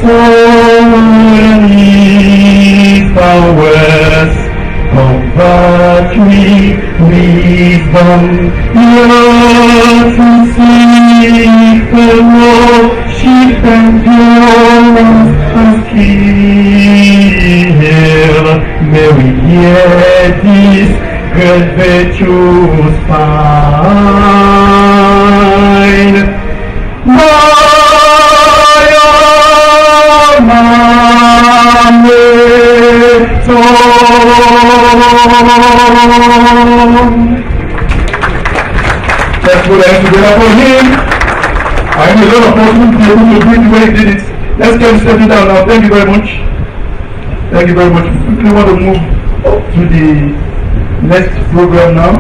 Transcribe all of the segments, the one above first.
soul east and west, comfort me, wisdom, yours to seek the worship and endurance and skill. May we hear this great virtues find. Let's put hands together for him. I know a lot of us won't be able to do it the way he did it. Let's get him stepping down now. Thank you very much. Thank you very much. We quickly want to move to the next program now.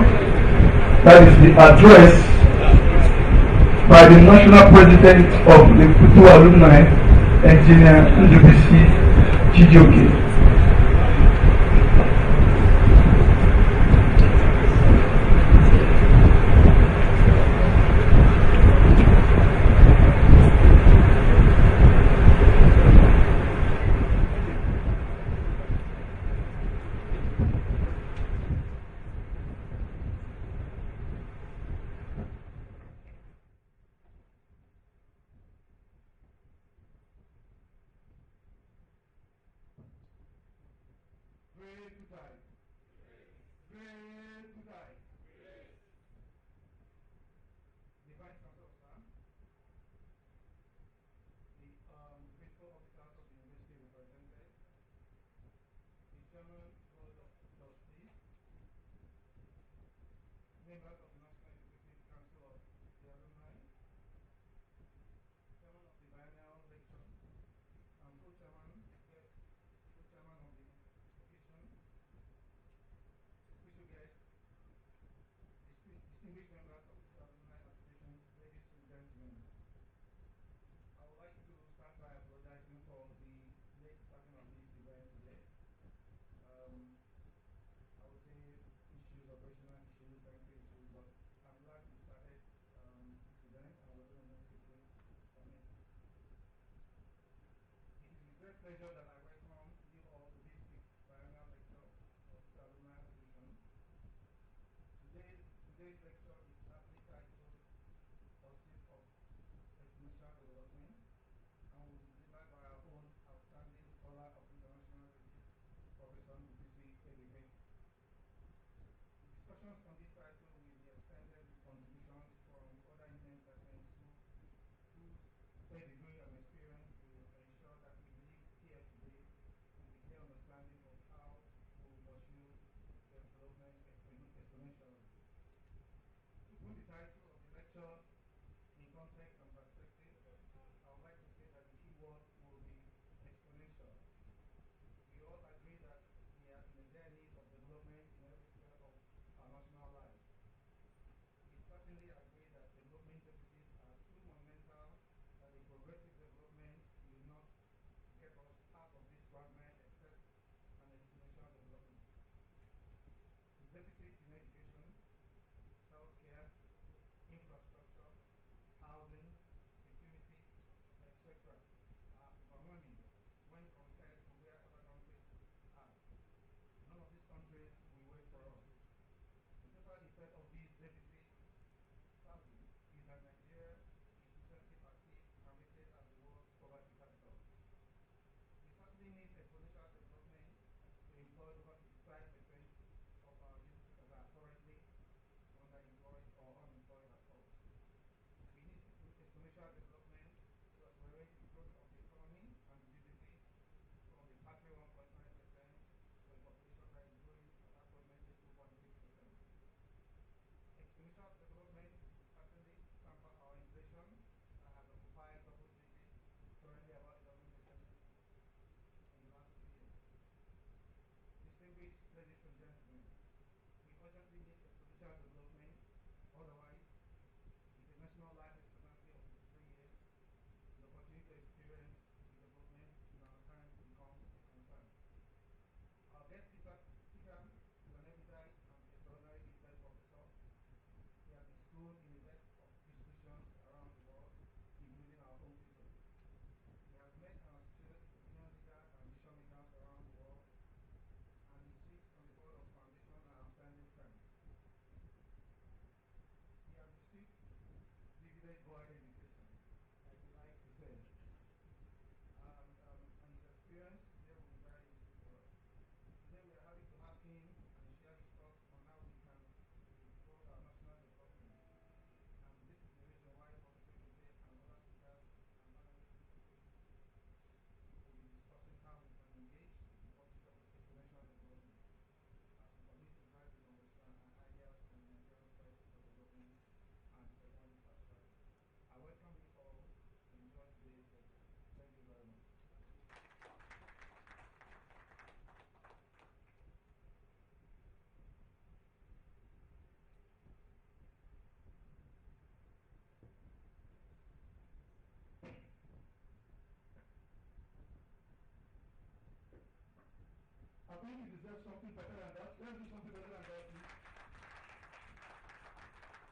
That is the address by the National President of the FUTO Alumni, Engineer NWC Chijioke. Divine Council of Sam, the principal officers of the university represented, the Chairman Board of Trustees, members of the National Executive Council of the Alumni, Chairman of the Biennial Lecture, and co-chairman of the occasion, special guests, distinguished members of the Alumni Association, ladies and gentlemen. I would like to start by apologizing for the late starting of this event today. I would say issues, operational issues, technical issues, but I'm glad we started this event and we're going to move quickly on it. It is with great pleasure that I welcome you all to this week's biennial lecture of the Alumni Association. Today's lecture is aptly titled Pursuit of Exponential Development and will be delivered by our own outstanding scholar of international relations, Professor Nupisi Ebebe. The discussions on this title will be extended with contributions from other eminent persons whose pedigree and experience will ensure that we leave here today with a clear understanding of how we will pursue development exponentially. To put the title of the lecture in context and perspective, I would like to say that the key word will be exponential. We all agree that we are in a dire need of development in every sphere of our national life. We certainly agree that development deficits are too monumental that a progressive development will not get us out of this quagmire except an exponential development. The deficits in education, healthcare, infrastructure, housing, security, etc. are overwhelming when compared to where other countries are. None of these countries will wait for us. The total effect of these deficits, sadly, is that Nigeria is recently perceived and rated as the world's poverty capital. We certainly need exponential development to employ over 55% of our youth that are currently underemployed or unemployed at all. We need exponential development to accelerate the growth of the economy and the GDP from the paltry 1.9% to a population that is growing at approximately 2.6%. Exponential development will certainly tamper our inflation that has occupied double digits, currently about 11% in the last 2 years. Distinguished ladies and gentlemen, we urgently need exponential development, otherwise, with a national life expectancy of 53 years, the opportunity to experience the development in our time becomes a concern. Our guest speaker is an erudite and extraordinary gifted professor. He has been schooled in a depth of institutions around the world, including our home country. He has met and deserve something better than that. Let's do something better than that, please.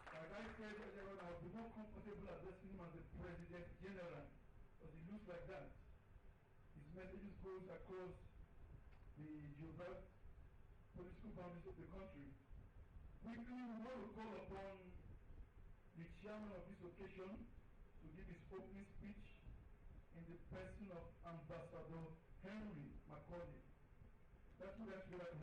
Like I said earlier on, I would be more comfortable addressing him as the President General, because he looks like that. His messages goes across the geographic political boundaries of the country. Quickly, we want to call upon the chairman of this occasion to give his opening speech in the person of Ambassador Henry Macaulay. That's what I'm going to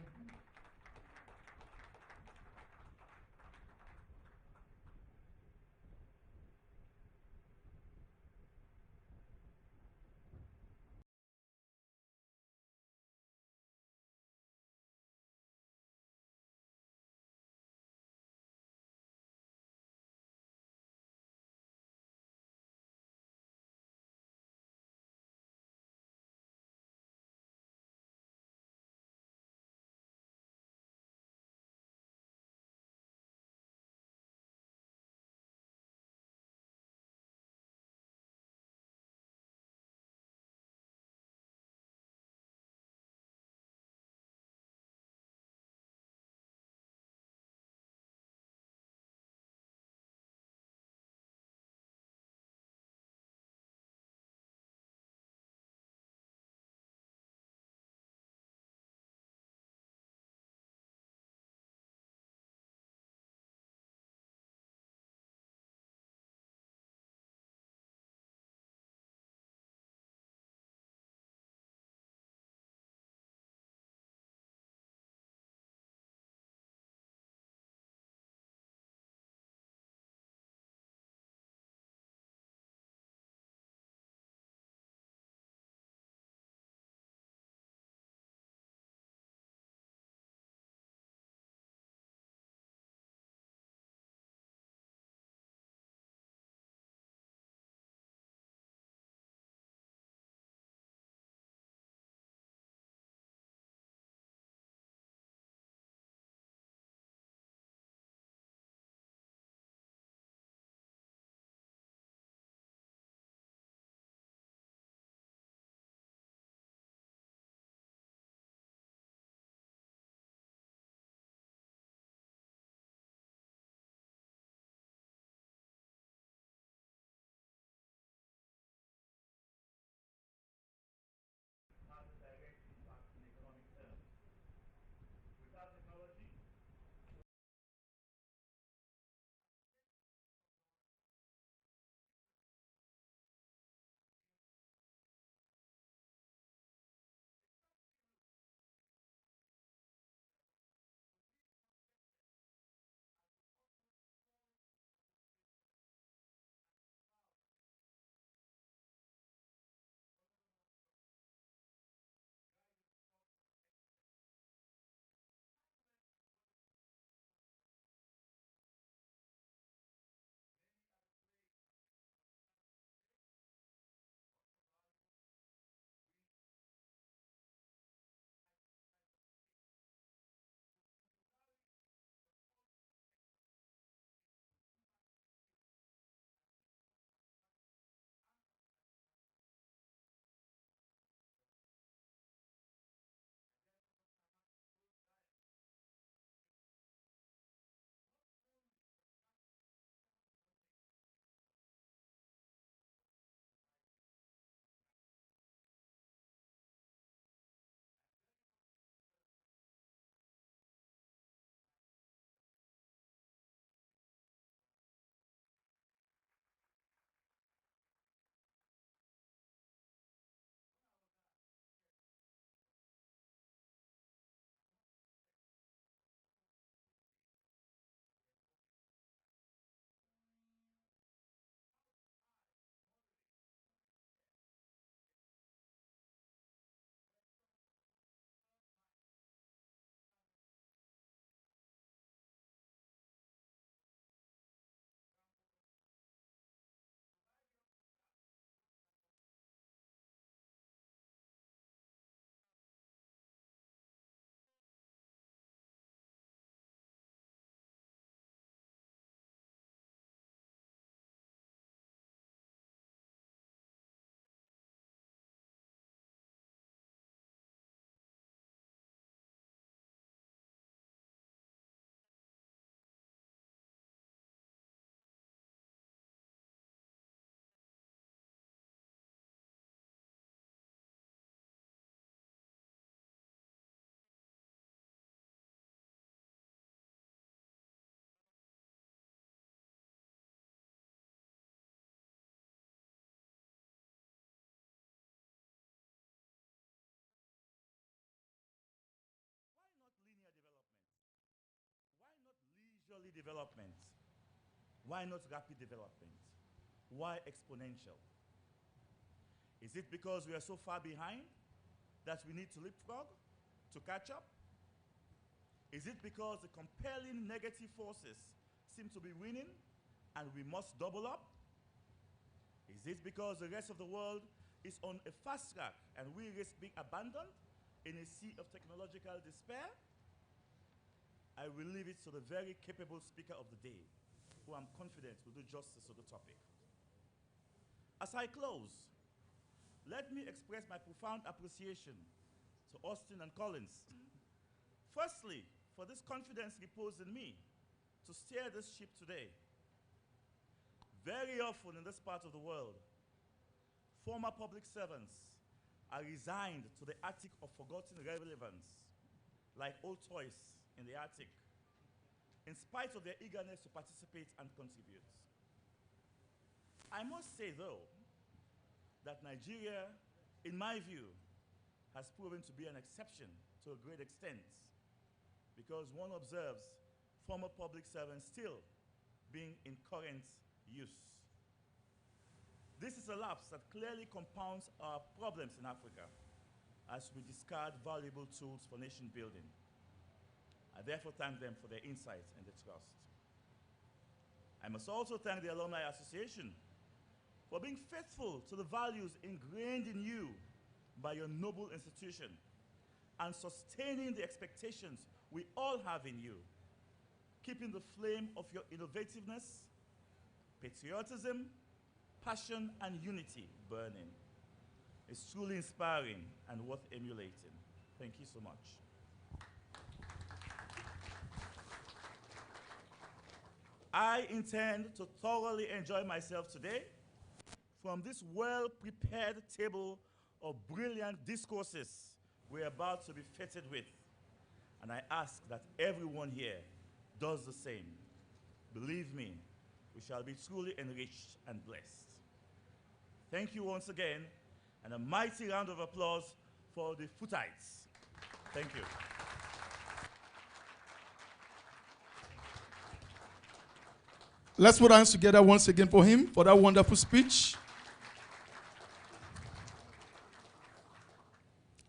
orderly development? Why not rapid development? Why exponential? Is it because we are so far behind that we need to leapfrog to catch up? Is it because the compelling negative forces seem to be winning and we must double up? Is it because the rest of the world is on a fast track and we risk being abandoned in a sea of technological despair? I will leave it to the very capable speaker of the day, who I'm confident will do justice to the topic. As I close, let me express my profound appreciation to Austin and Collins. Firstly, for this confidence reposed in me to steer this ship today. Very often in this part of the world, former public servants are resigned to the attic of forgotten relevance, like old toys in the attic, in spite of their eagerness to participate and contribute. I must say, though, that Nigeria, in my view, has proven to be an exception to a great extent, because one observes former public servants still being in current use. This is a lapse that clearly compounds our problems in Africa as we discard valuable tools for nation building. I therefore thank them for their insights and their trust. I must also thank the Alumni Association for being faithful to the values ingrained in you by your noble institution and sustaining the expectations we all have in you, keeping the flame of your innovativeness, patriotism, passion, and unity burning. It's truly inspiring and worth emulating. Thank you so much. I intend to thoroughly enjoy myself today from this well-prepared table of brilliant discourses we're about to be feted with. And I ask that everyone here does the same. Believe me, we shall be truly enriched and blessed. Thank you once again, and a mighty round of applause for the Footites. Thank you. Let's put our hands together once again for him, for that wonderful speech.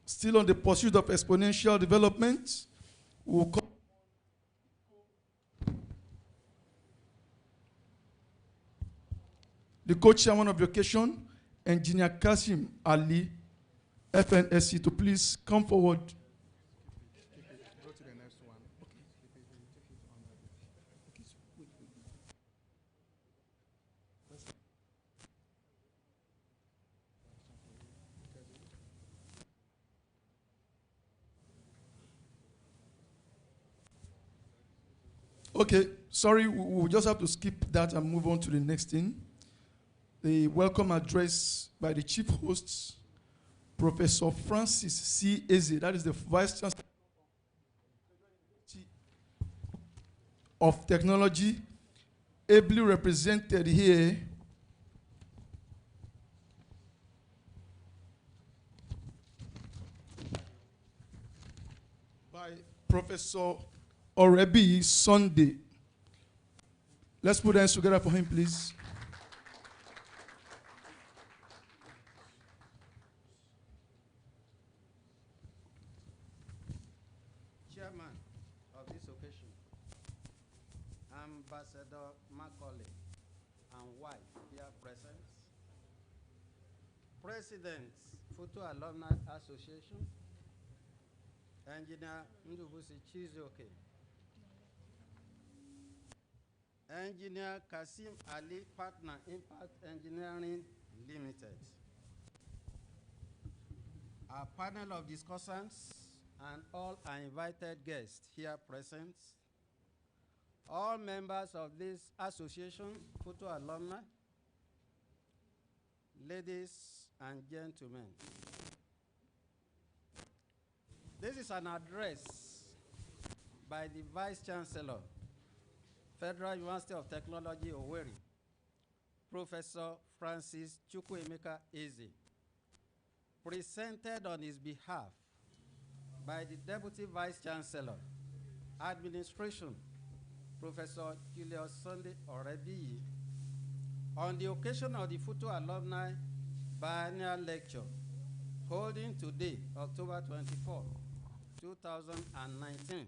Still on the pursuit of exponential development, we'll call the co-chairman of the occasion, Engineer Kasim Ali, FNSC, to please come forward. Go to the next one. Okay, sorry, we'll just have to skip that and move on to the next thing. The welcome address by the chief hosts, Professor Francis C. Eze, that is the Vice Chancellor of Technology, ably represented here by Professor Orebi Sunday. Let's put hands together for him, please. Chairman of this occasion, Ambassador Macaulay and wife here present, President, FUTO Alumni Association, Engineer Ndubusi Chizoke, Engineer Kasim Ali, Partner, Impact Engineering Limited, our panel of discussants, and all our invited guests here present, all members of this association, FUTO Alumni, ladies and gentlemen. This is an address by the Vice Chancellor, Federal University of Technology, Owerri, Professor Francis Chukwuemeka Eze, presented on his behalf by the Deputy Vice Chancellor, Administration, Professor Julius Sunday Orebiyi, on the occasion of the FUTO Alumni Biennial Lecture, holding today, October 24, 2019,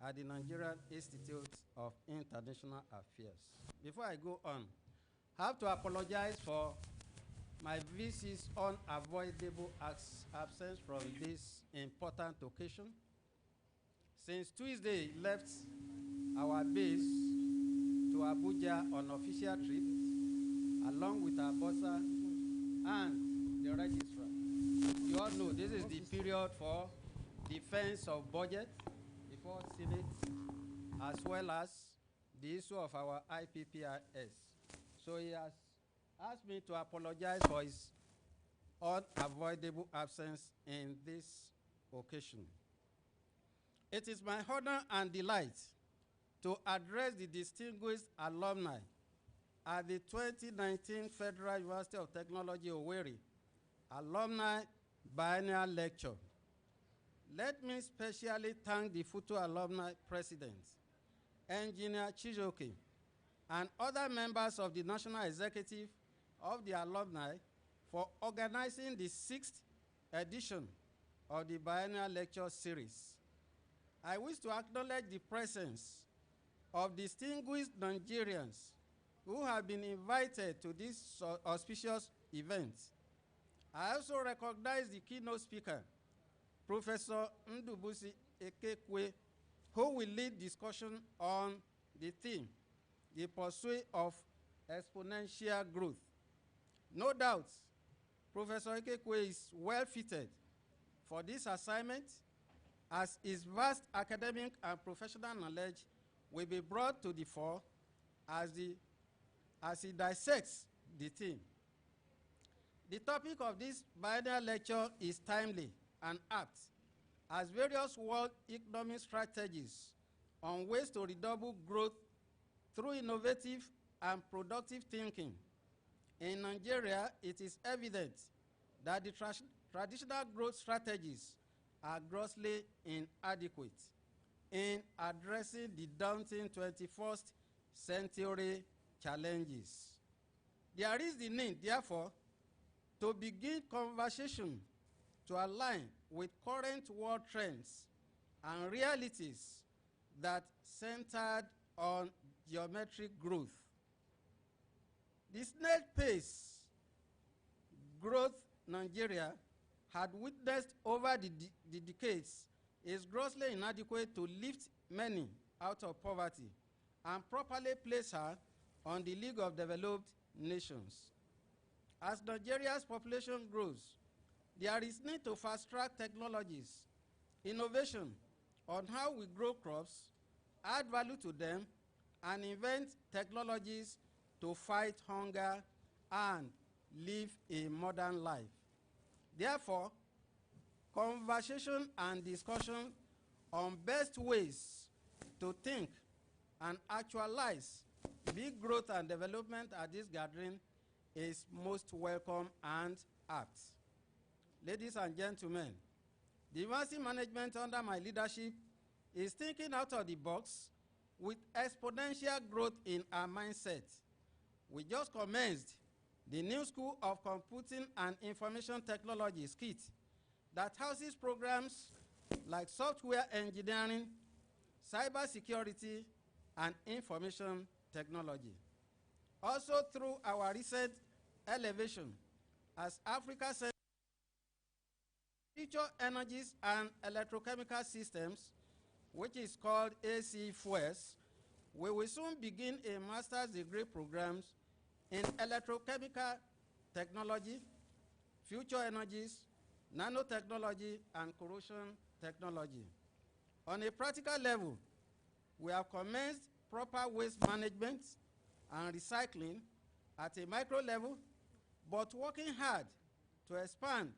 at the Nigerian Institute of International Affairs. Before I go on, I have to apologize for my VC's unavoidable absence from this important occasion. Since Tuesday, he left our base to Abuja on official trip, along with our bursar and the registrar. You all know this is the period for defense of budget before Senate, as well as the issue of our IPPIS. So he has asked me to apologize for his unavoidable absence in this occasion. It is my honor and delight to address the distinguished alumni at the 2019 Federal University of Technology, Owerri Alumni Biennial Lecture. Let me specially thank the FUTO Alumni President, Engineer Chijoke, and other members of the National Executive of the Alumni for organizing the 6th edition of the Biennial Lecture Series. I wish to acknowledge the presence of distinguished Nigerians who have been invited to this auspicious event. I also recognize the keynote speaker, Professor Ndubuisi Ekekwe, who will lead discussion on the theme, the pursuit of exponential growth. No doubt, Professor Ekekwe is well fitted for this assignment, as his vast academic and professional knowledge will be brought to the fore as he dissects the theme. The topic of this biennial lecture is timely and apt, as various world economic strategies on ways to redouble growth through innovative and productive thinking. In Nigeria, it is evident that the traditional growth strategies are grossly inadequate in addressing the daunting 21st century challenges. There is the need, therefore, to begin conversation to align with current world trends and realities that centered on geometric growth. The snail pace growth Nigeria had witnessed over the decades is grossly inadequate to lift many out of poverty and properly place her on the League of Developed Nations. As Nigeria's population grows, there is need to fast-track technologies, innovation on how we grow crops, add value to them, and invent technologies to fight hunger and live a modern life. Therefore, conversation and discussion on best ways to think and actualize big growth and development at this gathering is most welcome and apt. Ladies and gentlemen, the university management under my leadership is thinking out of the box with exponential growth in our mindset. We just commenced the new School of Computing and Information Technology, SCIT, that houses programs like software engineering, cybersecurity, and information technology. Also, through our recent elevation as Africa's future energies and electrochemical systems, which is called AC-FUES, we will soon begin a master's degree programs in electrochemical technology, future energies, nanotechnology, and corrosion technology. On a practical level, we have commenced proper waste management and recycling at a micro level, but working hard to expand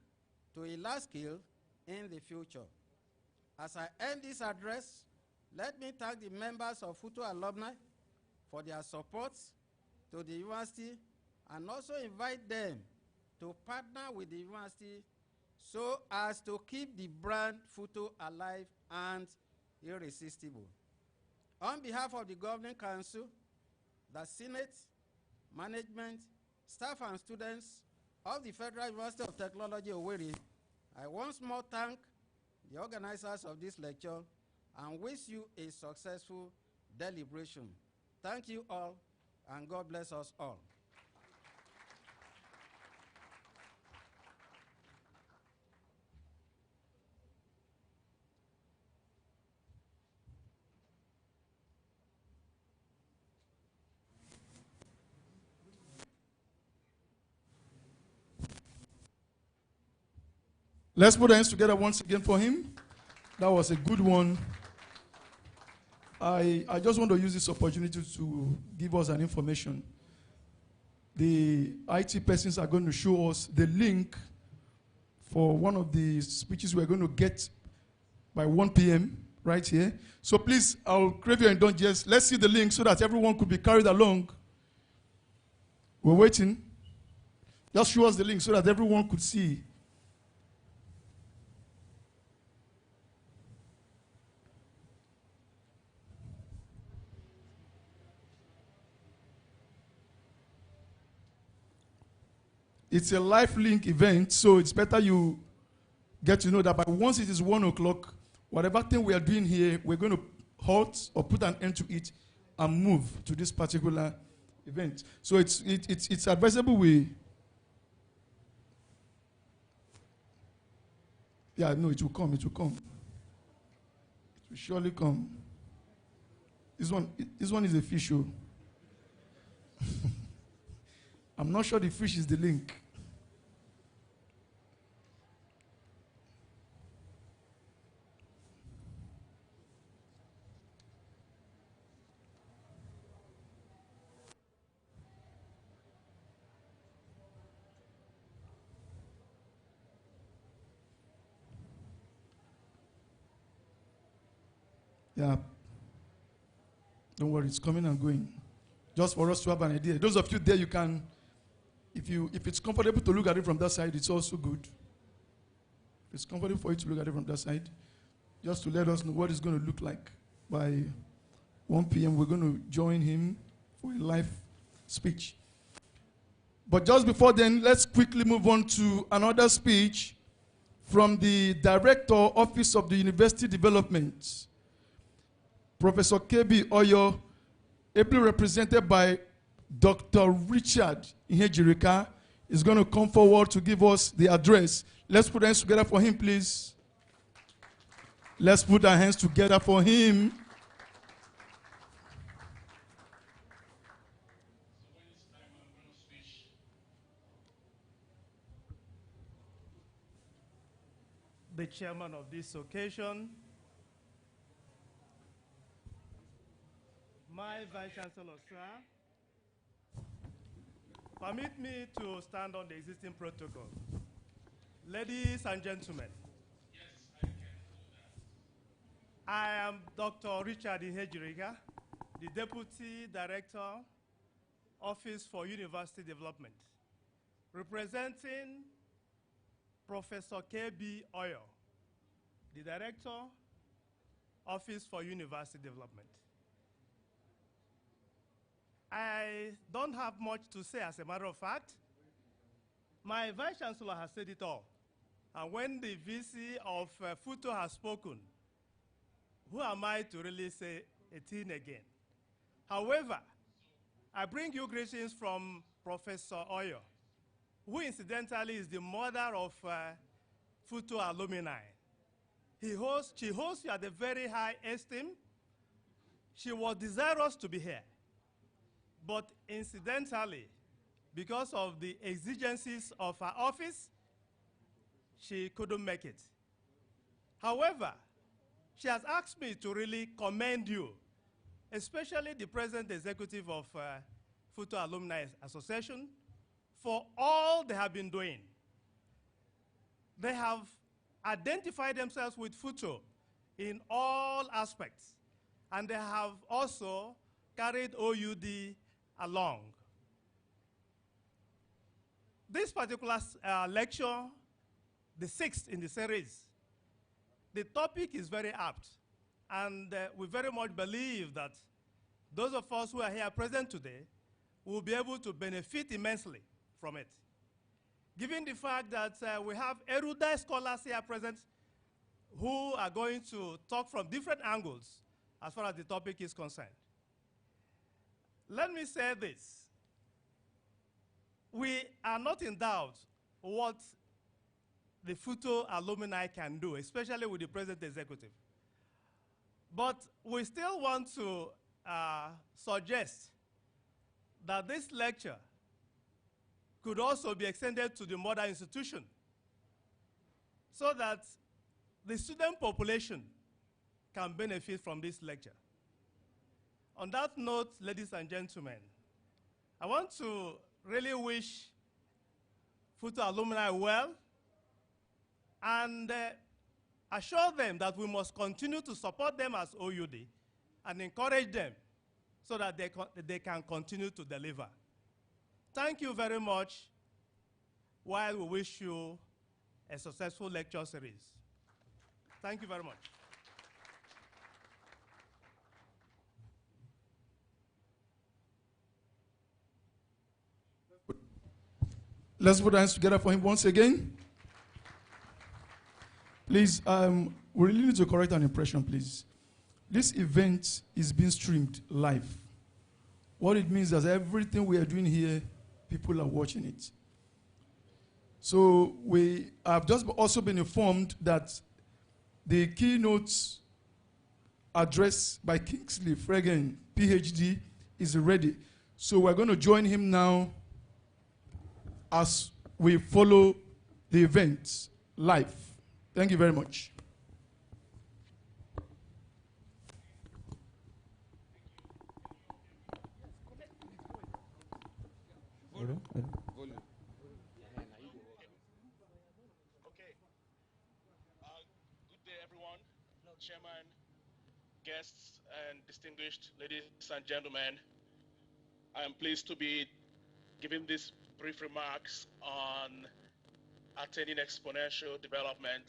to a large scale in the future. As I end this address, let me thank the members of FUTO Alumni for their support to the university, and also invite them to partner with the university so as to keep the brand FUTO alive and irresistible. On behalf of the Governing Council, the Senate, management, staff and students of the Federal University of Technology, Owerri, I once more thank the organizers of this lecture and wish you a successful deliberation. Thank you all, and God bless us all. Let's put our hands together once again for him. That was a good one. I just want to use this opportunity to give us an information. The IT persons are going to show us the link for one of the speeches we're going to get by 1 p.m. right here. So please, I'll crave your indulgence. Let's see the link so that everyone could be carried along. We're waiting. Just show us the link so that everyone could see. It's a live link event, so it's better you get to know that by once it is 1 o'clock, whatever thing we are doing here, we're going to halt or put an end to it and move to this particular event. So it's advisable we. Yeah, no, it will come. It will come. It will surely come. This one is a fish show. I'm not sure the fish is the link. Yeah. Don't worry, it's coming and going. Just for us to have an idea. Those of you there, you can, if it's comfortable to look at it from that side, it's also good. If it's comfortable for you to look at it from that side, just to let us know what it's going to look like. By 1 p.m., we're going to join him for a live speech. But just before then, let's quickly move on to another speech from the Director, Office of the University Development, Professor KB Oyo, ably represented by Dr. Richard Ihejirika, is going to come forward to give us the address. Let's put our hands together for him, please. Let's put our hands together for him. The chairman of this occasion, my Vice Chancellor, sir, permit me to stand on the existing protocol. Ladies and gentlemen, I am Dr. Richard Ihejirika, the Deputy Director, Office for University Development, representing Professor KB Oyo, the Director, Office for University Development. I don't have much to say, as a matter of fact. My Vice Chancellor has said it all. And when the VC of FUTO has spoken, who am I to really say a thing again? However, I bring you greetings from Professor Oyo, who incidentally is the mother of FUTO Alumni. She holds you at a very high esteem. She was desirous to be here. But incidentally, because of the exigencies of her office, she couldn't make it. However, she has asked me to really commend you, especially the present executive of FUTO Alumni Association, for all they have been doing. They have identified themselves with FUTO in all aspects, and they have also carried OUD along. This particular lecture, the 6th in the series, the topic is very apt. And we very much believe that those of us who are here present today will be able to benefit immensely from it. Given the fact that we have erudite scholars here present who are going to talk from different angles as far as the topic is concerned. Let me say this. We are not in doubt what the FUTO alumni can do, especially with the present executive. But we still want to suggest that this lecture could also be extended to the mother institution so that the student population can benefit from this lecture. On that note, ladies and gentlemen, I want to really wish FUTO alumni well and assure them that we must continue to support them as OUD and encourage them so that they can continue to deliver. Thank you very much, while we wish you a successful lecture series. Thank you very much. Let's put our hands together for him once again. Please, we really need to correct an impression, please. This event is being streamed live. What it means is everything we are doing here, people are watching it. So we have just also been informed that the keynote address by Kingsley Fregen, PhD, is ready. So we're going to join him now as we follow the event live. Thank you very much. Volume. Okay. Good day, everyone. Chairman, guests, and distinguished ladies and gentlemen. I am pleased to be giving these brief remarks on attaining exponential development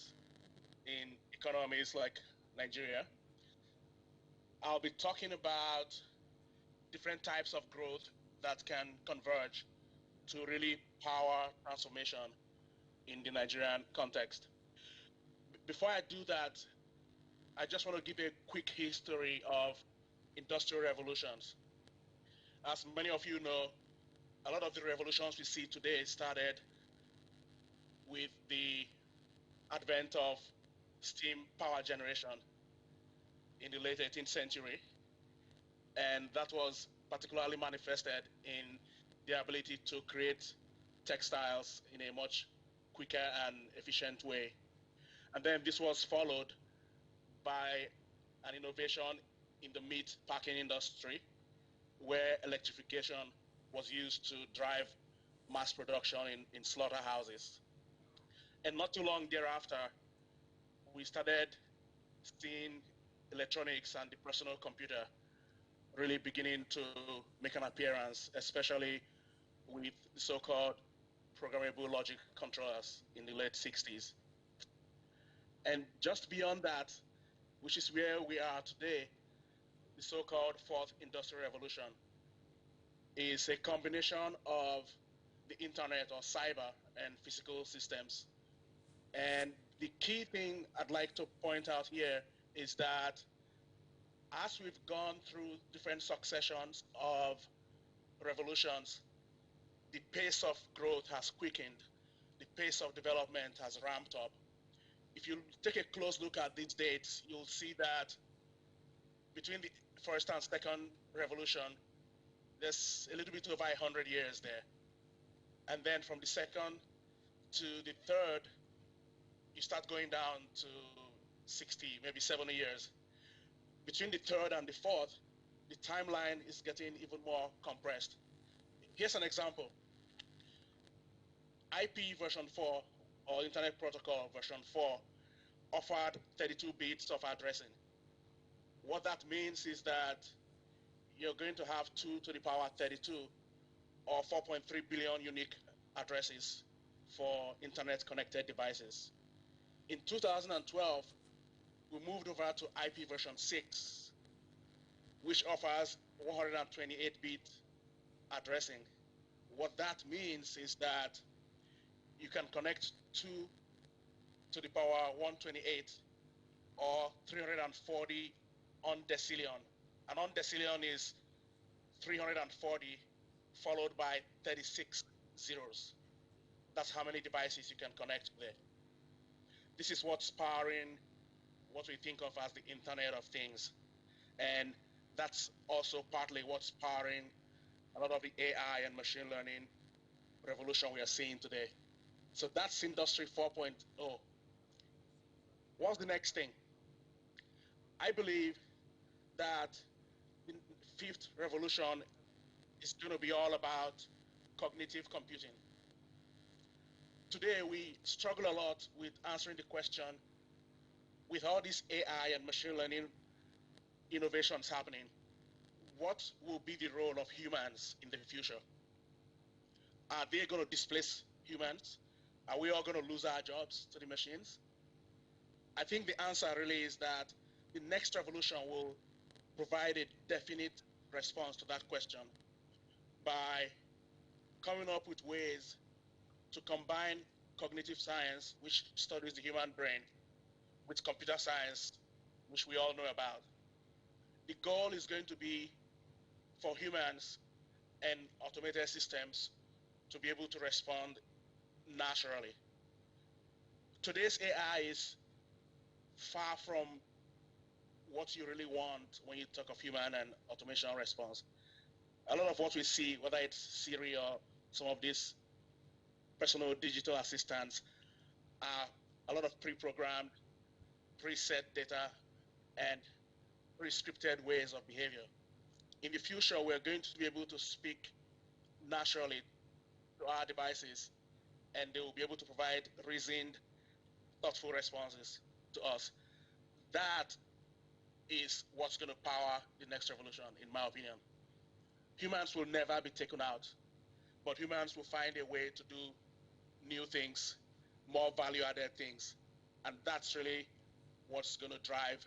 in economies like Nigeria. I'll be talking about different types of growth that can converge to really power transformation in the Nigerian context. Before I do that, I just want to give a quick history of industrial revolutions. As many of you know, a lot of the revolutions we see today started with the advent of steam power generation in the late 18th century. And that was particularly manifested in the ability to create textiles in a much quicker and efficient way. And then this was followed by an innovation in the meat packing industry, where electrification was used to drive mass production in slaughterhouses. And not too long thereafter, we started seeing electronics and the personal computer really beginning to make an appearance, especially with the so-called programmable logic controllers in the late 60s. And just beyond that, which is where we are today, the so-called fourth industrial revolution is a combination of the internet or cyber and physical systems. And the key thing I'd like to point out here is that as we've gone through different successions of revolutions, the pace of growth has quickened, the pace of development has ramped up. If you take a close look at these dates, you'll see that between the first and second revolution, there's a little bit over 100 years there. And then from the second to the third, you start going down to 60, maybe 70 years. Between the third and the fourth, the timeline is getting even more compressed. Here's an example. IP version 4, or Internet Protocol version 4, offered 32 bits of addressing. What that means is that you're going to have 2 to the power 32, or 4.3 billion unique addresses for internet-connected devices. In 2012, we moved over to IP version 6, which offers 128-bit addressing. What that means is that you can connect 2 to the power 128 or 340 on decillion. And on decillion is 340 followed by 36 zeros. That's how many devices you can connect there. This is what's powering what we think of as the Internet of Things. And that's also partly what's powering a lot of the AI and machine learning revolution we are seeing today. So that's Industry 4.0. What's the next thing? I believe that the fifth revolution is going to be all about cognitive computing. Today, we struggle a lot with answering the question, with all this AI and machine learning innovations happening, what will be the role of humans in the future? Are they going to displace humans? Are we all going to lose our jobs to the machines? I think the answer really is that the next revolution will provide a definite response to that question by coming up with ways to combine cognitive science, which studies the human brain, with computer science, which we all know about. The goal is going to be for humans and automated systems to be able to respond naturally. Today's AI is far from what you really want when you talk of human and automation response. A lot of what we see, whether it's Siri or some of these personal digital assistants, are a lot of pre-programmed, preset data, and pre-scripted ways of behavior. In the future, we're going to be able to speak naturally to our devices, and they will be able to provide reasoned, thoughtful responses to us. That is what's going to power the next revolution, in my opinion. Humans will never be taken out, but humans will find a way to do new things, more value-added things, and that's really what's going to drive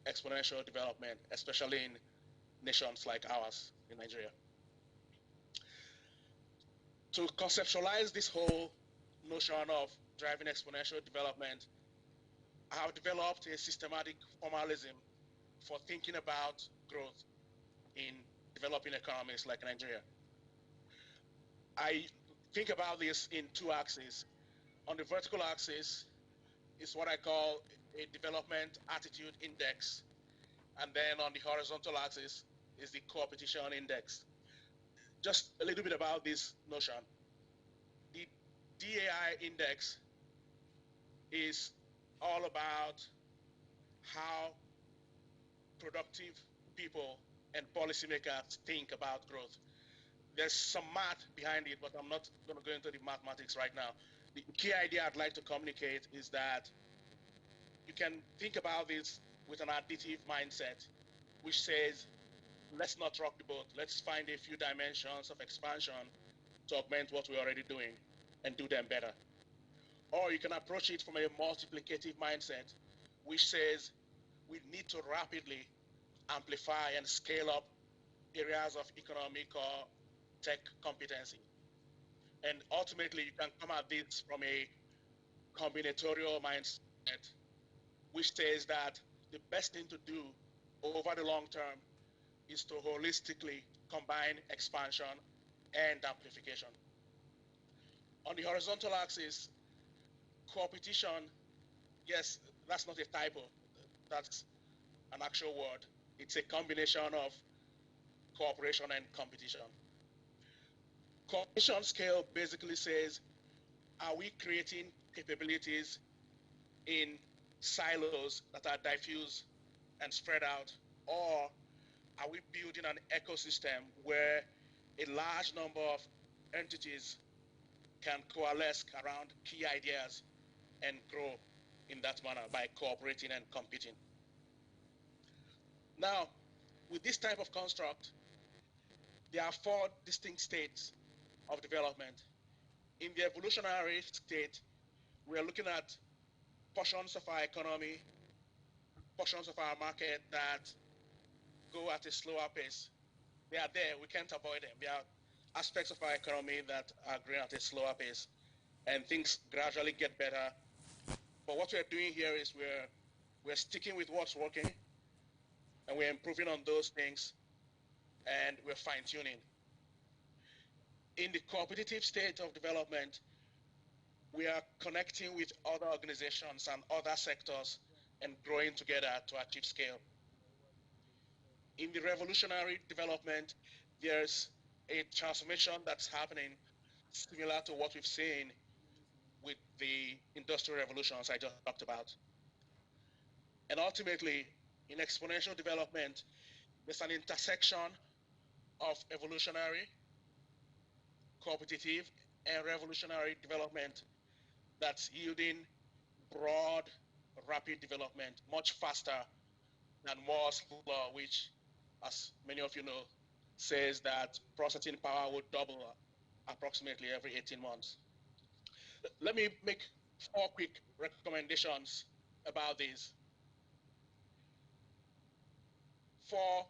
exponential development, especially in nations like ours in Nigeria. To conceptualize this whole notion of driving exponential development, I have developed a systematic formalism for thinking about growth in developing economies like Nigeria. I think about this in two axes. On the vertical axis is what I call a development attitude index. And then on the horizontal axis is the competition index. Just a little bit about this notion. The DAI index is all about how productive people and policymakers think about growth. There's some math behind it, but I'm not going to go into the mathematics right now. The key idea I'd like to communicate is that you can think about this with an additive mindset, which says, let's not rock the boat. Let's find a few dimensions of expansion to augment what we're already doing and do them better. Or you can approach it from a multiplicative mindset, which says we need to rapidly amplify and scale up areas of economic or tech competency. And ultimately, you can come at this from a combinatorial mindset, which says that the best thing to do over the long term is to holistically combine expansion and amplification. On the horizontal axis, competition, yes, that's not a typo. That's an actual word. It's a combination of cooperation and competition. Competition scale basically says, are we creating capabilities in silos that are diffuse and spread out, or are we building an ecosystem where a large number of entities can coalesce around key ideas and grow in that manner by cooperating and competing? Now, with this type of construct, there are four distinct states of development. In the evolutionary state, we are looking at portions of our economy portions of our market that go at a slower pace. They are there. We can't avoid them. There are aspects of our economy that are growing at a slower pace, and things gradually get better. But what we're doing here is we're sticking with what's working, and we're improving on those things, and we're fine-tuning. In the competitive state of development, we are connecting with other organizations and other sectors and growing together to achieve scale. In the revolutionary development, there's a transformation that's happening similar to what we've seen with the industrial revolutions I just talked about. And ultimately, in exponential development, there's an intersection of evolutionary, competitive, and revolutionary development that's yielding broad, rapid development, much faster than Moore's law, which, as many of you know, says that processing power would double approximately every 18 months. Let me make 4 quick recommendations about this. For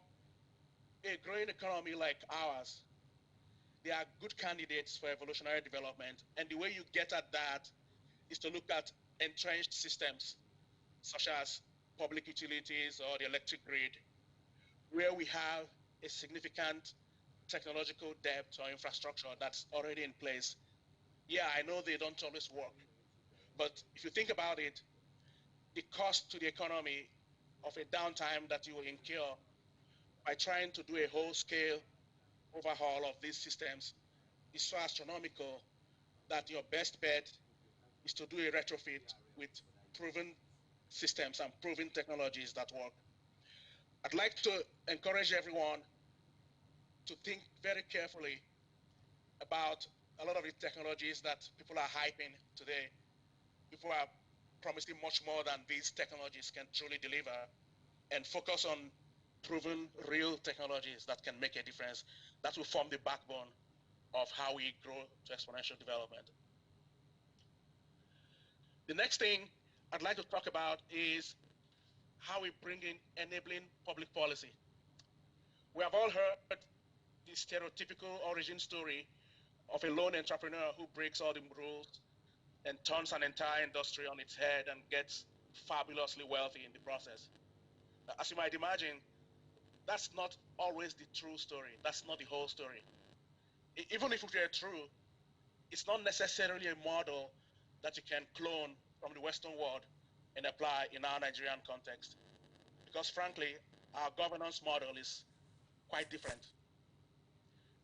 a growing economy like ours, there are good candidates for evolutionary development, and the way you get at that is to look at entrenched systems, such as public utilities or the electric grid, where we have a significant technological debt or infrastructure that's already in place. Yeah, I know they don't always work, but if you think about it, the cost to the economy of a downtime that you will incur by trying to do a whole-scale overhaul of these systems is so astronomical that your best bet is to do a retrofit with proven systems and proven technologies that work. I'd like to encourage everyone to think very carefully about a lot of the technologies that people are hyping today. People are promising much more than these technologies can truly deliver, and focus on proven real technologies that can make a difference, that will form the backbone of how we grow to exponential development. The next thing I'd like to talk about is how we bring in enabling public policy. We have all heard the stereotypical origin story of a lone entrepreneur who breaks all the rules and turns an entire industry on its head and gets fabulously wealthy in the process. As you might imagine, that's not always the true story. That's not the whole story. Even if it were true, it's not necessarily a model that you can clone from the Western world and apply in our Nigerian context. Because frankly, our governance model is quite different.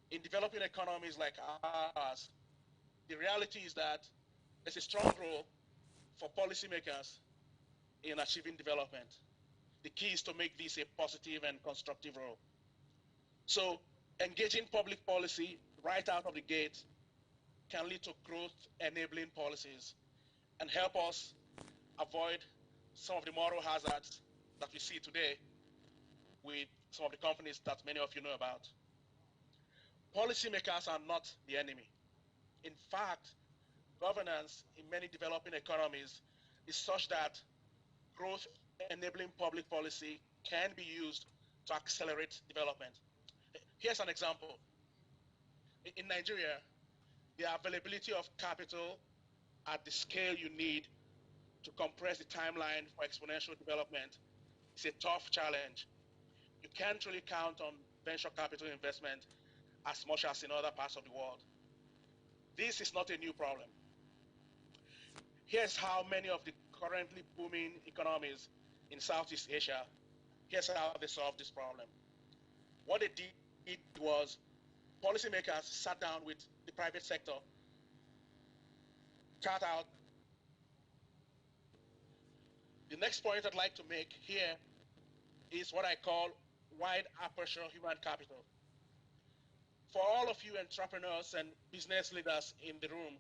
In developing economies like ours, the reality is that there's a strong role for policymakers in achieving development. The key is to make this a positive and constructive role. So engaging public policy right out of the gate can lead to growth enabling policies and help us avoid some of the moral hazards that we see today with some of the companies that many of you know about. Policymakers are not the enemy. In fact, governance in many developing economies is such that growth enabling public policy can be used to accelerate development. Here's an example. In Nigeria, the availability of capital at the scale you need to compress the timeline for exponential development is a tough challenge. You can't really count on venture capital investment as much as in other parts of the world. This is not a new problem. Here's how many of the currently booming economies in Southeast Asia, here's how they solved this problem. What they did was policymakers sat down with the private sector, chart out. The next point I'd like to make here is what I call wide aperture human capital. For all of you entrepreneurs and business leaders in the room,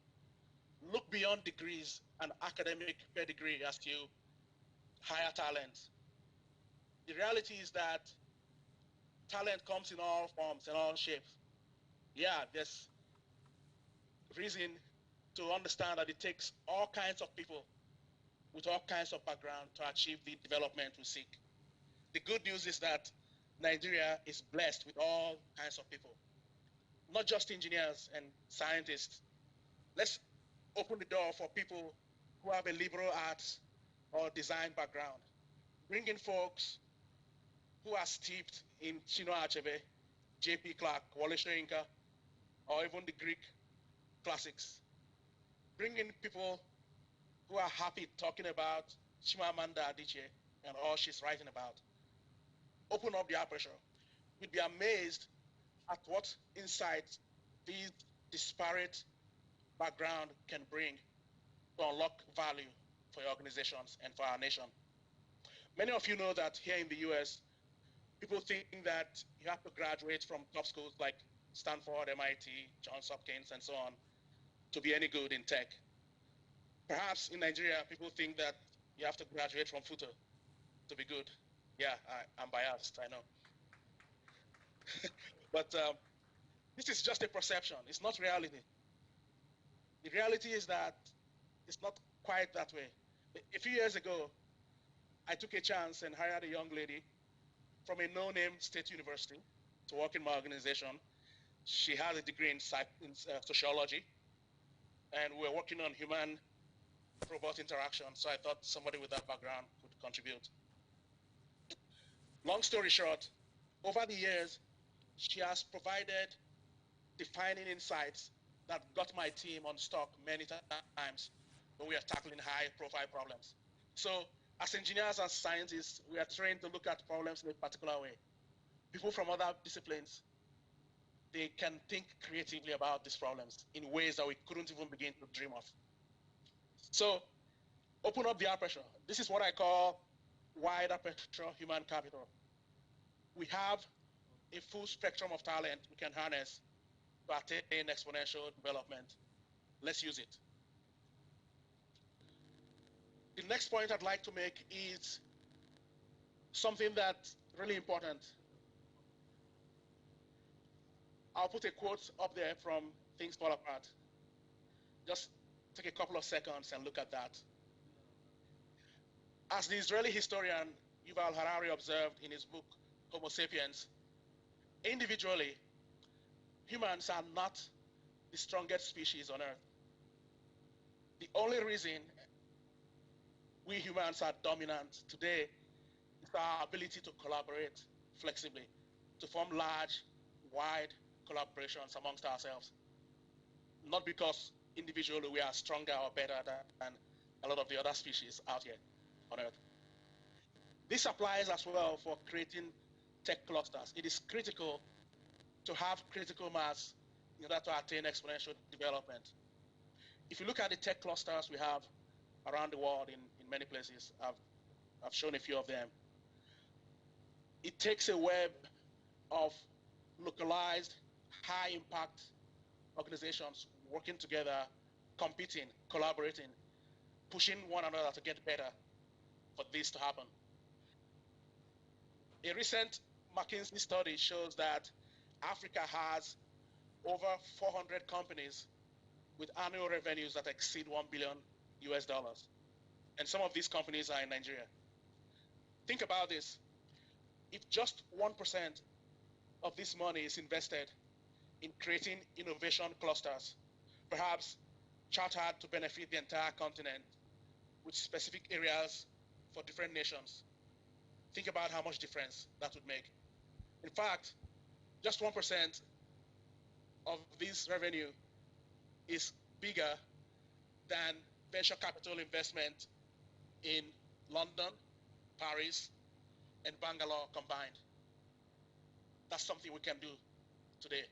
look beyond degrees and academic pedigree as you hire talent. The reality is that talent comes in all forms and all shapes. Yeah, there's reason to understand that it takes all kinds of people with all kinds of background to achieve the development we seek. The good news is that Nigeria is blessed with all kinds of people, not just engineers and scientists. Let's open the door for people who have a liberal arts or design background. Bring in folks who are steeped in Chinua Achebe, J.P. Clark, Wole Soyinka, or even the Greek classics. Bring in people who are happy talking about Chimamanda Adichie and all she's writing about. Open up the aperture. You'd be amazed at what insights these disparate background can bring to unlock value for your organizations and for our nation. Many of you know that here in the US, people think that you have to graduate from top schools like Stanford, MIT, Johns Hopkins, and so on to be any good in tech. Perhaps in Nigeria, people think that you have to graduate from FUTO to be good. Yeah, I'm biased, I know. But this is just a perception. It's not reality. The reality is that it's not quite that way. A few years ago, I took a chance and hired a young lady from a no-name state university to work in my organization. She has a degree in sociology, and we're working on human-robot interaction, so I thought somebody with that background could contribute. Long story short, over the years, she has provided defining insights that got my team on stock many times when we are tackling high-profile problems. So as engineers and scientists, we are trained to look at problems in a particular way. People from other disciplines, they can think creatively about these problems in ways that we couldn't even begin to dream of. So open up the aperture. This is what I call wide aperture human capital. We have a full spectrum of talent we can harness to attain exponential development. Let's use it. The next point I'd like to make is something that's really important. I'll put a quote up there from Things Fall Apart. Just take a couple of seconds and look at that. As the Israeli historian Yuval Harari observed in his book, Homo Sapiens, individually, humans are not the strongest species on Earth. The only reason we humans are dominant today is our ability to collaborate flexibly, to form large, wide collaborations amongst ourselves. Not because individually we are stronger or better than a lot of the other species out here on Earth. This applies as well for creating tech clusters. It is critical to have critical mass in order to attain exponential development. If you look at the tech clusters we have around the world in many places, I've shown a few of them. It takes a web of localized, high-impact organizations working together, competing, collaborating, pushing one another to get better for this to happen. A recent McKinsey study shows that Africa has over 400 companies with annual revenues that exceed $1 billion US dollars. And some of these companies are in Nigeria. Think about this. If just 1% of this money is invested in creating innovation clusters, perhaps chartered to benefit the entire continent with specific areas for different nations, think about how much difference that would make. In fact, just 1% of this revenue is bigger than venture capital investment in London, Paris, and Bangalore combined. That's something we can do today.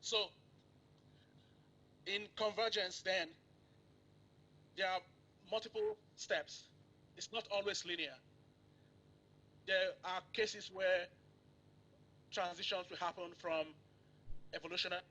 So, in convergence then, there are multiple steps. It's not always linear. There are cases where transitions will happen from evolutionary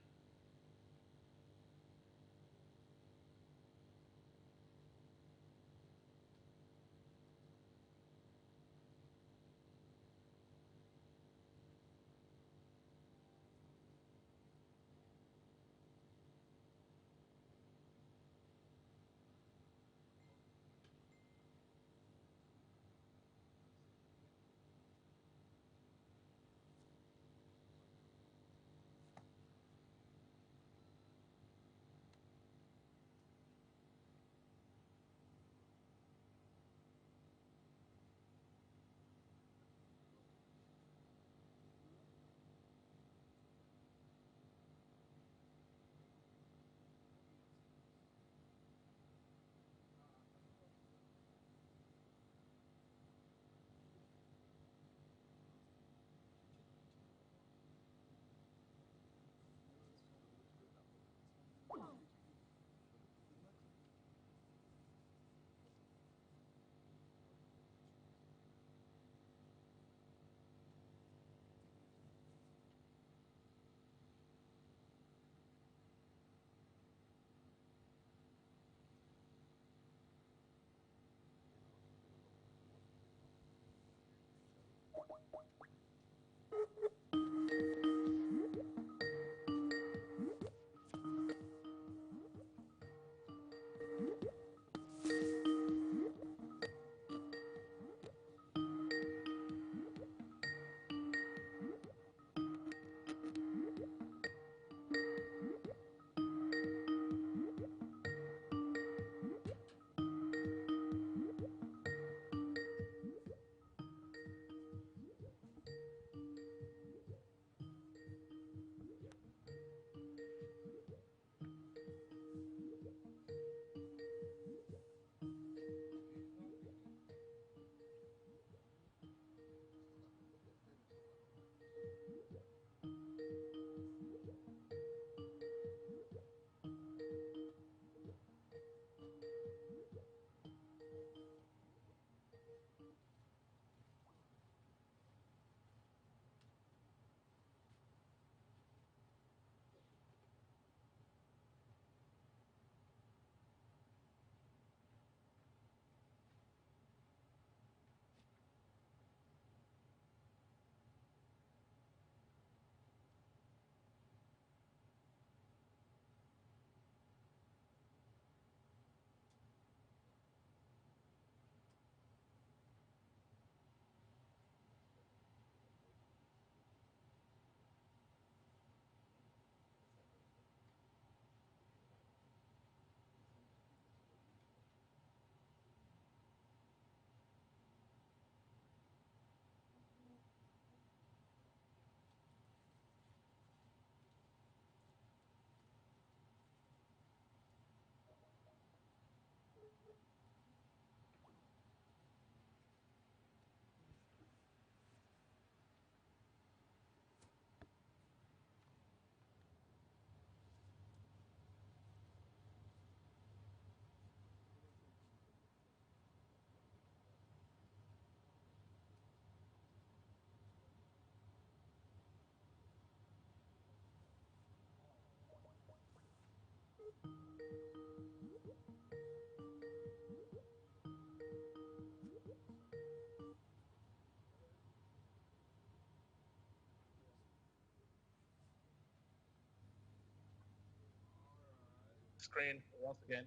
Screen once again.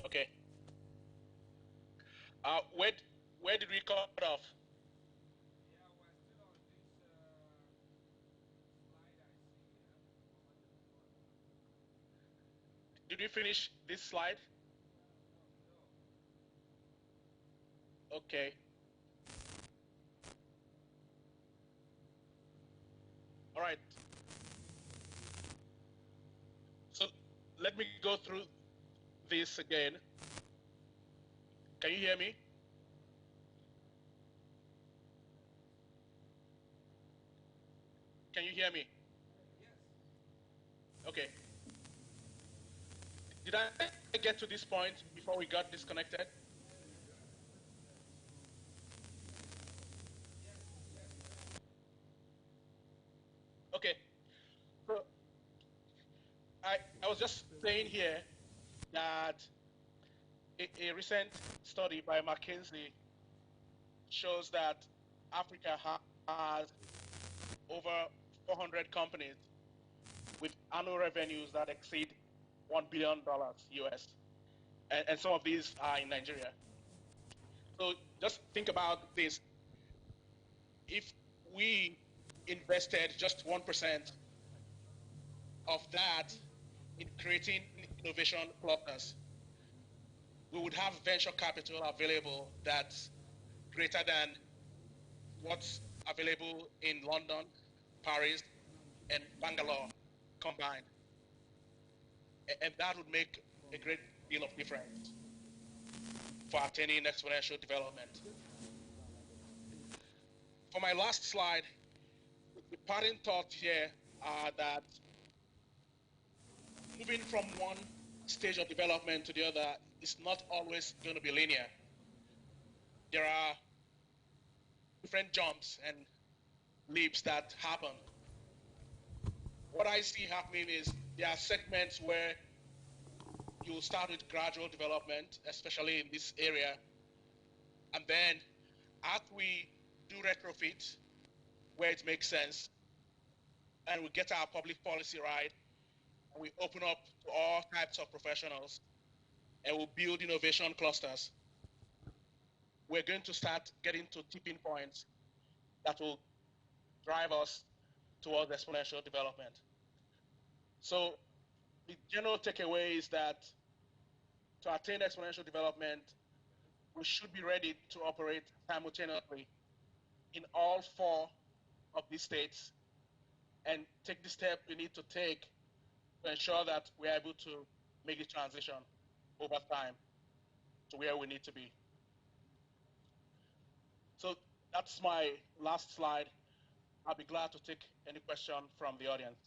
Okay. Where did we cut off? Did we finish this slide? Okay. All right. So let me go through this again. Can you hear me? Can you hear me? Okay. Did I get to this point before we got disconnected? Okay. So I was just saying here that a recent study by McKinsey shows that Africa has over 400 companies with annual revenues that exceed $1 billion US. And some of these are in Nigeria. So just think about this. If we invested just 1% of that in creating innovation clusters, we would have venture capital available that's greater than what's available in London, Paris, and Bangalore combined. And that would make a great deal of difference for attaining exponential development. For my last slide, the parting thoughts here are that moving from one stage of development to the other is not always going to be linear. There are different jumps and leaps that happen. What I see happening is there are segments where you start with gradual development, especially in this area. And then as we do retrofit where it makes sense, and we get our public policy right, and we open up to all types of professionals, and we build innovation clusters, we're going to start getting to tipping points that will drive us towards exponential development. So the general takeaway is that to attain exponential development, we should be ready to operate simultaneously in all four of these states and take the step we need to take to ensure that we're able to make the transition over time to where we need to be. So that's my last slide. I'll be glad to take any question from the audience.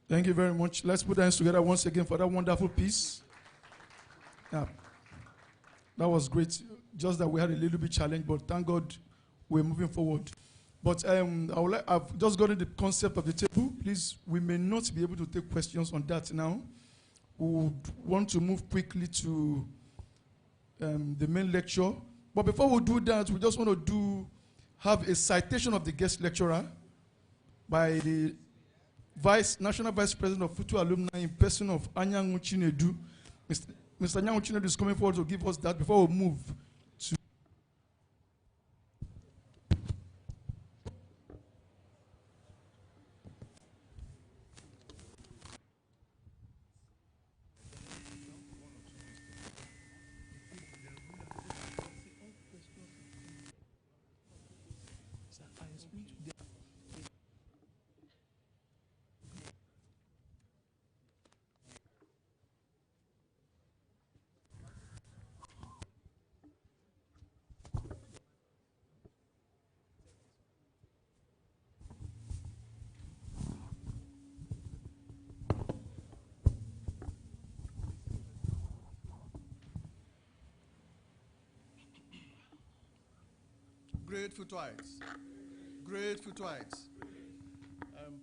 Thank you very much. Let's put our hands together once again for that wonderful piece. Yeah. That was great. Just that we had a little bit challenge, but thank God we're moving forward. But I've just gotten the concept of the table. Please, we may not be able to take questions on that now. We would want to move quickly to the main lecture. But before we do that, we just want to have a citation of the guest lecturer by the National Vice President of FUTO Alumni in person of Anyanwu Chinedu. Mr. Anyanwu Chinedu is coming forward to give us that before we move to. Great futoites. Great futoites.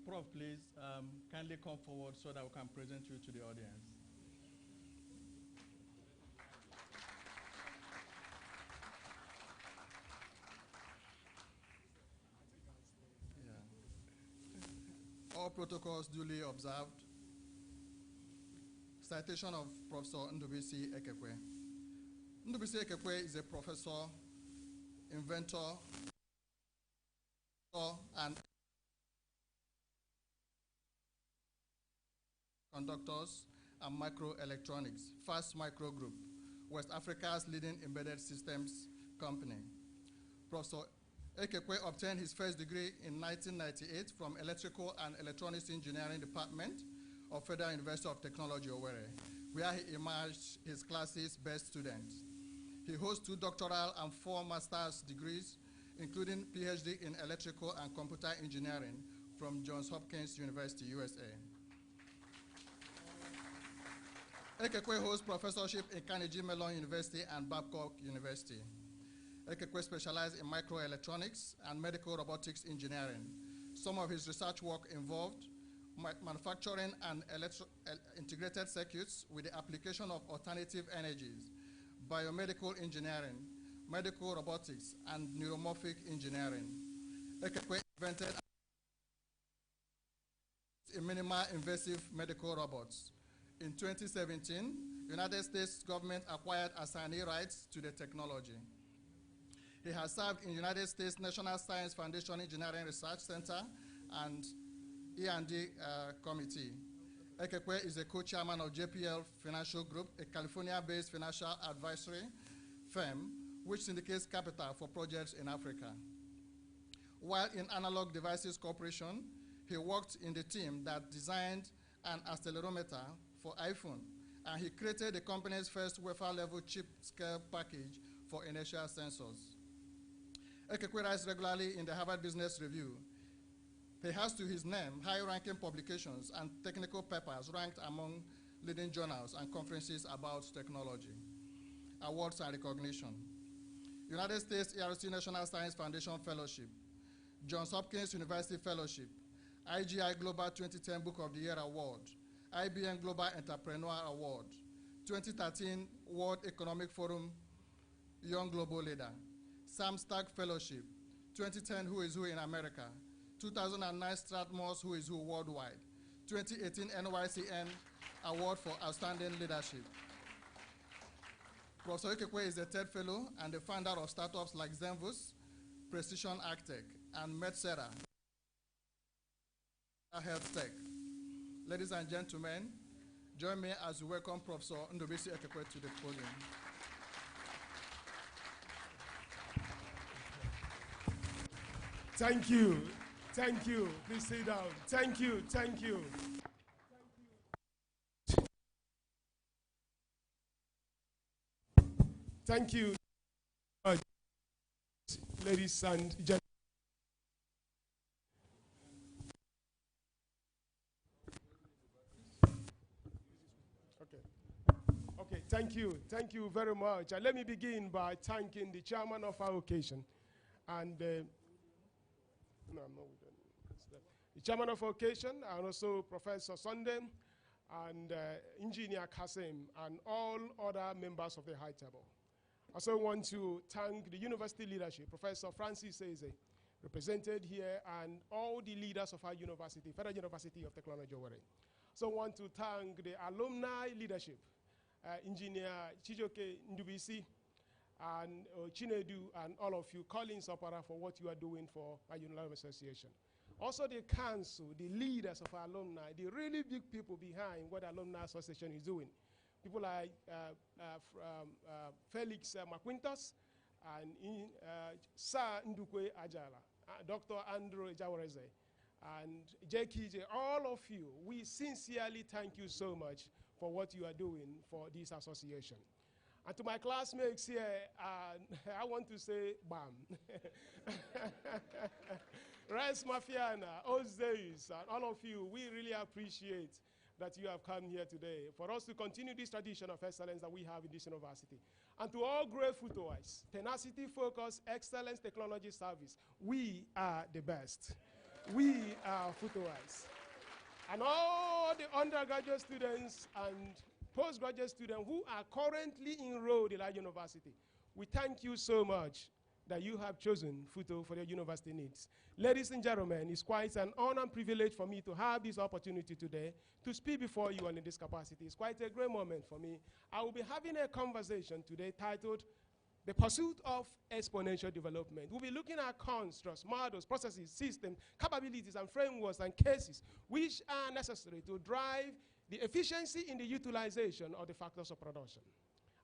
Prof, please kindly come forward so that we can present you to the audience. Yeah. All protocols duly observed. Citation of Professor Ndubisi Ekekwe. Ndubisi Ekekwe is a professor, inventor, and conductors and microelectronics, Fast Micro Group, West Africa's leading embedded systems company. Professor Ekekwe obtained his first degree in 1998 from Electrical and Electronics Engineering Department of Federal University of Technology, Owerri, where he emerged his class's best student. He holds 2 doctoral and 4 master's degrees, including PhD in Electrical and Computer Engineering from Johns Hopkins University, USA. Ekekwe holds professorship in Carnegie Mellon University and Babcock University. Ekekwe specialized in microelectronics and medical robotics engineering. Some of his research work involved manufacturing and integrated circuits with the application of alternative energies, biomedical engineering, medical robotics, and neuromorphic engineering. Ekekwe invented minimal invasive medical robots. In 2017, United States government acquired assignee rights to the technology. He has served in United States National Science Foundation Engineering Research Center and E&D Committee. Ekekwe is a co-chairman of JPL Financial Group, a California-based financial advisory firm which syndicates capital for projects in Africa. While in Analog Devices Corporation, he worked in the team that designed an accelerometer for iPhone, and he created the company's first wafer-level chip scale package for inertial sensors. Ekekwe writes regularly in the Harvard Business Review. He has to his name high-ranking publications and technical papers ranked among leading journals and conferences about technology. Awards and recognition. United States ERC National Science Foundation Fellowship, Johns Hopkins University Fellowship, IGI Global 2010 Book of the Year Award, IBM Global Entrepreneur Award, 2013 World Economic Forum Young Global Leader, Sam Stark Fellowship, 2010 Who is Who in America, 2009 Strathmore's Who is Who Worldwide, 2018 NYCN Award for Outstanding Leadership. Professor Ekekwe is a third fellow and the founder of startups like Zenvus, Precision Arctech, and Medsera Health Tech. Ladies and gentlemen, join me as we welcome Professor Ndubisi Ekekwe to the podium. Thank you. Thank you. Please sit down. Thank you. Thank you. Thank you, ladies and gentlemen. Okay, thank you. Thank you very much. Let me begin by thanking the chairman of our occasion and the chairman of occasion, and also Professor Sunday, and Engineer Kasim, and all other members of the high table. I also want to thank the university leadership, Professor Francis Eze, represented here, and all the leaders of our university, Federal University of Technology, Owerri. So I want to thank the alumni leadership, Engineer Chijoke Ndubisi, and Chinedu, and all of you, Collins Opera, for what you are doing for our University Association. Also the council, the leaders of our alumni, the really big people behind what Alumni Association is doing. People like Felix McQuintos and Sir Ndukwe Ajala, Dr. Andrew Jawareze, and JKJ, all of you, we sincerely thank you so much for what you are doing for this association. And to my classmates here, I want to say, bam. Res Mafiana, Ozeis, and all of you, we really appreciate that you have come here today for us to continue this tradition of excellence that we have in this university. And to all great FUTOites, tenacity, focus, excellence, technology, service, we are the best. We are FUTOites. And all the undergraduate students and postgraduate students who are currently enrolled in our university, we thank you so much that you have chosen FUTO for your university needs. Ladies and gentlemen, it's quite an honor and privilege for me to have this opportunity today to speak before you and in this capacity. It's quite a great moment for me. I will be having a conversation today titled The Pursuit of Exponential Development. We'll be looking at constructs, models, processes, systems, capabilities, and frameworks and cases which are necessary to drive the efficiency in the utilization of the factors of production.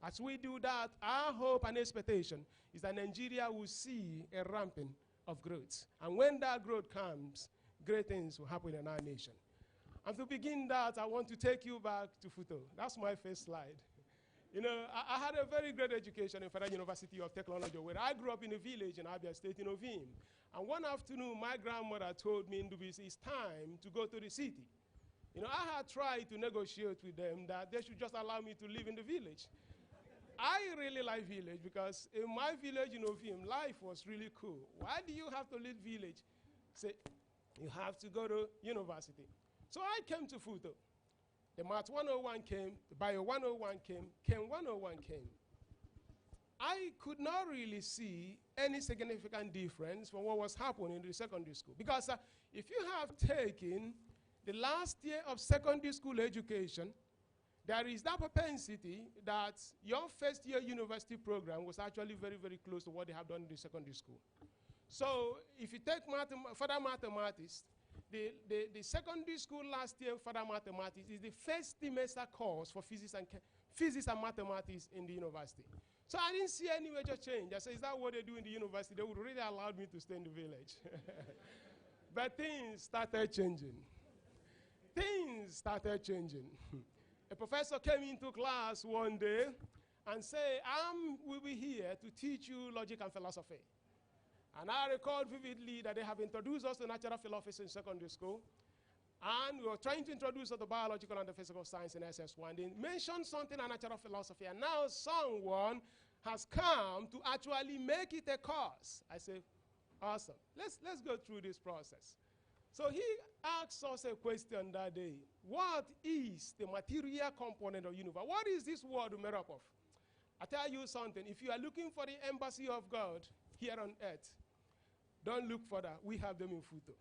As we do that, our hope and expectation is that Nigeria will see a ramping of growth. And when that growth comes, great things will happen in our nation. And to begin that, I want to take you back to FUTO. That's my first slide. You know, I had a very great education in Federal University of Technology, where I grew up in a village in Abia State in Ovim. And one afternoon, my grandmother told me, it's time to go to the city. You know, I had tried to negotiate with them that they should just allow me to live in the village. I really like village because in my village in Ovim, life was really cool. Why do you have to leave village? Say, you have to go to university. So I came to FUTO. The Math 101 came, the Bio 101 came, Chem 101 came. I could not really see any significant difference from what was happening in the secondary school. Because if you have taken the last year of secondary school education, there is that propensity that your first year university program was actually very, very close to what they have done in the secondary school. So if you take further mathematics, the secondary school last year further mathematics is the first semester course for physics and mathematics in the university. So I didn't see any major change. I said, is that what they do in the university? They would really allow me to stay in the village. But things started changing. Things started changing. A professor came into class one day and said, we'll be here to teach you logic and philosophy. And I recall vividly that they have introduced us to natural philosophy in secondary school. And we were trying to introduce us to biological and the physical science in SS1. They mentioned something on natural philosophy, and now someone has come to actually make it a course. I say, awesome. Let's go through this process. So he asked us a question that day. What is the material component of universe? What is this world made up of? I tell you something. If you are looking for the embassy of God here on earth, don't look further. We have them in FUTO.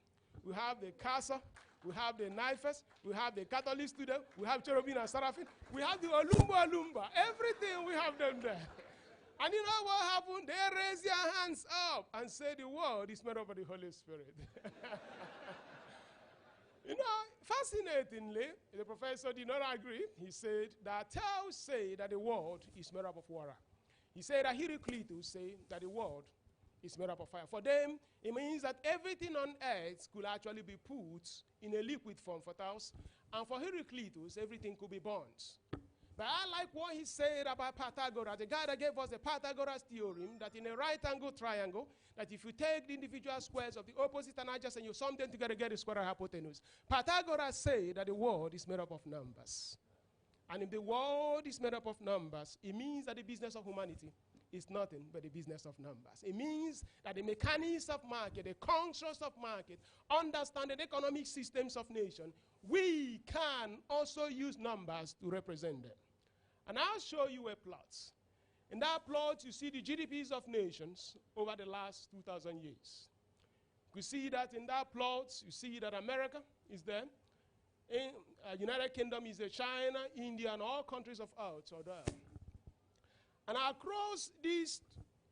We have the CASA, we have the NIFES, we have the Catholic student, we have cherubim and seraphim, we have the Alumba. Everything, we have them there. And you know what happened? They raise their hands up and say the world is made up of the Holy Spirit. You know, fascinatingly, the professor did not agree. He said that Tao say that the world is made up of water. He said that Heraclitus say that the world is made up of fire. For them, it means that everything on earth could actually be put in a liquid form for Taos. And for Heraclitus, everything could be burnt. But I like what he said about Pythagoras, the guy that gave us the Pythagoras theorem, that in a right angle triangle, that if you take the individual squares of the opposite and adjacent, you sum them together, get the square hypotenuse. Pythagoras said that the world is made up of numbers. And if the world is made up of numbers, it means that the business of humanity is nothing but the business of numbers. It means that the mechanics of market, the constructs of market, understanding the economic systems of nation, we can also use numbers to represent them. And I'll show you a plot. In that plot, you see the GDPs of nations over the last 2,000 years. You see that in that plot, you see that America is there. In United Kingdom is there, China, India, and all countries of earth are there. And across this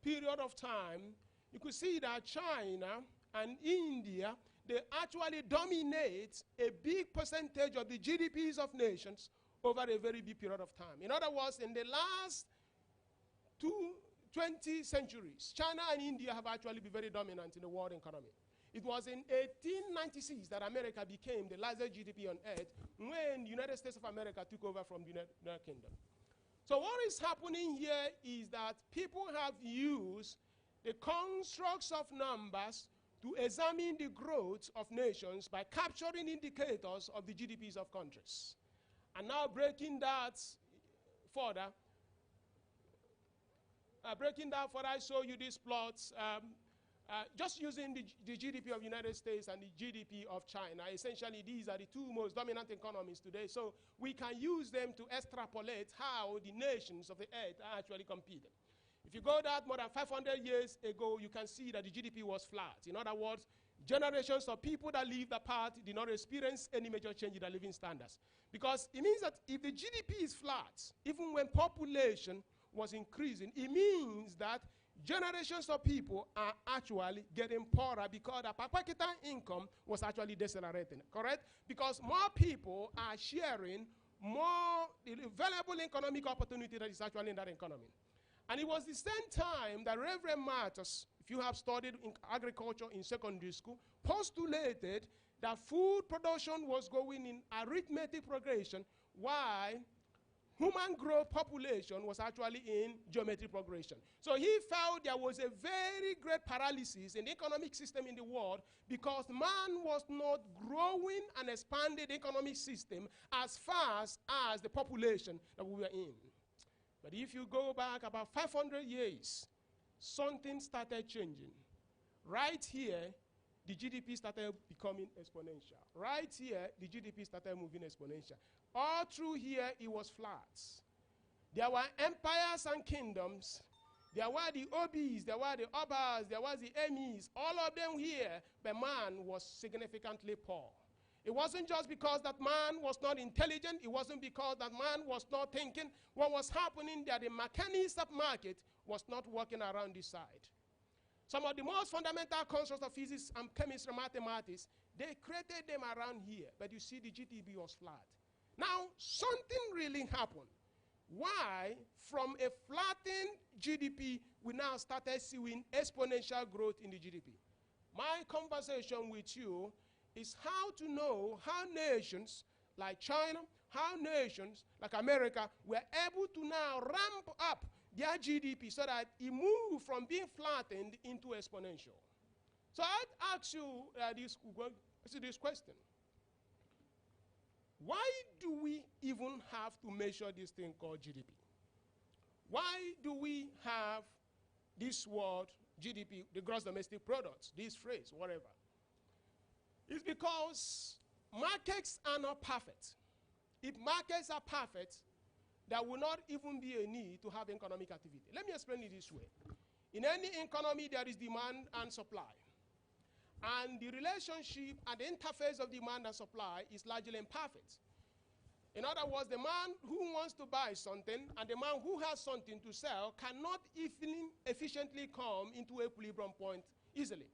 period of time, you could see that China and India, they actually dominate a big percentage of the GDPs of nations over a very big period of time. In other words, in the last 20 centuries, China and India have actually been very dominant in the world economy. It was in 1896 that America became the largest GDP on earth when the United States of America took over from the United Kingdom. So what is happening here is that people have used the constructs of numbers to examine the growth of nations by capturing indicators of the GDPs of countries. And now breaking that further, I show you these plots. Just using the GDP of the United States and the GDP of China. Essentially, these are the two most dominant economies today. So we can use them to extrapolate how the nations of the earth are actually competing. If you go that more than 500 years ago, you can see that the GDP was flat. In other words, generations of people that lived apart did not experience any major change in their living standards. Because it means that if the GDP is flat, even when population was increasing, it means that generations of people are actually getting poorer because the per capita income was actually decelerating, correct? Because more people are sharing more valuable economic opportunity that is actually in that economy. And it was the same time that Reverend Martus, if you have studied in agriculture in secondary school, postulated that food production was going in arithmetic progression, while human growth population was actually in geometric progression. So he felt there was a very great paralysis in the economic system in the world because man was not growing and expanding the economic system as fast as the population that we were in. But if you go back about 500 years, something started changing. Right here, the GDP started becoming exponential. Right here, the GDP started moving exponential. All through here, it was flat. There were empires and kingdoms. There were the Obis, there were the Obas, there was the Emis, all of them here, but man was significantly poor. It wasn't just because that man was not intelligent. It wasn't because that man was not thinking. What was happening there, the mechanics of market was not working around this side. Some of the most fundamental concepts of physics and chemistry and mathematics, they created them around here, but you see the GDP was flat. Now, something really happened. Why, from a flattened GDP, we now started seeing exponential growth in the GDP? My conversation with you is how to know how nations like China, how nations like America were able to now ramp up their GDP so that it moved from being flattened into exponential. So I'd ask you this question. Why do we even have to measure this thing called GDP? Why do we have this word, GDP, the gross domestic product, this phrase, whatever? It's because markets are not perfect. If markets are perfect, there will not even be a need to have economic activity. Let me explain it this way. In any economy, there is demand and supply. And the relationship and the interface of demand and supply is largely imperfect. In other words, the man who wants to buy something and the man who has something to sell cannot even efficiently come into equilibrium point easily.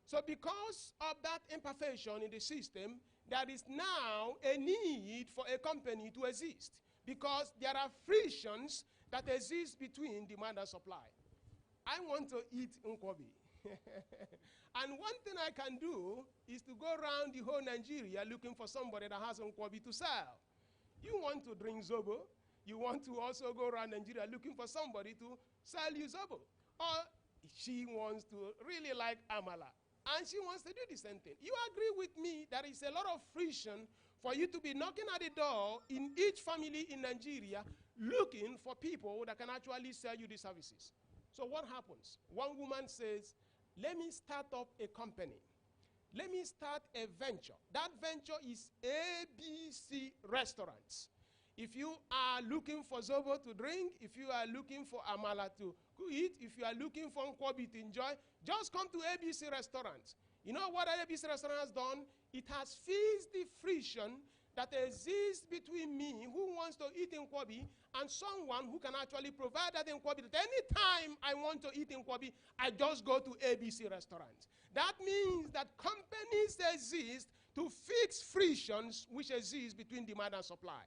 So because of that imperfection in the system, there is now a need for a company to exist because there are frictions that exist between demand and supply. I want to eat nkwobi. And one thing I can do is to go around the whole Nigeria looking for somebody that has nkwobi to sell. You want to drink zobo, you want to also go around Nigeria looking for somebody to sell you zobo. Or she wants to really like amala, and she wants to do the same thing. You agree with me that it's a lot of friction for you to be knocking at the door in each family in Nigeria looking for people that can actually sell you the services. So what happens? One woman says, let me start up a company. Let me start a venture. That venture is ABC Restaurants. If you are looking for zobo to drink, if you are looking for amala to eat, if you are looking for nkwobi to enjoy, just come to ABC Restaurants. You know what ABC Restaurant has done? It has fixed the friction that exists between me, who wants to eat nkwobi, and someone who can actually provide that nkwobi. At any time I want to eat nkwobi, I just go to ABC Restaurants. That means that companies exist to fix frictions which exist between demand and supply.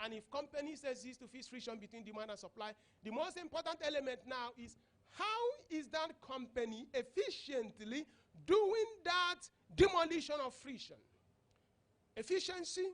And if companies exist to fix friction between demand and supply, the most important element now is how is that company efficiently doing that demolition of friction? Efficiency,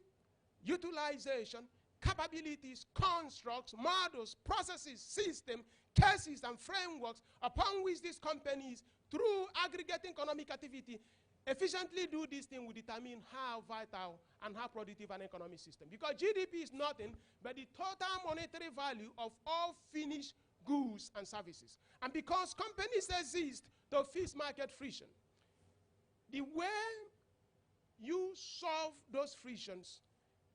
utilization, capabilities, constructs, models, processes, systems, cases, and frameworks upon which these companies, through aggregate economic activity, efficiently do this thing will determine how vital and how productive an economic system. Because GDP is nothing but the total monetary value of all finished goods and services. And because companies exist to fix market friction, the way you solve those frictions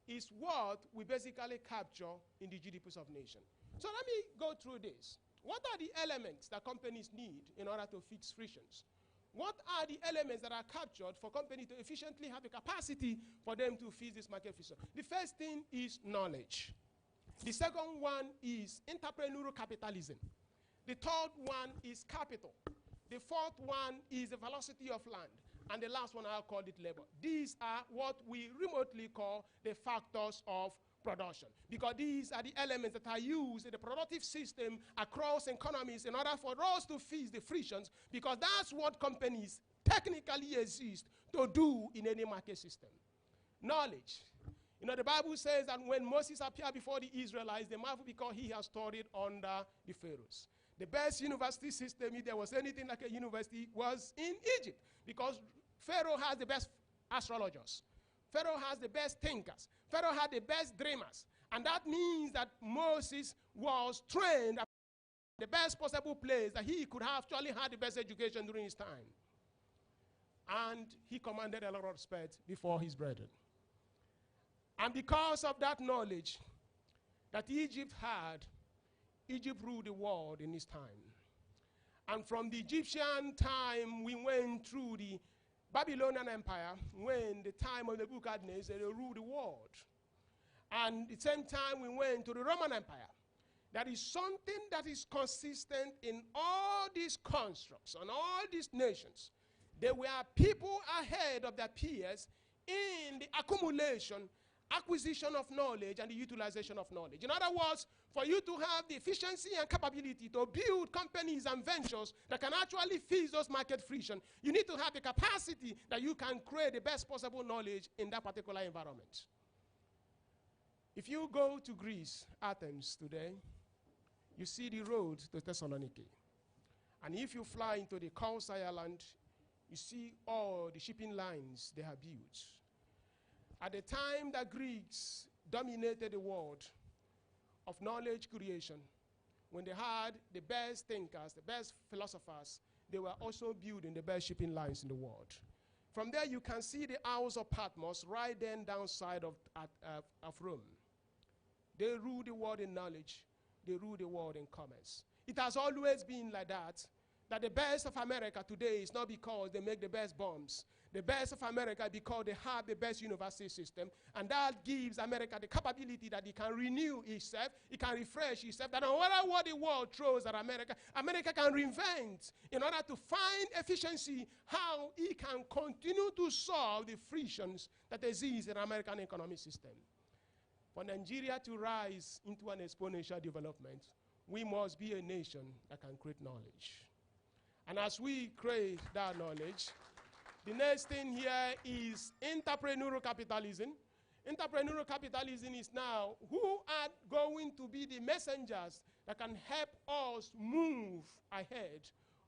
is what we basically capture in the GDPs of nations. So let me go through this. What are the elements that companies need in order to fix frictions? What are the elements that are captured for companies to efficiently have the capacity for them to fix this market friction? The first thing is knowledge. The second one is entrepreneurial capitalism. The third one is capital. The fourth one is the velocity of land. And the last one, I'll call it labor. These are what we remotely call the factors of production, because these are the elements that are used in the productive system across economies in order for us to fix the frictions, because that's what companies technically exist to do in any market system. Knowledge. You know, the Bible says that when Moses appeared before the Israelites, they marveled because he has studied under the pharaohs. The best university system, if there was anything like a university, was in Egypt, because Pharaoh has the best astrologers. Pharaoh has the best thinkers. Pharaoh had the best dreamers. And that means that Moses was trained at the best possible place that he could have actually had the best education during his time. And he commanded a lot of respect before his brethren. And because of that knowledge that Egypt had, Egypt ruled the world in his time. And from the Egyptian time, we went through the Babylonian Empire, when the time of Nebuchadnezzar, they ruled the world. And at the same time, we went to the Roman Empire. That is something that is consistent in all these constructs and all these nations. There were people ahead of their peers in the accumulation, acquisition of knowledge, and the utilization of knowledge. In other words, for you to have the efficiency and capability to build companies and ventures that can actually fix those market friction, you need to have the capacity that you can create the best possible knowledge in that particular environment. If you go to Greece, Athens today, you see the road to Thessaloniki. And if you fly into the Kos Island, you see all the shipping lines they have built. At the time that Greeks dominated the world of knowledge creation, when they had the best thinkers, the best philosophers, they were also building the best shipping lines in the world. From there, you can see the Isles of Patmos right then downside of Rome. They rule the world in knowledge. They rule the world in commerce. It has always been like that the best of America today is not because they make the best bombs. The best of America because they have the best university system, and that gives America the capability that it can renew itself, it can refresh itself, that no matter what the world throws at America, America can reinvent in order to find efficiency, how it can continue to solve the frictions that exist in the American economic system. For Nigeria to rise into an exponential development, we must be a nation that can create knowledge. And as we create that knowledge, the next thing here is entrepreneurial capitalism. Entrepreneurial capitalism is now who are going to be the messengers that can help us move ahead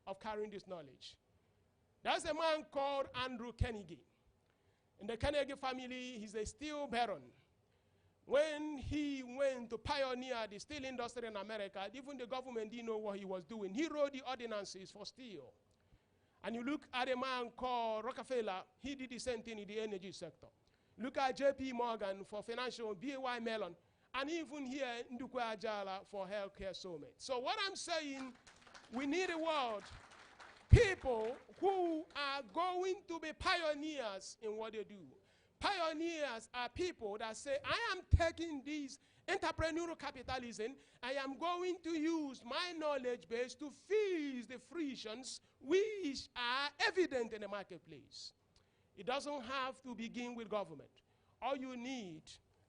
of carrying this knowledge. There's a man called Andrew Carnegie. In the Carnegie family, he's a steel baron. When he went to pioneer the steel industry in America, even the government didn't know what he was doing. He wrote the ordinances for steel. And you look at a man called Rockefeller, he did the same thing in the energy sector. Look at J.P. Morgan for financial, B.A.Y. Mellon, and even here, Ndukwe Ajala for healthcare summit. So what I'm saying, we need a world, people who are going to be pioneers in what they do. Pioneers are people that say, I am taking this entrepreneurial capitalism, I am going to use my knowledge base to fix the frictions which are evident in the marketplace. It doesn't have to begin with government. All you need,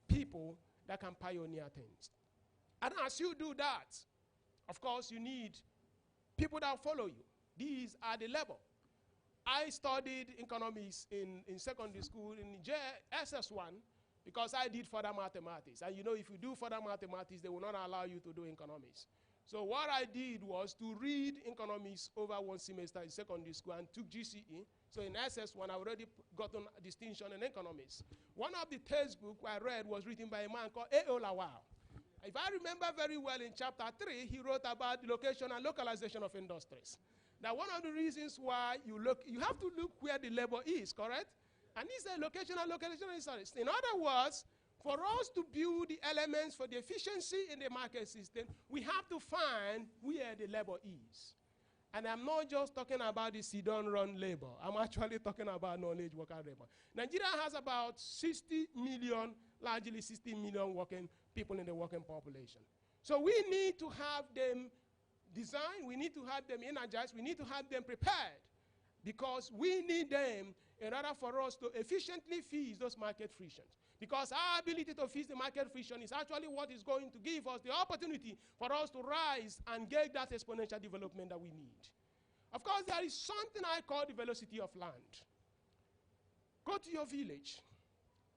people that can pioneer things. And as you do that, of course, you need people that follow you. These are the level. I studied economics in secondary school in SS1 because I did further mathematics. And you know, if you do further mathematics, they will not allow you to do economics. So what I did was to read economics over one semester in secondary school and took GCE. So in SS1, I already gotten a distinction in economics. One of the textbooks I read was written by a man called A.O. Lawal. If I remember very well, in chapter 3, he wrote about the location and localization of industries. Now, one of the reasons why you have to look where the labor is, correct? And he said location and localization of industries. In other words, for us to build the elements for the efficiency in the market system, we have to find where the labor is. And I'm not just talking about the Sidon-run labor. I'm actually talking about knowledge worker labor. Nigeria has about 60 million, largely 60 million working people in the working population. So we need to have them designed, we need to have them energized, we need to have them prepared, because we need them in order for us to efficiently feed those market frictions. Because our ability to feed the market friction is actually what is going to give us the opportunity for us to rise and get that exponential development that we need. Of course, there is something I call the velocity of land. Go to your village.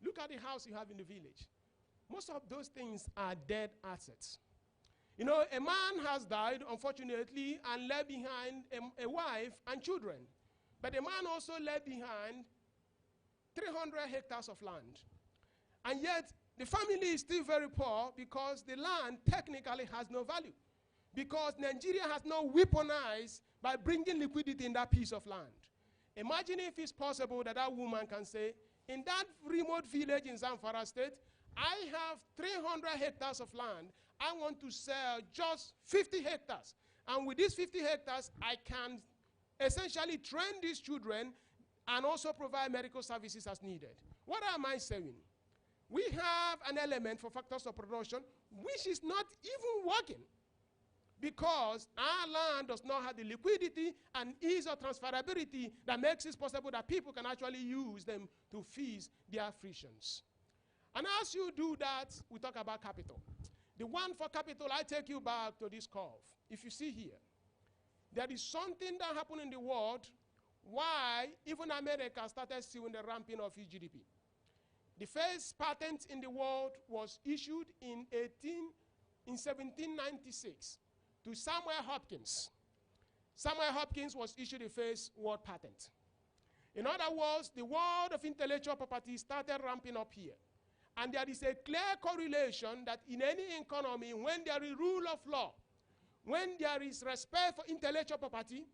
Look at the house you have in the village. Most of those things are dead assets. You know, a man has died, unfortunately, and left behind a wife and children. But the man also left behind 300 hectares of land. And yet, the family is still very poor because the land technically has no value. Because Nigeria has not weaponized by bringing liquidity in that piece of land. Imagine if it's possible that that woman can say, in that remote village in Zamfara State, I have 300 hectares of land. I want to sell just 50 hectares. And with these 50 hectares, I can essentially train these children and also provide medical services as needed. What am I saying? We have an element for factors of production which is not even working, because our land does not have the liquidity and ease of transferability that makes it possible that people can actually use them to feed their frictions. And as you do that, we talk about capital. The one for capital, I take you back to this curve. If you see here, there is something that happened in the world why even America started seeing the ramping of its GDP. The first patent in the world was issued in 1796 to Samuel Hopkins. Samuel Hopkins was issued the first world patent. In other words, the world of intellectual property started ramping up here. And there is a clear correlation that in any economy, when there is rule of law, when there is respect for intellectual property,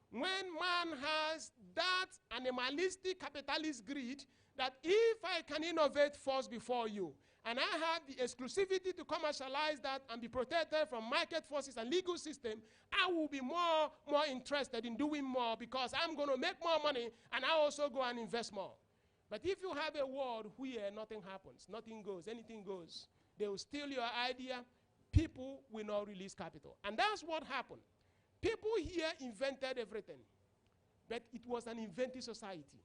when man has that animalistic capitalist greed, that if I can innovate first before you, and I have the exclusivity to commercialize that and be protected from market forces and legal system, I will be more interested in doing more, because I'm going to make more money and I also go and invest more. But if you have a world where nothing happens, nothing goes, anything goes, they will steal your idea, people will not release capital. And that's what happened. People here invented everything, but it was an inventive society.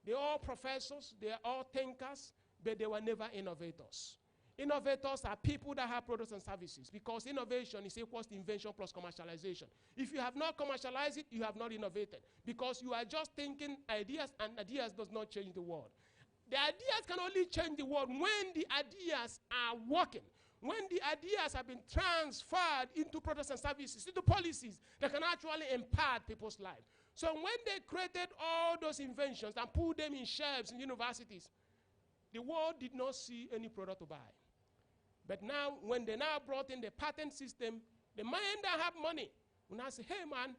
They're all professors, they're all thinkers, but they were never innovators. Innovators are people that have products and services, because innovation is equals to invention plus commercialization. If you have not commercialized it, you have not innovated, because you are just thinking ideas, and ideas does not change the world. The ideas can only change the world when the ideas are working, when the ideas have been transferred into products and services, into policies that can actually impact people's lives. So when they created all those inventions and put them in shelves in universities, the world did not see any product to buy. But now, when they now brought in the patent system, the man that have money will now say, hey man,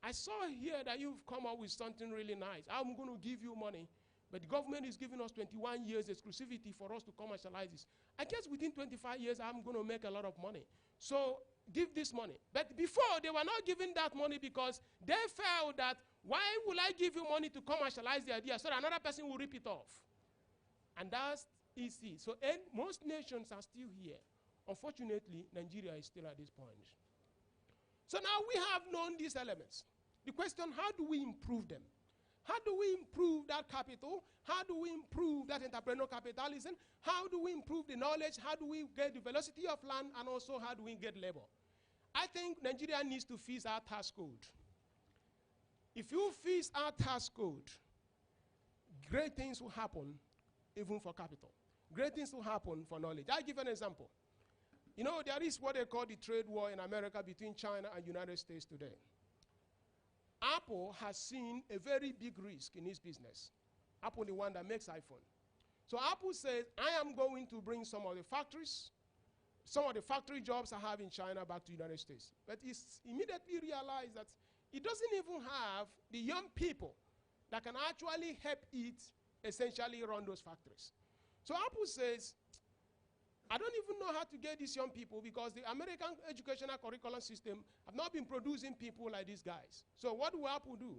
I saw here that you've come up with something really nice. I'm going to give you money. But the government is giving us 21 years exclusivity for us to commercialize this. I guess within 25 years, I'm going to make a lot of money. So give this money. But before, they were not giving that money because they felt that, why will I give you money to commercialize the idea so that another person will rip it off? And that's easy. So most nations are still here. Unfortunately, Nigeria is still at this point. So now we have known these elements. The question, how do we improve them? How do we improve that capital? How do we improve that entrepreneurial capitalism? How do we improve the knowledge? How do we get the velocity of land? And also, how do we get labor? I think Nigeria needs to fix our tax code. If you fix our tax code, great things will happen even for capital. Great things will happen for knowledge. I'll give an example. You know, there is what they call the trade war in America between China and United States today. Apple has seen a very big risk in its business. Apple, the one that makes iPhone. So Apple says, I am going to bring some of the factories, some of the factory jobs I have in China back to the United States. But it's immediately realized that it doesn't even have the young people that can actually help it essentially run those factories. So Apple says, I don't even know how to get these young people because the American educational curriculum system have not been producing people like these guys. So what will Apple do?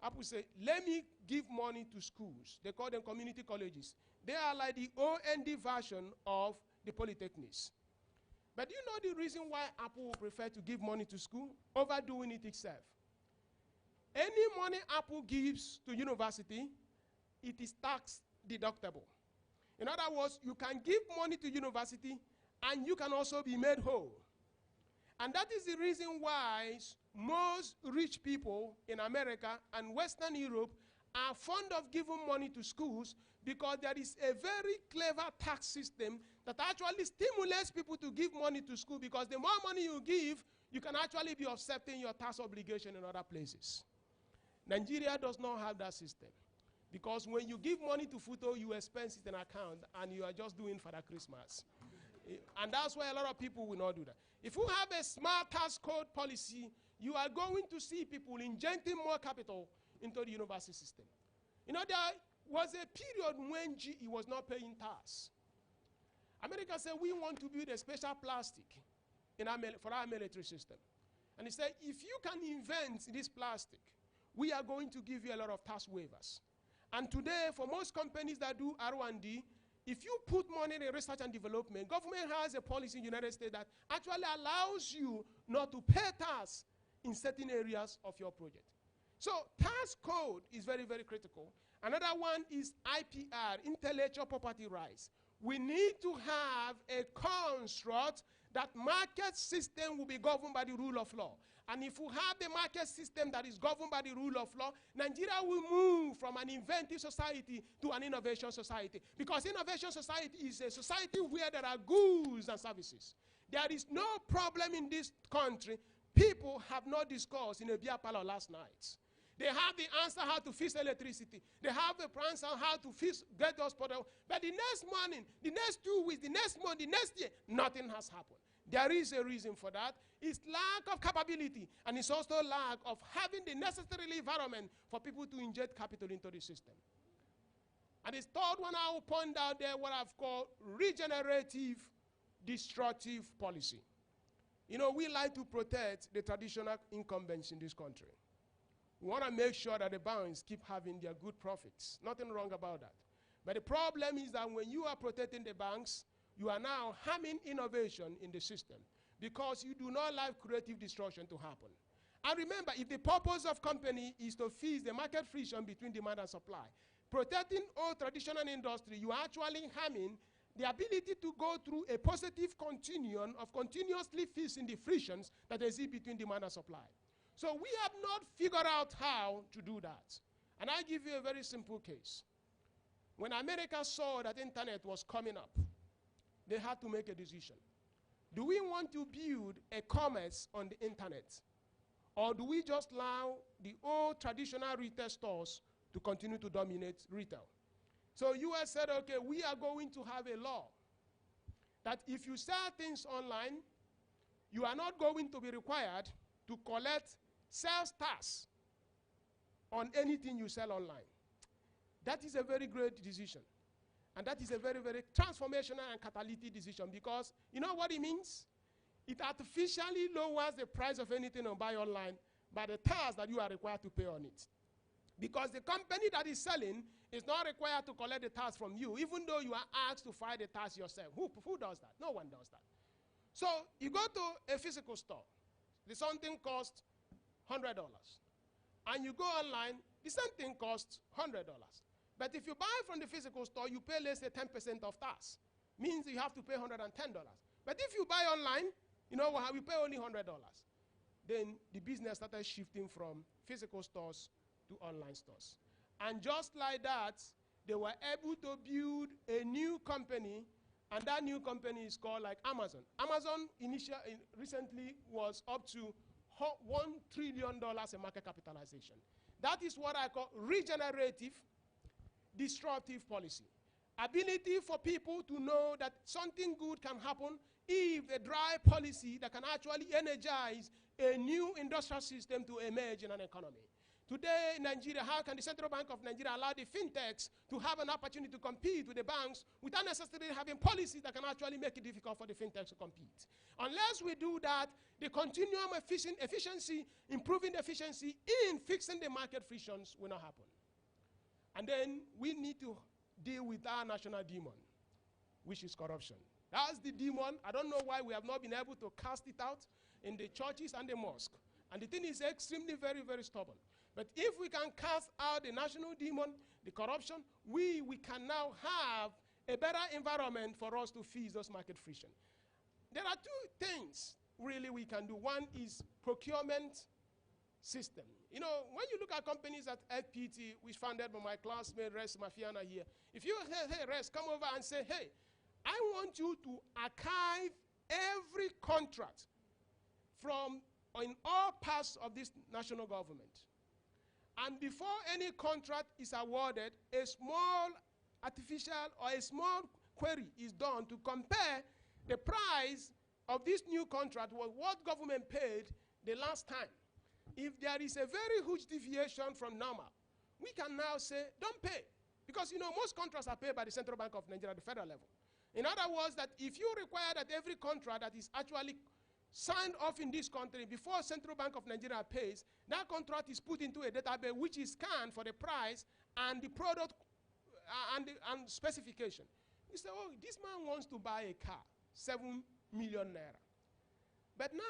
Apple say, let me give money to schools. They call them community colleges. They are like the OND version of the polytechnics. But do you know the reason why Apple will prefer to give money to school over doing it itself? Any money Apple gives to university, it is tax deductible. In other words, you can give money to university and you can also be made whole. And that is the reason why most rich people in America and Western Europe are fond of giving money to schools because there is a very clever tax system that actually stimulates people to give money to school because the more money you give, you can actually be offsetting your tax obligation in other places. Nigeria does not have that system because when you give money to FUTO, you expense it in account and you are just doing for the Christmas. And that's why a lot of people will not do that. If you have a smart tax code policy, you are going to see people injecting more capital into the university system. You know, there was a period when GE was not paying tax. America said, we want to build a special plastic for our military system. And he said, if you can invent this plastic, we are going to give you a lot of tax waivers. And today, for most companies that do R&D, if you put money in research and development, government has a policy in the United States that actually allows you not to pay tax in certain areas of your project. So tax code is very, very critical. Another one is IPR, intellectual property rights. We need to have a construct that market system will be governed by the rule of law. And if we have the market system that is governed by the rule of law, Nigeria will move from an inventive society to an innovation society. Because innovation society is a society where there are goods and services. There is no problem in this country people have not discussed in a beer parlor last night. They have the answer how to fix electricity. They have the answer how to fix, get those products. But the next morning, the next 2 weeks, the next month, the next year, nothing has happened. There is a reason for that. It's lack of capability, and it's also lack of having the necessary environment for people to inject capital into the system. And the third one I will point out there, what I've called regenerative, destructive policy. You know, we like to protect the traditional incumbents in this country. We want to make sure that the banks keep having their good profits. Nothing wrong about that. But the problem is that when you are protecting the banks, you are now harming innovation in the system because you do not allow creative destruction to happen. And remember, if the purpose of company is to fix the market friction between demand and supply, protecting all traditional industry, you are actually harming the ability to go through a positive continuum of continuously fixing the frictions that exist between demand and supply. So we have not figured out how to do that. And I give you a very simple case. When America saw that internet was coming up, they had to make a decision. Do we want to build a commerce on the internet? Or do we just allow the old traditional retail stores to continue to dominate retail? So US said, okay, we are going to have a law that if you sell things online, you are not going to be required to collect sales tax on anything you sell online. That is a very great decision. And that is a very, very transformational and catalytic decision because you know what it means? It artificially lowers the price of anything you buy online by the tax that you are required to pay on it. Because the company that is selling is not required to collect the tax from you, even though you are asked to file the tax yourself. Who does that? No one does that. So you go to a physical store. Something costs $100. And you go online, the same thing costs $100. But if you buy from the physical store, you pay less than 10% of tax. Means you have to pay $110. But if you buy online, you know what, we pay only $100. Then the business started shifting from physical stores to online stores. And just like that, they were able to build a new company And that new company is called like Amazon. Amazon recently was up to $1 trillion in market capitalization. That is what I call regenerative, disruptive policy. Ability for people to know that something good can happen if a dry policy that can actually energize a new industrial system to emerge in an economy. Today in Nigeria, how can the Central Bank of Nigeria allow the fintechs to have an opportunity to compete with the banks without necessarily having policies that can actually make it difficult for the fintechs to compete? Unless we do that, the continuum efficiency, improving efficiency in fixing the market frictions will not happen. And then we need to deal with our national demon, which is corruption. That's the demon. I don't know why we have not been able to cast it out in the churches and the mosque. And the thing is extremely, very, very stubborn. But if we can cast out the national demon, the corruption, we can now have a better environment for us to feed those market friction. There are two things really we can do. One is procurement system. You know, when you look at companies at FPT, which founded by my classmate, Res Mafiana here, if you say, hey, Res, come over and say, hey, I want you to archive every contract from in all parts of this national government. And before any contract is awarded, a small artificial or a small query is done to compare the price of this new contract with what government paid the last time. If there is a very huge deviation from normal, we can now say, don't pay. Because, you know, most contracts are paid by the Central Bank of Nigeria at the federal level. In other words, that if you require that every contract that is actually signed off in this country before Central Bank of Nigeria pays, that contract is put into a database which is scanned for the price and the product and specification. You say, oh, this man wants to buy a car, 7 million naira. But now,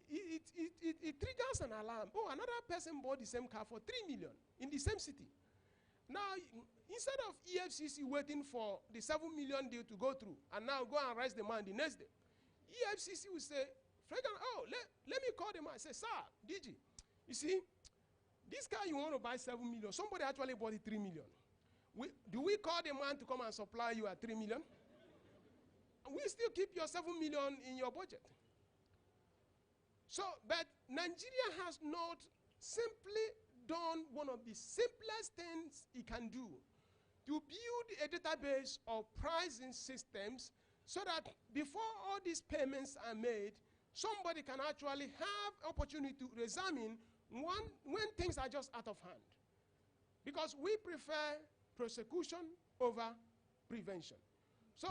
it triggers an alarm. Oh, another person bought the same car for 3 million in the same city. Now, instead of EFCC waiting for the 7 million deal to go through and now go and arrest the man the next day, EFCC will say, oh, let me call the man. Say, sir, DG, you see, this car you want to buy 7 million, somebody actually bought it 3 million. Do we call the man to come and supply you at 3 million? We still keep your 7 million in your budget. So, but Nigeria has not simply done one of the simplest things it can do to build a database of pricing systems so that before all these payments are made, somebody can actually have opportunity to examine when things are just out of hand. Because we prefer prosecution over prevention. So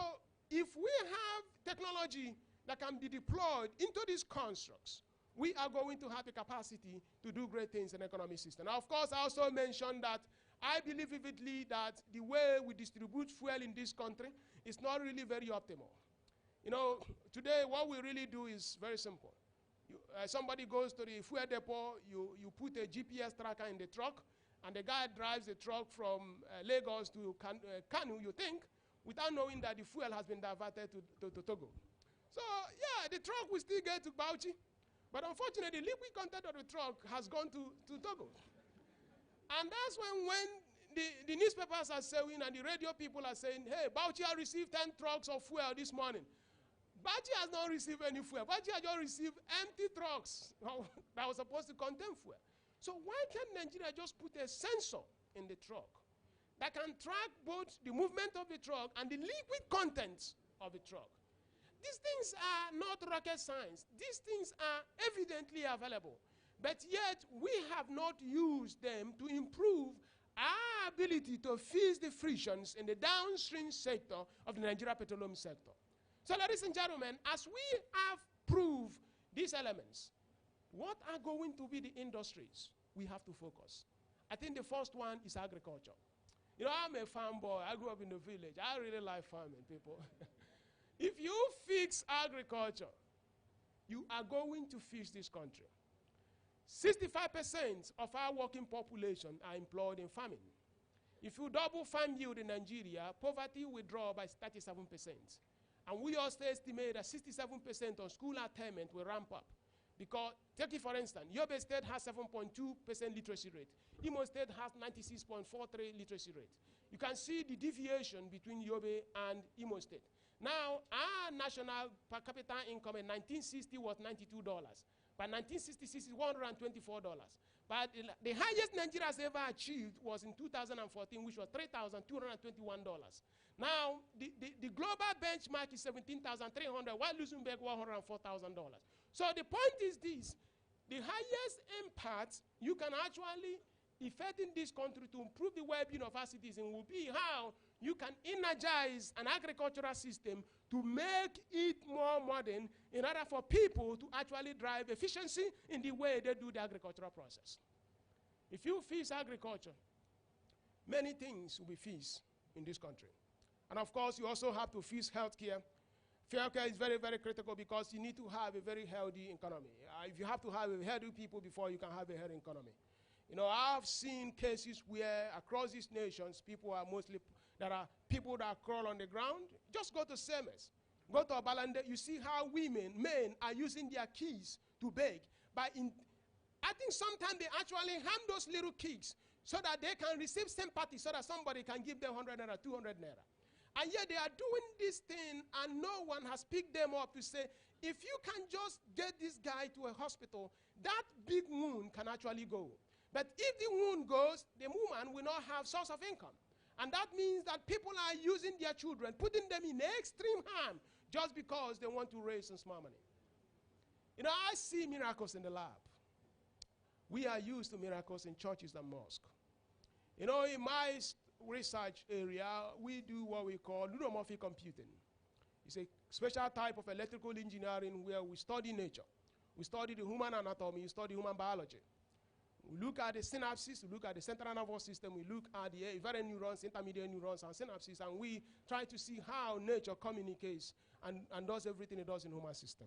if we have technology that can be deployed into these constructs, we are going to have the capacity to do great things in the economic system. Now, of course, I also mentioned that I believe vividly that the way we distribute fuel in this country is not really very optimal. You know, today what we really do is very simple. Somebody goes to the fuel depot, you put a GPS tracker in the truck, and the guy drives the truck from Lagos to Kanu, you think, without knowing that the fuel has been diverted to Togo. So, yeah, the truck will still get to Bauchi, but unfortunately, the liquid content of the truck has gone to Togo. And that's when the newspapers are saying and the radio people are saying, hey, Bauchi has received 10 trucks of fuel this morning. Bauchi has not received any fuel. Bauchi has just received empty trucks that was supposed to contain fuel. So why can't Nigeria just put a sensor in the truck that can track both the movement of the truck and the liquid contents of the truck? These things are not rocket science. These things are evidently available. But yet, we have not used them to improve our ability to fix the frictions in the downstream sector of the Nigeria petroleum sector. So, ladies and gentlemen, as we have proved these elements, what are going to be the industries we have to focus? I think the first one is agriculture. You know, I'm a farm boy. I grew up in the village. I really like farming, people. If you fix agriculture, you are going to fix this country. 65% of our working population are employed in farming. If you double farm yield in Nigeria, poverty will drop by 37%. And we also estimate that 67% of school attainment will ramp up. Because, take it for instance, Yobe State has 7.2% literacy rate. Imo State has 96.43 literacy rate. You can see the deviation between Yobe and Imo State. Now, our national per capita income in 1960 was $92. By 1966, it's $124. But the highest Nigeria has ever achieved was in 2014, which was $3,221. Now, the global benchmark is $17,300, while Luxembourg $104,000. So the point is this: the highest impact you can actually effect in this country to improve the well-being of our citizens will be how you can energize an agricultural system to make it more modern in order for people to actually drive efficiency in the way they do the agricultural process. If you fix agriculture, many things will be fixed in this country. And of course, you also have to fix healthcare. Healthcare is very, very critical because you need to have a very healthy economy. If you have to have a healthy people before you can have a healthy economy. You know, I've seen cases where across these nations, there are people that crawl on the ground. Just go to Semes, go to Abalande, you see how men are using their keys to beg. I think sometimes they actually hand those little kids so that they can receive sympathy, so that somebody can give them 100 naira, 200 naira. And yet they are doing this thing and no one has picked them up to say, if you can just get this guy to a hospital, that big wound can actually go. But if the wound goes, the woman will not have source of income. And that means that people are using their children, putting them in extreme harm just because they want to raise some small money. You know, I see miracles in the lab. We are used to miracles in churches and mosques. You know, in my research area, we do what we call neuromorphic computing. It's a special type of electrical engineering where we study nature. We study the human anatomy, we study human biology. We look at the synapses, we look at the central nervous system, we look at the efferent neurons, intermediate neurons, and synapses, and we try to see how nature communicates and does everything it does in the human system.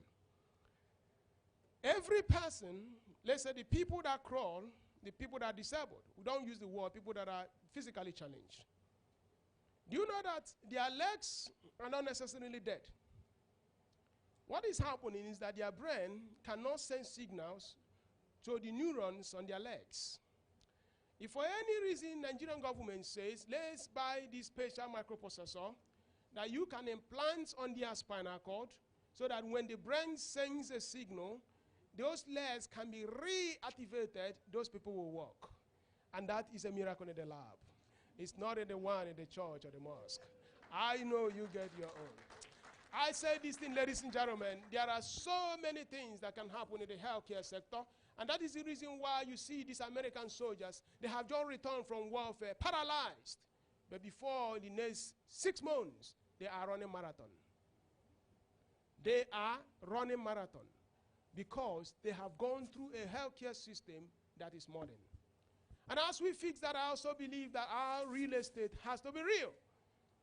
Every person, let's say the people that crawl, the people that are disabled, we don't use the word people that are physically challenged. Do you know that their legs are not necessarily dead? What is happening is that their brain cannot send signals to the neurons on their legs. If for any reason Nigerian government says, let's buy this special microprocessor that you can implant on their spinal cord so that when the brain sends a signal, those legs can be reactivated, those people will walk. And that is a miracle in the lab. It's not in the one in the church or the mosque. I know you get your own. I say this thing, ladies and gentlemen, there are so many things that can happen in the healthcare sector, and that is the reason why you see these American soldiers, they have just returned from warfare, paralyzed. But before the next 6 months, they are running marathon. They are running marathon because they have gone through a healthcare system that is modern. And as we fix that, I also believe that our real estate has to be real.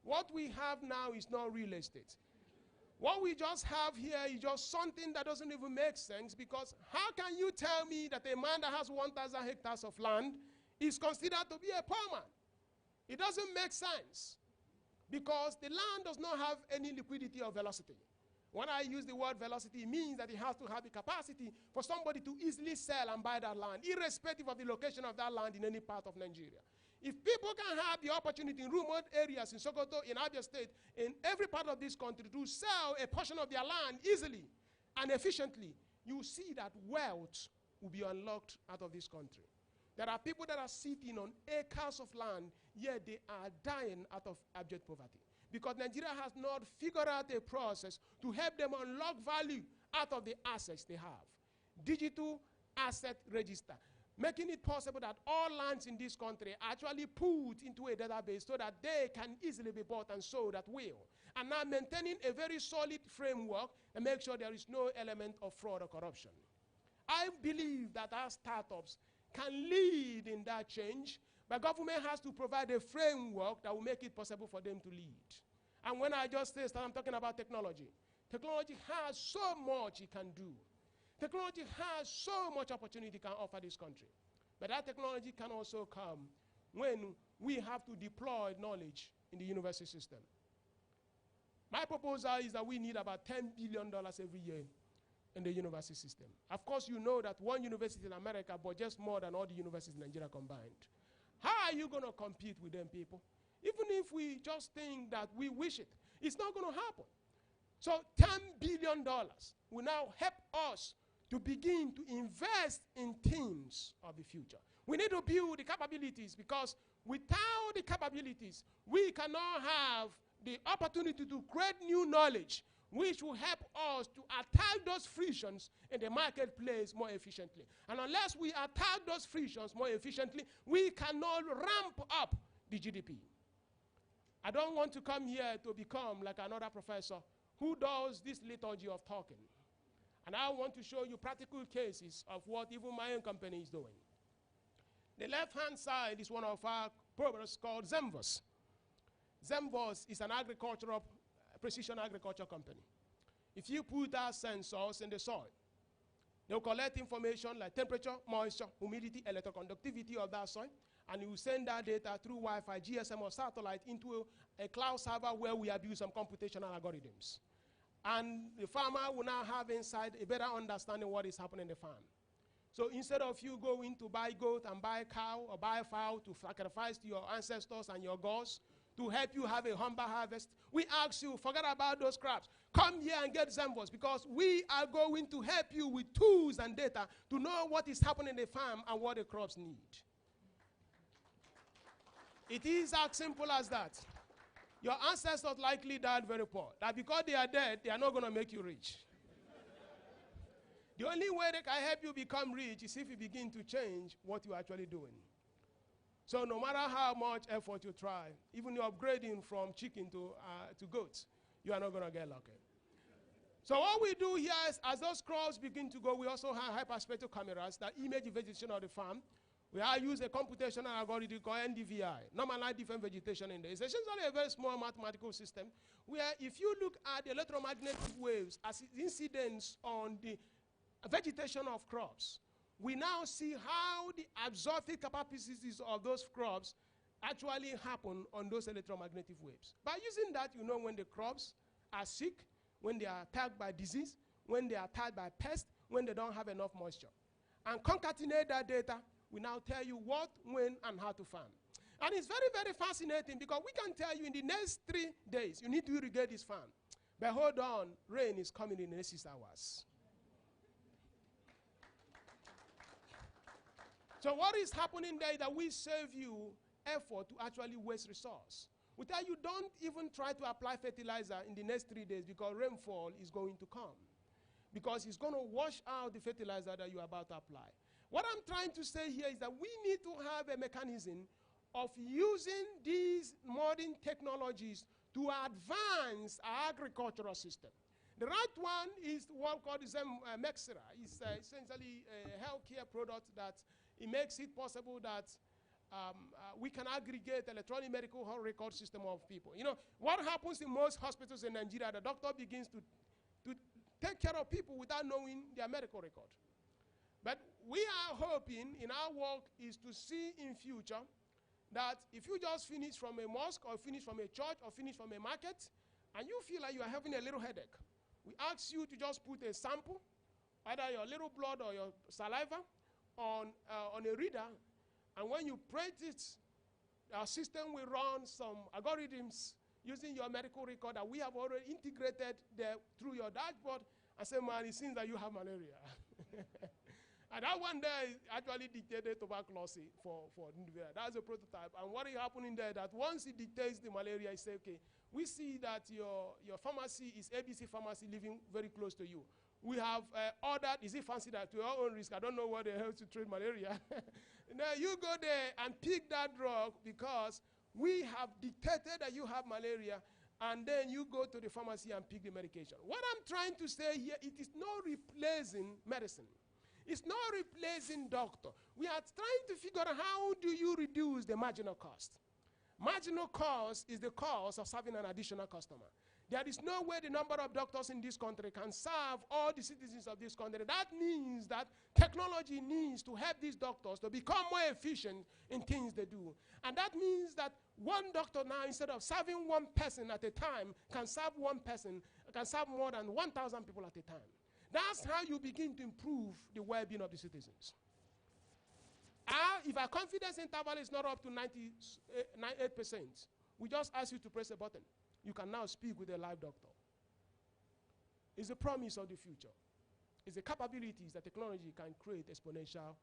What we have now is not real estate. What we just have here is just something that doesn't even make sense, because how can you tell me that a man that has 1,000 hectares of land is considered to be a poor man? It doesn't make sense, because the land does not have any liquidity or velocity. When I use the word velocity, it means that it has to have the capacity for somebody to easily sell and buy that land, irrespective of the location of that land in any part of Nigeria. If people can have the opportunity in remote areas, in Sokoto, in Abia State, in every part of this country, to sell a portion of their land easily and efficiently, you see that wealth will be unlocked out of this country. There are people that are sitting on acres of land, yet they are dying out of abject poverty, because Nigeria has not figured out a process to help them unlock value out of the assets they have. Digital asset register, making it possible that all lands in this country are actually put into a database so that they can easily be bought and sold at will. And now maintaining a very solid framework and make sure there is no element of fraud or corruption. I believe that our startups can lead in that change, but government has to provide a framework that will make it possible for them to lead. And when I just say that, I'm talking about technology. Technology has so much it can do. Technology has so much opportunity it can offer this country. But that technology can also come when we have to deploy knowledge in the university system. My proposal is that we need about $10 billion every year in the university system. Of course, you know that one university in America, but just more than all the universities in Nigeria combined. How are you going to compete with them people? Even if we just think that we wish it, it's not going to happen. So $10 billion will now help us to begin to invest in teams of the future. We need to build the capabilities, because without the capabilities, we cannot have the opportunity to create new knowledge which will help us to attack those frictions in the marketplace more efficiently. And unless we attack those frictions more efficiently, we cannot ramp up the GDP. I don't want to come here to become like another professor who does this liturgy of talking. And I want to show you practical cases of what even my own company is doing. The left-hand side is one of our products called Zemvos. Zemvos is an agricultural, precision agriculture company. If you put our sensors in the soil, they'll collect information like temperature, moisture, humidity, electroconductivity of that soil, and you send that data through Wi-Fi, GSM, or satellite into a cloud server where we abuse some computational algorithms. And the farmer will now have inside a better understanding of what is happening in the farm. So instead of you going to buy goat and buy cow or buy fowl to sacrifice to your ancestors and your gods to help you have a humble harvest, we ask you, forget about those crops. Come here and get Zemvos, because we are going to help you with tools and data to know what is happening in the farm and what the crops need. It is as simple as that. Your ancestors likely died very poor. That because they are dead, they are not going to make you rich. The only way they can help you become rich is if you begin to change what you're actually doing. So no matter how much effort you try, even you're upgrading from chicken to goats, you are not going to get lucky. So what we do here is, as those crops begin to go, we also have hyperspectral cameras that image the vegetation of the farm. We use a computational algorithm called NDVI, normalized different vegetation in there. It's essentially a very small mathematical system where if you look at the electromagnetic waves as incidents on the vegetation of crops, we now see how the absorptive capacities of those crops actually happen on those electromagnetic waves. By using that, you know when the crops are sick, when they are attacked by disease, when they are attacked by pests, when they don't have enough moisture. And concatenate that data, we now tell you what, when, and how to farm. And it's very, very fascinating, because we can tell you in the next 3 days, you need to irrigate this farm. But hold on, rain is coming in the next 6 hours. So what is happening there is that we save you effort to actually waste resource. We tell you, don't even try to apply fertilizer in the next 3 days, because rainfall is going to come. Because it's going to wash out the fertilizer that you're about to apply. What I'm trying to say here is that we need to have a mechanism of using these modern technologies to advance our agricultural system. The right one is one called Mexera. It's essentially a healthcare product that it makes it possible that we can aggregate electronic medical record system of people. You know, what happens in most hospitals in Nigeria, the doctor begins to take care of people without knowing their medical record. But we are hoping in our work is to see in future that if you just finish from a mosque or finish from a church or finish from a market and you feel like you are having a little headache, we ask you to just put a sample, either your little blood or your saliva, on a reader, and when you print it, our system will run some algorithms using your medical record that we have already integrated there through your dashboard and say, man, it seems that you have malaria. And that one there actually dictated tuberculosis for Nvidia. That's a prototype. And what is happening there, that once it dictates the malaria, it says, okay, we see that your pharmacy is ABC Pharmacy living very close to you. We have ordered, is it fancy that to your own risk? I don't know what the hell to treat malaria. Now you go there and pick that drug because we have dictated that you have malaria, and then you go to the pharmacy and pick the medication. What I'm trying to say here, it is not replacing medicine. It's not replacing doctor. We are trying to figure out how do you reduce the marginal cost. Marginal cost is the cost of serving an additional customer. There is no way the number of doctors in this country can serve all the citizens of this country. That means that technology needs to help these doctors to become more efficient in things they do. And that means that one doctor now, instead of serving one person at a time, can serve one person, can serve more than 1,000 people at a time. That's how you begin to improve the well-being of the citizens. If our confidence interval is not up to 98%, we just ask you to press a button. You can now speak with a live doctor. It's the promise of the future. It's the capabilities that technology can create exponential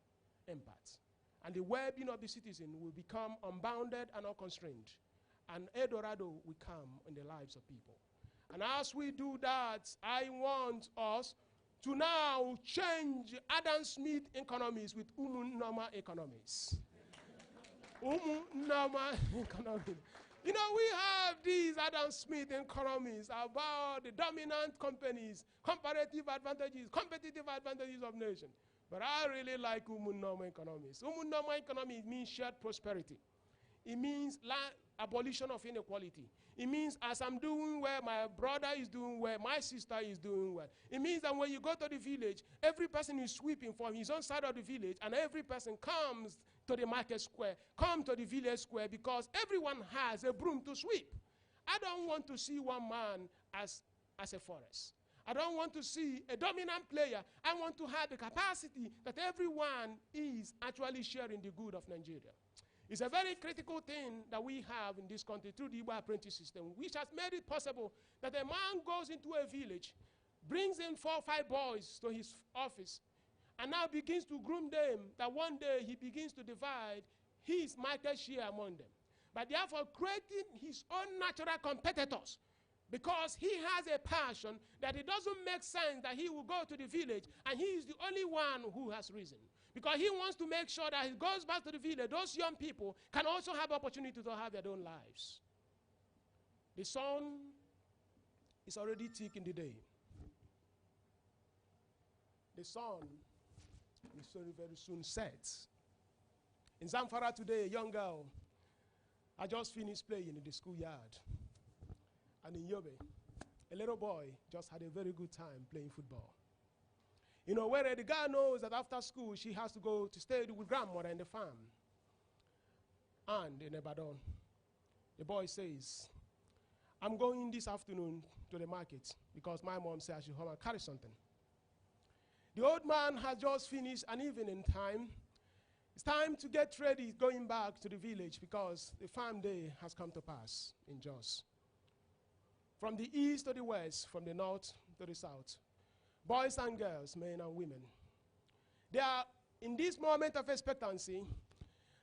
impacts. And the well-being of the citizen will become unbounded and unconstrained. And Eldorado will come in the lives of people. And as we do that, I want us to now change Adam Smith economies with Umunama economies. Umunama economies. You know, we have these Adam Smith economies about the dominant companies, comparative advantages, competitive advantages of nations. But I really like Umunama economies. Umunama economy means shared prosperity. It means abolition of inequality. It means as I'm doing well, my brother is doing well, my sister is doing well. It means that when you go to the village, every person is sweeping from his own side of the village, and every person comes to the market square, come to the village square, because everyone has a broom to sweep. I don't want to see one man as a forest. I don't want to see a dominant player. I want to have the capacity that everyone is actually sharing the good of Nigeria. It's a very critical thing that we have in this country through the Igbo apprentice system, which has made it possible that a man goes into a village, brings in 4 or 5 boys to his office, and now begins to groom them, that one day he begins to divide his market share among them. But therefore creating his own natural competitors, because he has a passion that it doesn't make sense that he will go to the village and he is the only one who has risen. Because he wants to make sure that he goes back to the village, those young people can also have opportunity to have their own lives. The sun is already thick in the day. The sun will very soon set. In Zamfara today, a young girl, I just finished playing in the schoolyard. And in Yobe, a little boy just had a very good time playing football. You know, where the girl knows that after school she has to go to stay with grandmother in the farm. And in Ibadan, the boy says, I'm going this afternoon to the market because my mom said I should come and carry something. The old man has just finished an evening time. It's time to get ready going back to the village because the farm day has come to pass in Jos. From the east to the west, from the north to the south, boys and girls, men and women, they are in this moment of expectancy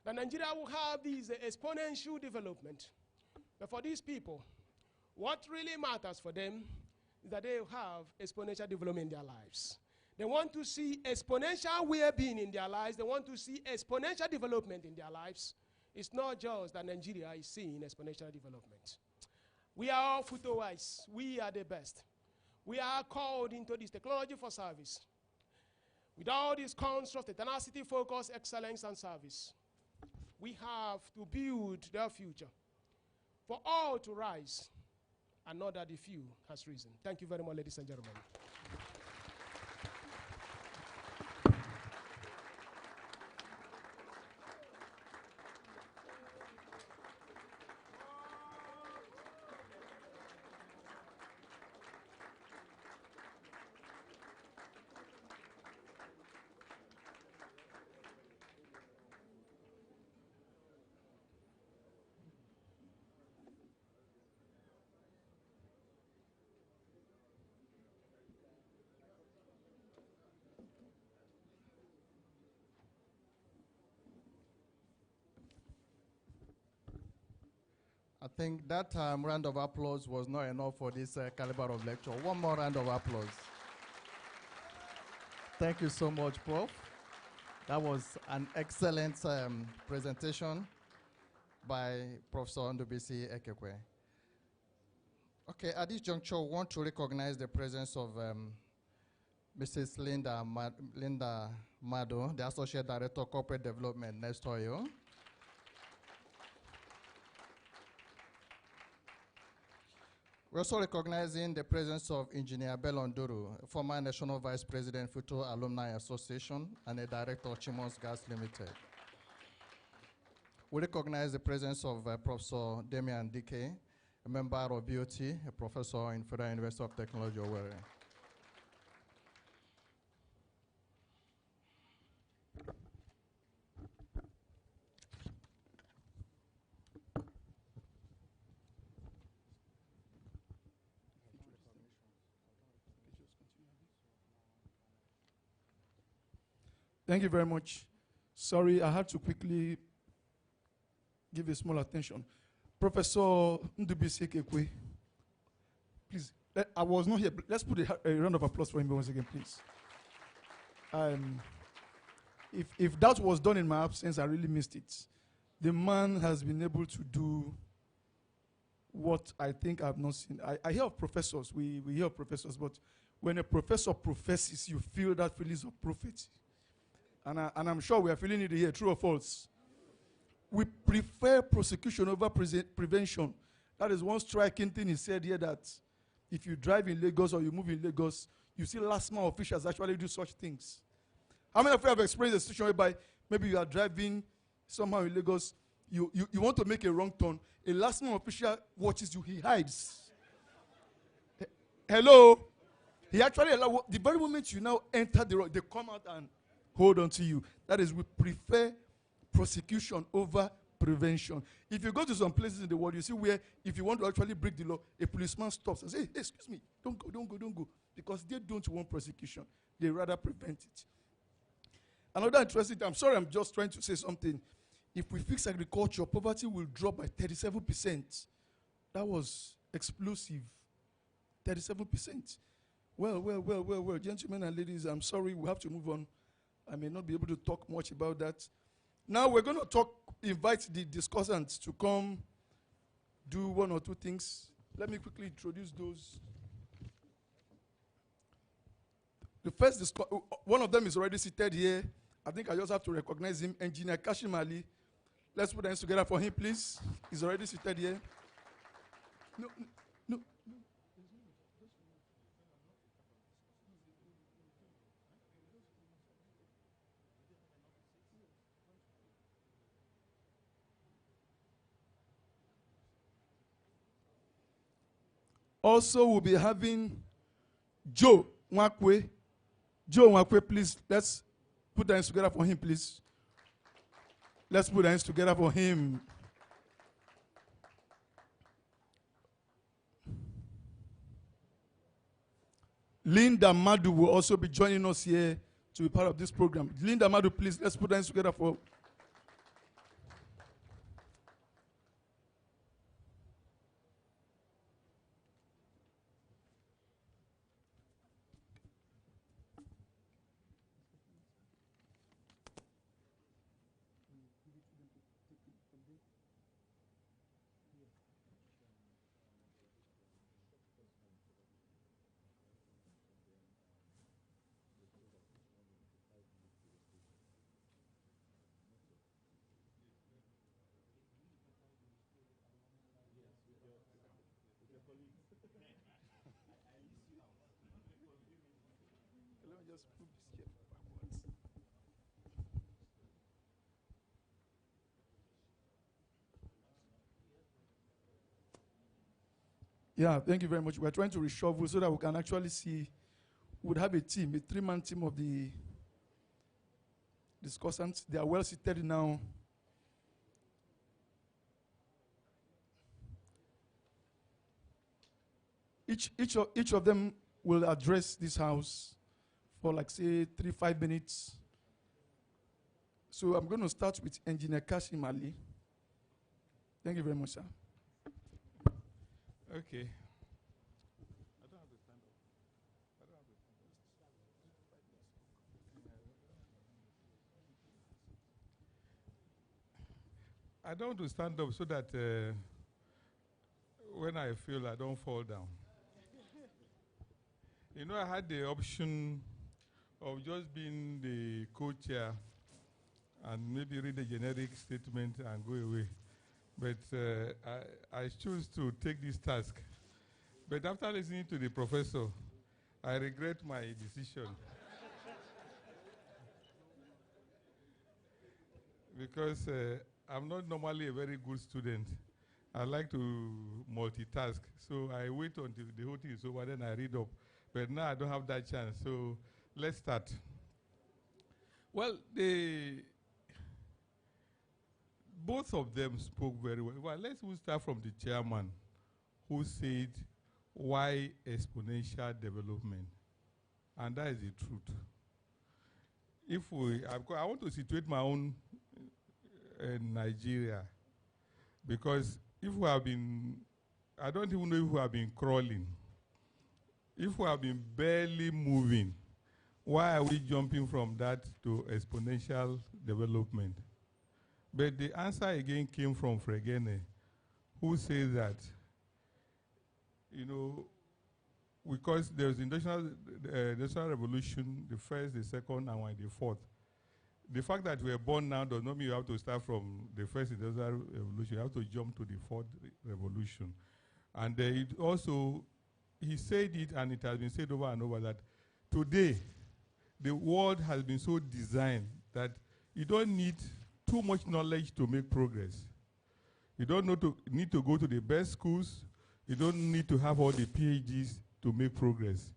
that Nigeria will have this exponential development. But for these people, what really matters for them is that they have exponential development in their lives. They want to see exponential well-being in their lives. They want to see exponential development in their lives. It's not just that Nigeria is seeing exponential development. We are all FUTO-wise. We are the best. We are called into this technology for service. With all these constructs, tenacity, focus, excellence, and service, we have to build their future for all to rise and not that the few has risen. Thank you very much, ladies and gentlemen. I think that round of applause was not enough for this caliber of lecture. One more round of applause. Thank you so much, Prof. That was an excellent presentation by Professor Ndubisi Ekekwe. Okay, at this juncture, we want to recognize the presence of Mrs. Linda Mado, the Associate Director of Corporate Development, next to you. We're also recognizing the presence of Engineer Belonduru, a former National Vice President, FUTO Alumni Association, and a Director of Chimons Gas Limited. We recognize the presence of Professor Damian Dike, a member of BOT, a professor in Federal University of Technology, Owerri. Thank you very much. Sorry, I had to quickly give a small attention. Professor Ndubisi Kekwe, please. I was not here. Let's put a round of applause for him once again, please. If that was done in my absence, I really missed it. The man has been able to do what I think I've not seen. I hear of professors, we hear of professors, but when a professor professes, you feel that feelings of prophecy. And I'm sure we are feeling it here, true or false. We prefer prosecution over prevention. That is one striking thing he said here, that if you drive in Lagos or you move in Lagos, you see last mile officials actually do such things. How many of you have experienced a situation whereby maybe you are driving somehow in Lagos, you want to make a wrong turn, a last mile official watches you, he hides. Hello? He actually allows, the very moment you now enter the road, they come out and hold on to you. That is, we prefer prosecution over prevention. If you go to some places in the world, you see where if you want to actually break the law, a policeman stops and says, hey, excuse me, don't go. Because they don't want prosecution. They rather prevent it. Another interesting thing, I'm sorry, I'm just trying to say something. If we fix agriculture, poverty will drop by 37%. That was explosive. 37%. Well, gentlemen and ladies, I'm sorry, we have to move on. I may not be able to talk much about that. Now we're going to invite the discussants to come do one or two things. Let me quickly introduce those. The first one of them is already seated here. I think I just have to recognize him, Engineer Kashim Ali. Let's put hands together for him, please. He's already seated here. No. Also, we'll be having Joe Mwakwe. Joe Mwakwe, please, let's put hands together for him, please. Let's put hands together for him. Linda Madu will also be joining us here to be part of this program. Linda Madu, please, let's put hands together for. Yeah, thank you very much. We're trying to reshuffle so that we can actually see. We'd have a team, a three-man team of the discussants. They are well seated now. Each of them will address this house for like say 3-5 minutes. So I'm going to start with Engineer Kashim Ali. Thank you very much, sir. Okay. I don't want to stand up so that when I feel I don't fall down. You know, I had the option of just being the co-chair and maybe read a generic statement and go away. But I choose to take this task. But after listening to the professor, I regret my decision. Because I'm not normally a very good student. I like to multitask. So I wait until the whole thing is over, then I read up. But now I don't have that chance. So let's start. Well, both of them spoke very well. Well, let's start from the chairman, who said, why exponential development? And that is the truth. if we, I want to situate my own Nigeria, because if we have been, I don't even know if we have been crawling. If we have been barely moving, why are we jumping from that to exponential development? But the answer again came from Fregene, who says that, you know, because there was industrial revolution, the first, the second, and the fourth. The fact that we are born now does not mean you have to start from the first industrial revolution. You have to jump to the fourth revolution. And it also, he said it, and it has been said over and over, that today, the world has been so designed that you don't need too much knowledge to make progress. You don't need to go to the best schools. You don't need to have all the PhDs to make progress.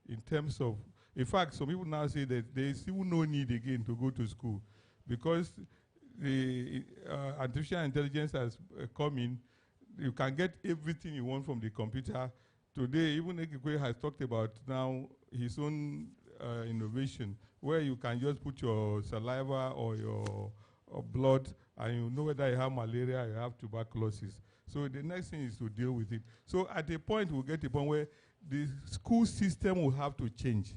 In terms of, in fact, some people now say that there is still no need again to go to school, because the artificial intelligence has come in. You can get everything you want from the computer. Today, even Ekekwe has talked about now his own innovation, where you can just put your saliva or your blood, and you know whether you have malaria or you have tuberculosis. So the next thing is to deal with it. So at a point, we'll get to a point where the school system will have to change,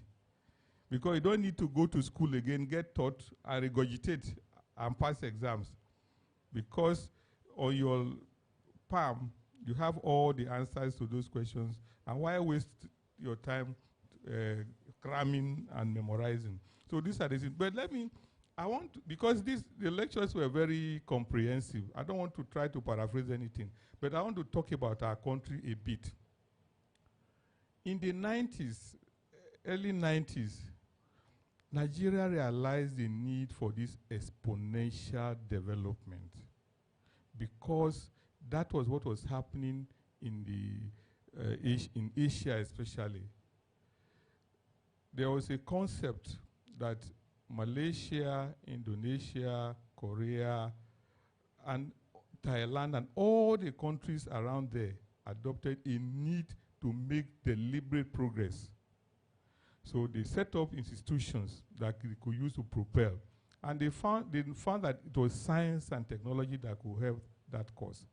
because you don't need to go to school again, get taught, and regurgitate and pass exams, because on your palm, you have all the answers to those questions, and why waste your time cramming and memorizing? So these are the things. But I want to, because the lectures were very comprehensive. I don't want to try to paraphrase anything, but I want to talk about our country a bit. In the 90s, early 90s, Nigeria realized the need for this exponential development, because that was what was happening in in Asia especially. There was a concept that Malaysia, Indonesia, Korea, and Thailand, and all the countries around there adopted a need to make deliberate progress. So they set up institutions that they could use to propel. And they found that it was science and technology that could help that cause.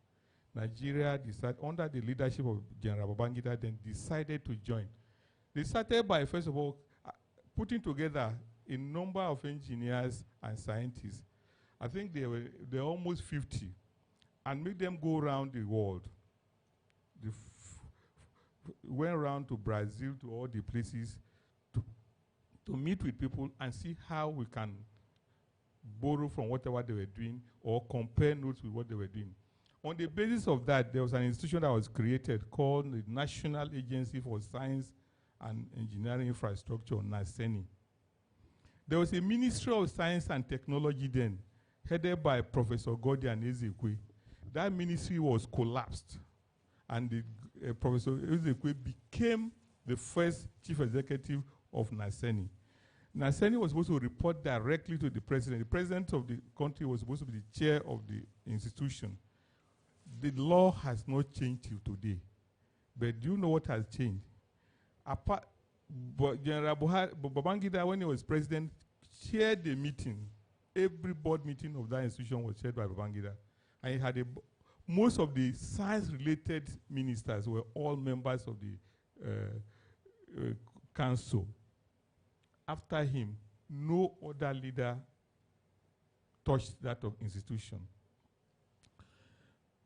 Nigeria decided, under the leadership of General Babangida, then decided to join. They started by, first of all, putting together a number of engineers and scientists. I think they were almost 50, and made them go around the world. They went around to Brazil, to all the places, to meet with people and see how we can borrow from whatever they were doing or compare notes with what they were doing. On the basis of that, there was an institution that was created called the National Agency for Science and Engineering Infrastructure, NASENI. There was a Ministry of Science and Technology then, headed by Professor Gordian Ezekwe. That ministry was collapsed, and Professor Ezekwe became the first chief executive of NASENI. NASENI was supposed to report directly to the president. The president of the country was supposed to be the chair of the institution. The law has not changed till today. But do you know what has changed? General Babangida, when he was president, chaired the meeting. Every board meeting of that institution was chaired by Babangida. And he had most of the science-related ministers were all members of the council. After him, no other leader touched that institution.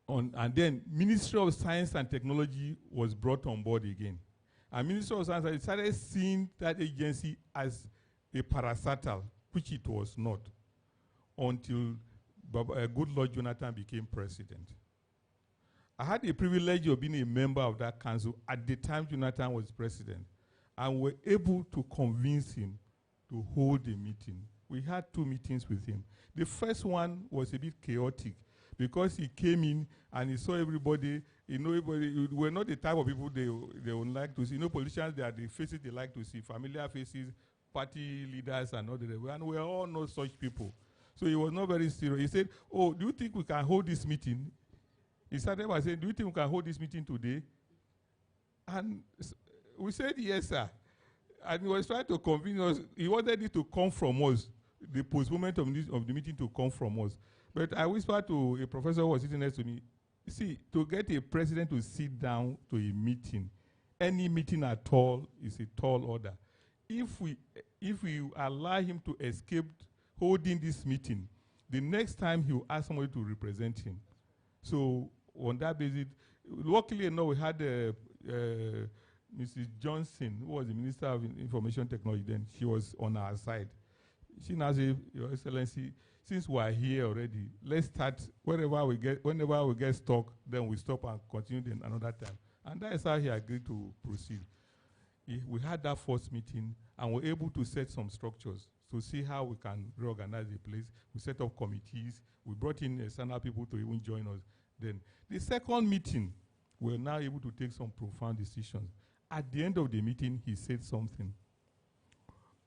And then Ministry of Science and Technology was brought on board again. And Ministry of Science started seeing that agency as a parastatal, which it was not, until Goodluck Jonathan became president. I had the privilege of being a member of that council at the time Jonathan was president, and were able to convince him to hold a meeting. We had 2 meetings with him. The first one was a bit chaotic, because he came in and he saw everybody. You know, everybody were not the type of people they would like to see. You know, politicians, they are the faces they like to see, familiar faces, party leaders and all that. And we are all not such people. So he was not very serious. He said, "Oh, do you think we can hold this meeting?" He started by saying, "Do you think we can hold this meeting today?" And we said, "Yes, sir." And he was trying to convince us. He wanted it to come from us, the postponement of the meeting to come from us. But I whispered to a professor who was sitting next to me, see, to get a president to sit down to a meeting, any meeting at all is a tall order. If we allow him to escape holding this meeting, the next time he will ask somebody to represent him. So on that basis, luckily enough, we had Mrs. Johnson, who was the Minister of Information Technology then. She was on our side. She now said, Your Excellency, since we are here already, let's start whenever we get stuck, then we stop and continue then another time. And that is how he agreed to proceed. We had that first meeting and were able to set some structures to see how we can reorganize the place. We set up committees. We brought in external people to even join us. Then the second meeting, we were now able to take some profound decisions. At the end of the meeting, he said something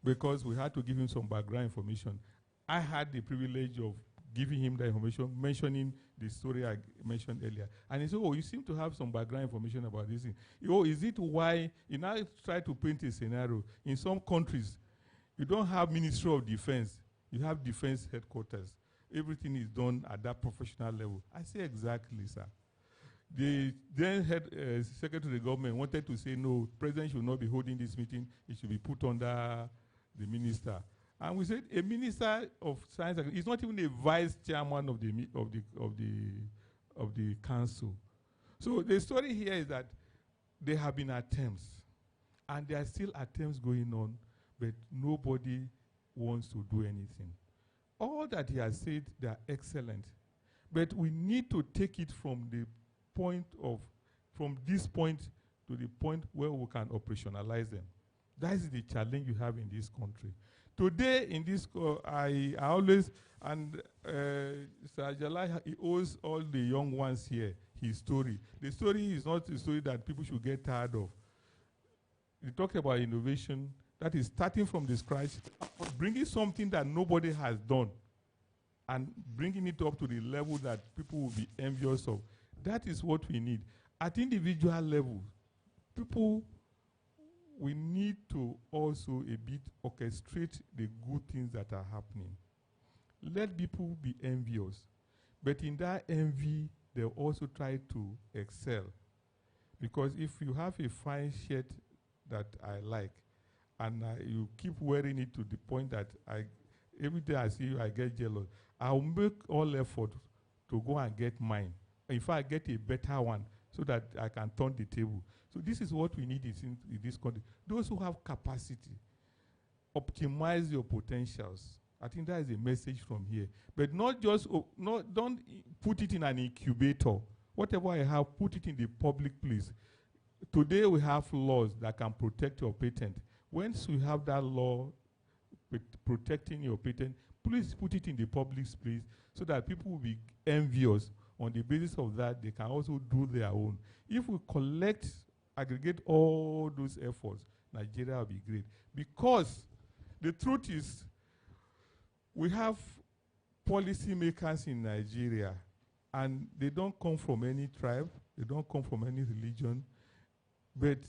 because we had to give him some background information. I had the privilege of giving him the information, mentioning the story I mentioned earlier. And he said, oh, you seem to have some background information about this thing. Oh, is it why, you now try to paint a scenario. In some countries, you don't have Ministry of Defense. You have Defense Headquarters. Everything is done at that professional level. I say exactly, sir. The then head secretary of the government wanted to say, no, president should not be holding this meeting. It should be put under the minister. And we said a minister of science is not even a vice chairman of the council. So the story here is that there have been attempts, and there are still attempts going on, but nobody wants to do anything. All that he has said, they are excellent, but we need to take it from this point to the point where we can operationalize them. That is the challenge you have in this country. Today, in this, I always, and Sir Jalai, he owes all the young ones here his story. The story is not a story that people should get tired of. We talked about innovation, that is starting from the scratch, bringing something that nobody has done, and bringing it up to the level that people will be envious of. That is what we need. At individual level, we need to also a bit orchestrate the good things that are happening. Let people be envious. But in that envy, they also try to excel. Because if you have a fine shirt that I like, and you keep wearing it to the point that every day I see you, I get jealous, I'll make all effort to go and get mine. In fact, get a better one so that I can turn the table. So this is what we need in this country. Those who have capacity, optimize your potentials. I think that is a message from here. But not just, don't put it in an incubator. Whatever I have, put it in the public place. Today we have laws that can protect your patent. Once we have that law protecting your patent, please put it in the public place so that people will be envious. On the basis of that, they can also do their own. If we aggregate all those efforts, Nigeria will be great. Because the truth is, we have policymakers in Nigeria, and they don't come from any tribe, they don't come from any religion, but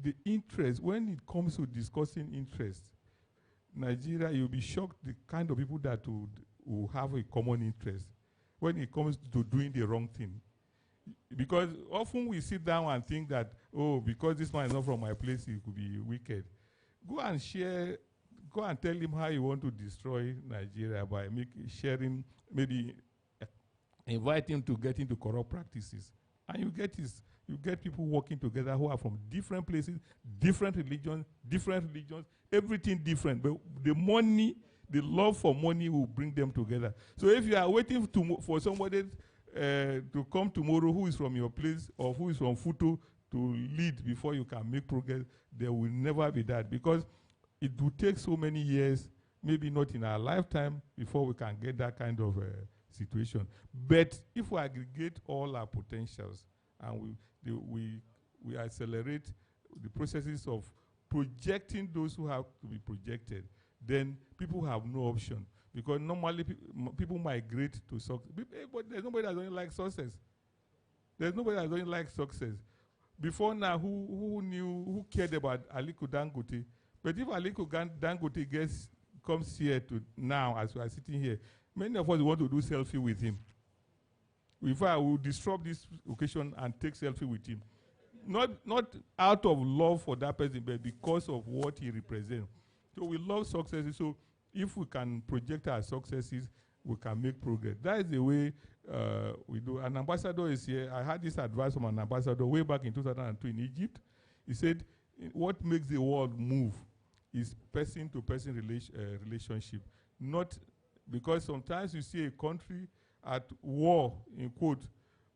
the interest, when it comes to discussing interest, Nigeria, you'll be shocked the kind of people that will have a common interest when it comes to doing the wrong thing. Because often we sit down and think that, oh, because this man is not from my place, he could be wicked. Go and tell him how you want to destroy Nigeria by sharing, maybe invite him to get into corrupt practices. And you get people working together who are from different places, different religions, everything different. But the love for money will bring them together. So if you are waiting for somebody to come tomorrow who is from your place or who is from FUTO to lead before you can make progress, there will never be that, because it will take so many years, maybe not in our lifetime, before we can get that kind of situation. But if we aggregate all our potentials and we accelerate the processes of projecting those who have to be projected, then people have no option. Because normally people migrate to success. But there's nobody that doesn't like success. There's nobody that doesn't like success. before now, who knew, who cared about Aliko Dangote? But if Aliko Dangote comes here to now, as we are sitting here, many of us want to do selfie with him. In fact, we will disrupt this occasion and take selfie with him. Not out of love for that person, but because of what he represents. So we love successes. So if we can project our successes, we can make progress. That is the way we do. An ambassador is here. I had this advice from an ambassador way back in 2002 in Egypt. He said, what makes the world move is person-to-person relationship. Not because sometimes you see a country at war, in quote,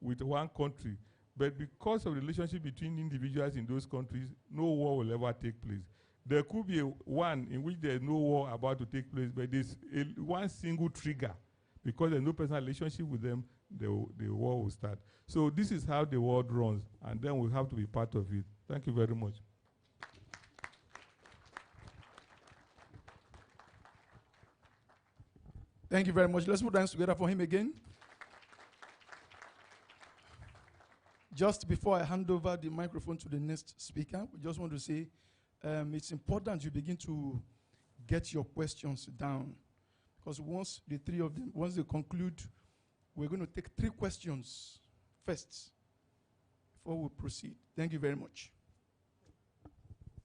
with one country, but because of the relationship between individuals in those countries, no war will ever take place. There could be one in which there is no war about to take place, but there's one single trigger. Because there's no personal relationship with them, the war will start. So this is how the world runs, and then we have to be part of it. Thank you very much. Thank you very much. Let's put hands together for him again. Just before I hand over the microphone to the next speaker, we just want to say it's important you begin to get your questions down. Because once the three of them, once they conclude, we're going to take 3 questions first before we proceed. Thank you very much.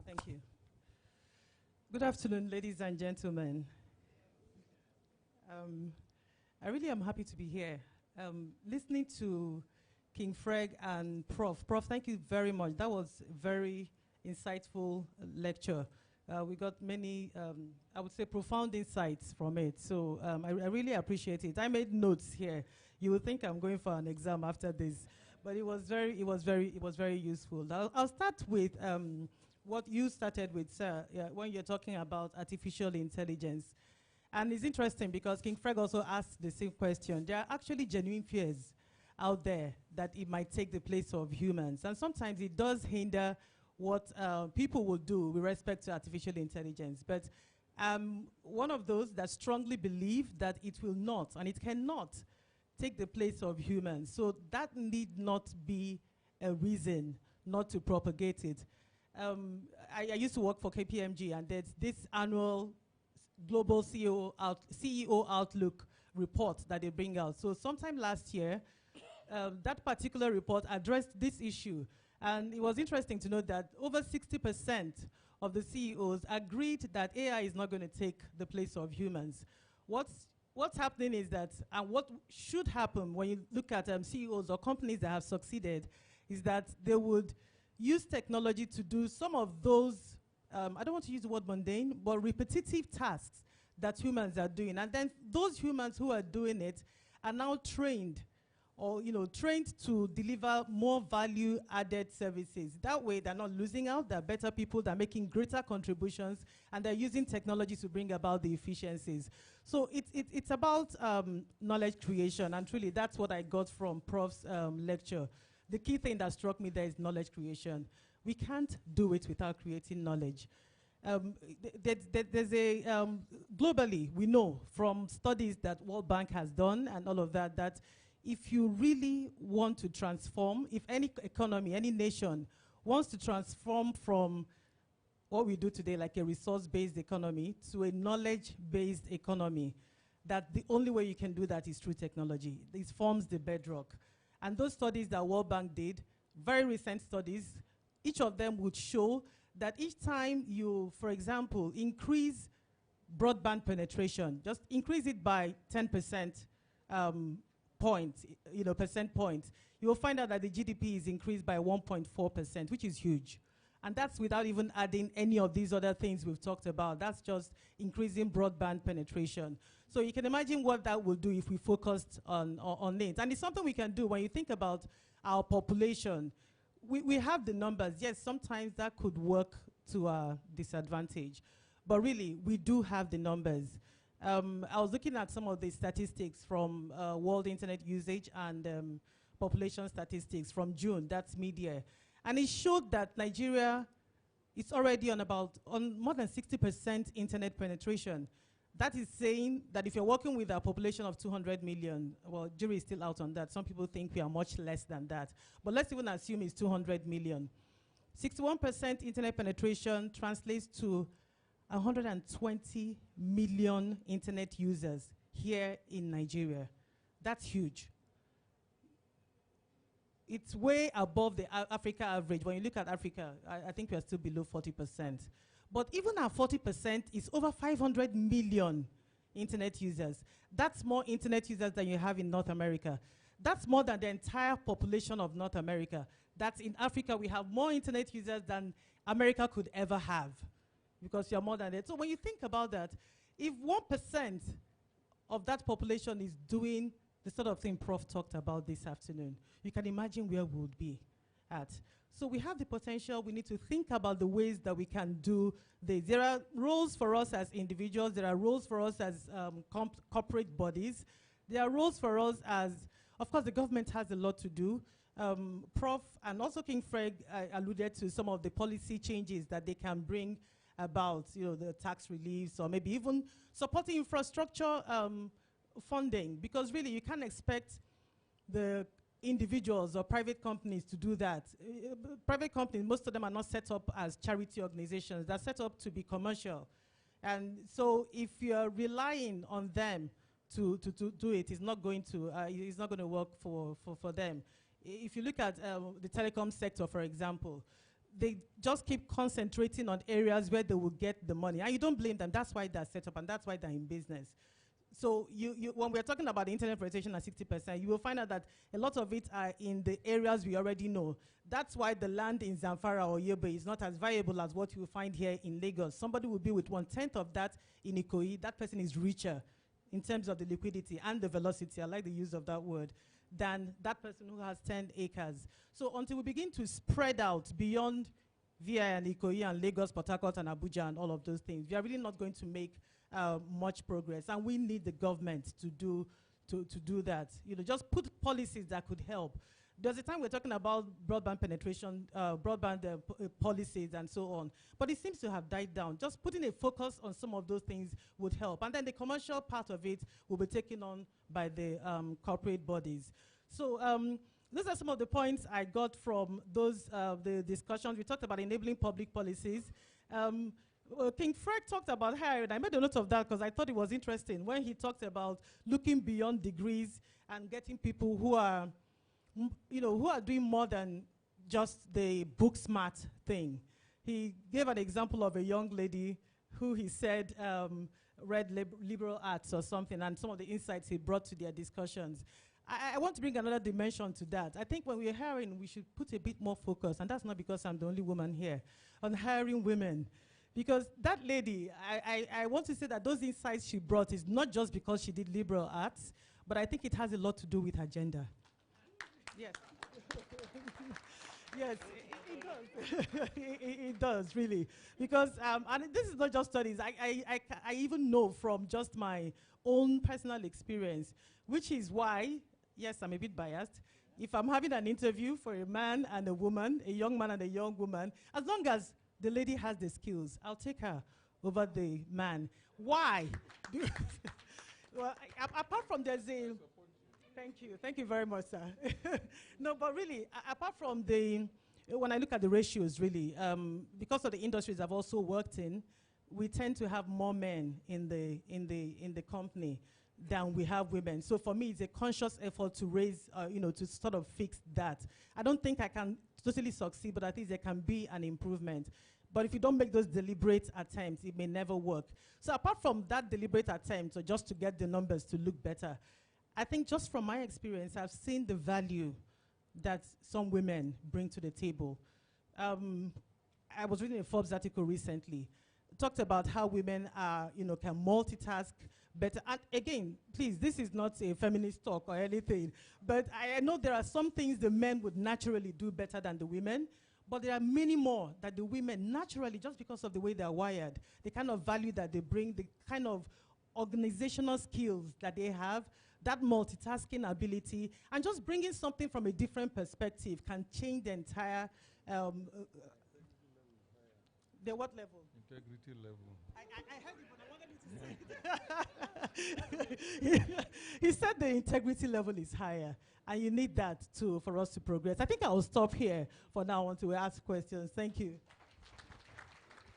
Thank you. Good afternoon, ladies and gentlemen. I really am happy to be here. Listening to King Freg and Prof. Prof, thank you very much. That was a very insightful lecture. We got many, I would say, profound insights from it. So I really appreciate it. I made notes here. You would think I'm going for an exam after this, but it was very useful. I'll start with what you started with, sir, when you're talking about artificial intelligence. And it's interesting because King Freg also asked the same question. There are actually genuine fears out there that it might take the place of humans. And sometimes it does hinder what people will do with respect to artificial intelligence. But one of those that strongly believe that it will not, and it cannot, take the place of humans. So that need not be a reason not to propagate it. I used to work for KPMG, and there's this annual global CEO Outlook report that they bring out. So sometime last year, that particular report addressed this issue. And it was interesting to note that over 60% of the CEOs agreed that AI is not going to take the place of humans. What's happening is that, and what should happen when you look at CEOs or companies that have succeeded, is that they would use technology to do some of those, I don't want to use the word mundane, but repetitive tasks that humans are doing. And then those humans who are doing it are now trained, or trained to deliver more value-added services. That way, they're not losing out. They're better people. They're making greater contributions, and they're using technology to bring about the efficiencies. So it's about knowledge creation, and truly, that's what I got from Prof's lecture. The key thing that struck me there is knowledge creation. We can't do it without creating knowledge. There's a globally, we know from studies that World Bank has done and all of that, that if you really want to transform, if any economy, any nation wants to transform from what we do today, like a resource-based economy, to a knowledge-based economy, that the only way you can do that is through technology. This forms the bedrock. And those studies that World Bank did, very recent studies, each of them would show that each time you, for example, increase broadband penetration, just increase it by 10% percent points, you will find out that the GDP is increased by 1.4%, which is huge. And that's without even adding any of these other things we've talked about. That's just increasing broadband penetration. So you can imagine what that will do if we focused on it. And it's something we can do when you think about our population. We have the numbers. Yes, sometimes that could work to our disadvantage. But really, we do have the numbers. I was looking at some of the statistics from World Internet Usage and population statistics from June, that's mid-year. And it showed that Nigeria is already on more than 60% internet penetration. that is saying that if you're working with a population of 200 million, well, jury is still out on that. Some people think we are much less than that. But let's even assume it's 200 million. 61% internet penetration translates to 120 million internet users here in Nigeria. That's huge. It's way above the Africa average. When you look at Africa, I think we are still below 40%. But even at 40%, it's over 500 million internet users. That's more internet users than you have in North America. That's more than the entire population of North America. That's in Africa, we have more internet users than America could ever have, because you're more than that. So when you think about that, if 1% of that population is doing the sort of thing Prof talked about this afternoon, you can imagine where we would be at. So we have the potential. We need to think about the ways that we can do this. There are roles for us as individuals. There are roles for us as corporate bodies. There are roles for us as, of course, the government has a lot to do. Prof and also King Fred alluded to some of the policy changes that they can bring about, the tax reliefs, or maybe even supporting infrastructure funding, because really you can't expect the individuals or private companies to do that. Private companies, most of them are not set up as charity organizations. They're set up to be commercial. And so if you're relying on them to do it, it's not going to work for them. If you look at the telecom sector, for example, they just keep concentrating on areas where they will get the money. And you don't blame them. That's why they're set up, and that's why they're in business. So when we're talking about the internet penetration at 60%, you will find out that a lot of it are in the areas we already know. That's why the land in Zamfara or Yobe is not as viable as what you will find here in Lagos. Somebody will be with 1/10 of that in Ikoyi. That person is richer in terms of the liquidity and the velocity, I like the use of that word, than that person who has 10 acres. So until we begin to spread out beyond VI and Ikoyi and Lagos, Port Harcourt and Abuja and all of those things, we are really not going to make much progress, and we need the government to do that. Just put policies that could help. There's a time we're talking about broadband penetration, broadband policies and so on, but it seems to have died down. Just putting a focus on some of those things would help, and then the commercial part of it will be taken on by the corporate bodies. So those are some of the points I got from those the discussions. We talked about enabling public policies. King Fred talked about hiring. I made a note of that because I thought it was interesting when he talked about looking beyond degrees and getting people who are, who are doing more than just the book smart thing. He gave an example of a young lady who he said read liberal arts or something, and some of the insights he brought to their discussions. I want to bring another dimension to that. I think when we're hiring, we should put a bit more focus, and that's not because I'm the only woman here, on hiring women. Because that lady, I want to say that those insights she brought is not just because she did liberal arts, but I think it has a lot to do with her gender. Yes. Yes, it does. It does, really. Because, and this is not just studies. I even know from just my own personal experience, which is why, yes, I'm a bit biased. If I'm having an interview for a man and a woman, a young man and a young woman, as long as the lady has the skills, I'll take her over the man. Why? Well, apart from there's a... Thank you very much, sir. No, but really, apart from when I look at the ratios, really, because of the industries I've also worked in, we tend to have more men in the company than we have women. So for me, it's a conscious effort to raise, to sort of fix that. I don't think I can totally succeed, but at least there can be an improvement. But if you don't make those deliberate attempts, it may never work. So apart from that deliberate attempt, or just to get the numbers to look better, I think just from my experience, I've seen the value that some women bring to the table. I was reading a Forbes article recently. It talked about how women are, can multitask better. And again, please, this is not a feminist talk or anything, but I know there are some things the men would naturally do better than the women, but there are many more that the women naturally, just because of the way they're wired, the kind of value that they bring, the kind of organizational skills that they have, that multitasking ability, and just bringing something from a different perspective can change the entire, the what level? Integrity level. I heard it, but I wanted you to He said the integrity level is higher, and you need that too for us to progress. I think I will stop here for now until we ask questions. Thank you.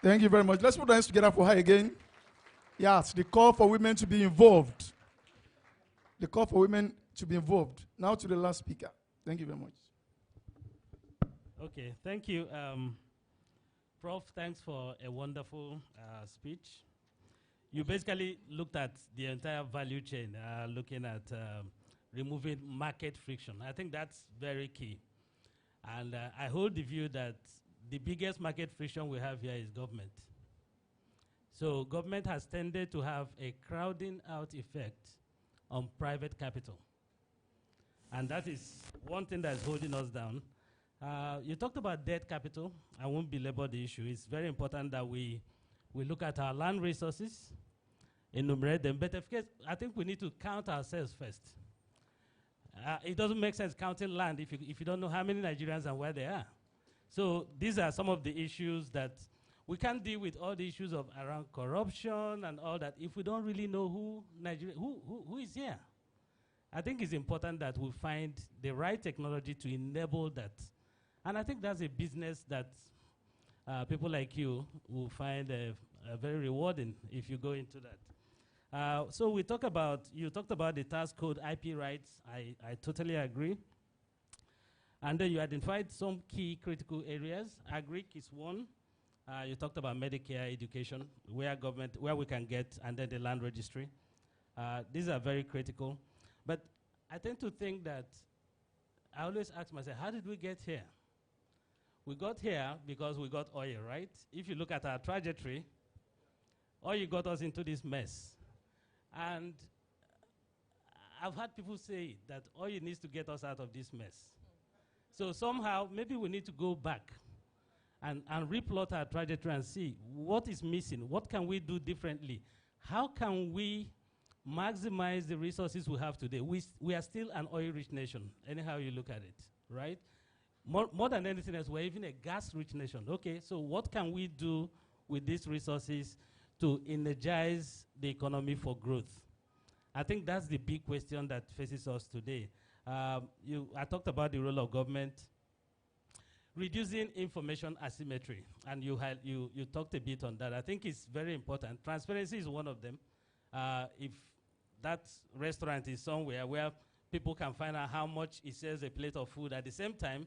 Thank you very much. Let's put our hands together for her again. Yes, the call for women to be involved. The call for women to be involved. Now to the last speaker. Thank you very much. Okay, thank you. Prof, thanks for a wonderful speech. You basically looked at the entire value chain, looking at removing market friction. I think that's very key. And I hold the view that the biggest market friction we have here is government. So government has tended to have a crowding out effect on private capital. And that is one thing that's holding us down. You talked about debt capital. I won't belabor the issue. It's very important that we look at our land resources, enumerate them. But of course, I think we need to count ourselves first. It doesn't make sense counting land if you don't know how many Nigerians and where they are. So these are some of the issues that we can't deal with, all the issues of around corruption and all that if we don't really know who is here. I think it's important that we find the right technology to enable that. And I think that's a business that people like you will find very rewarding if you go into that. So you talked about the task code IP rights. I totally agree. And then you identified some key critical areas. Agric is one. You talked about Medicare, education, where we can get, and then the land registry. These are very critical. But I tend to think that I always ask myself, how did we get here? We got here because we got oil, right? If you look at our trajectory, oil got us into this mess. And I've had people say that oil needs to get us out of this mess. So somehow, maybe we need to go back and replot our trajectory and see what is missing, what can we do differently, how can we maximize the resources we have today. We are still an oil-rich nation, anyhow you look at it, right? More than anything else, we're even a gas-rich nation. Okay, so what can we do with these resources to energize the economy for growth? I think that's the big question that faces us today. I talked about the role of government, reducing information asymmetry, and you talked a bit on that. I think it's very important. Transparency is one of them. If that restaurant is somewhere where people can find out how much it sells a plate of food at the same time,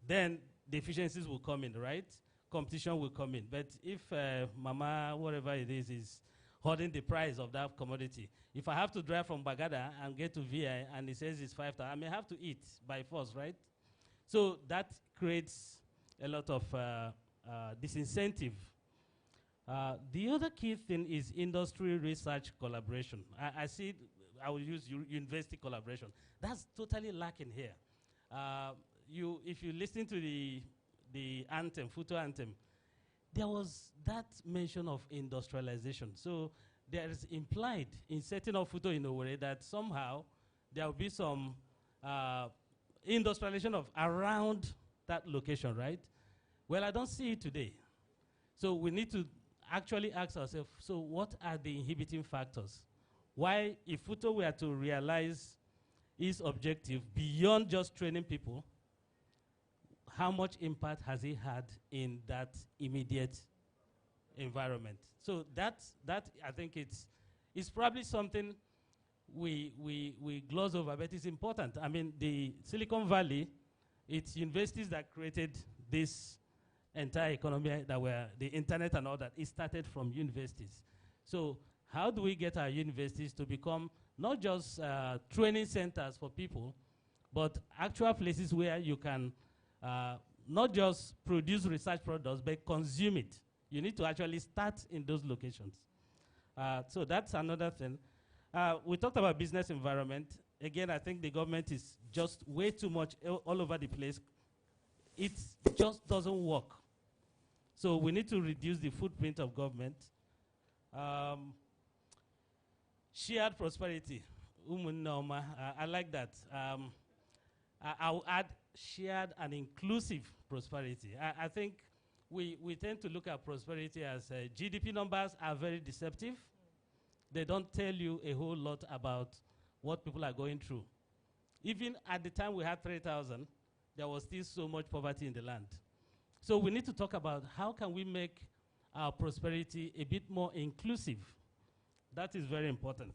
then the efficiencies will come in, right? Competition will come in. But if Mama, whatever it is holding the price of that commodity, if I have to drive from Bagada and get to VI and it says it's 5,000, I may have to eat by force, right? So that creates a lot of disincentive. The other key thing is industry research collaboration. I will use university collaboration. That's totally lacking here. If you listen to the anthem, FUTO anthem, there was that mention of industrialization. So there is implied in setting up FUTO in a way that somehow there will be some industrialization of around that location, right? Well, I don't see it today. So we need to actually ask ourselves, so what are the inhibiting factors? Why, if FUTO were to realize its objective beyond just training people, how much impact has it had in that immediate environment? So that I think it's probably something we gloss over, but it's important. I mean, the Silicon Valley, it's universities that created this entire economy that were the internet and all that. It started from universities. So how do we get our universities to become not just training centers for people, but actual places where you can not just produce research products, but consume it. You need to actually start in those locations. So that's another thing. We talked about business environment. Again, I think the government is just way too much all over the place. It just doesn't work. So we need to reduce the footprint of government. Shared prosperity. I like that. I'll add shared and inclusive prosperity. I think we tend to look at prosperity as GDP numbers are very deceptive. they don't tell you a whole lot about what people are going through. Even at the time we had 3,000, there was still so much poverty in the land. So we need to talk about how can we make our prosperity a bit more inclusive. That is very important.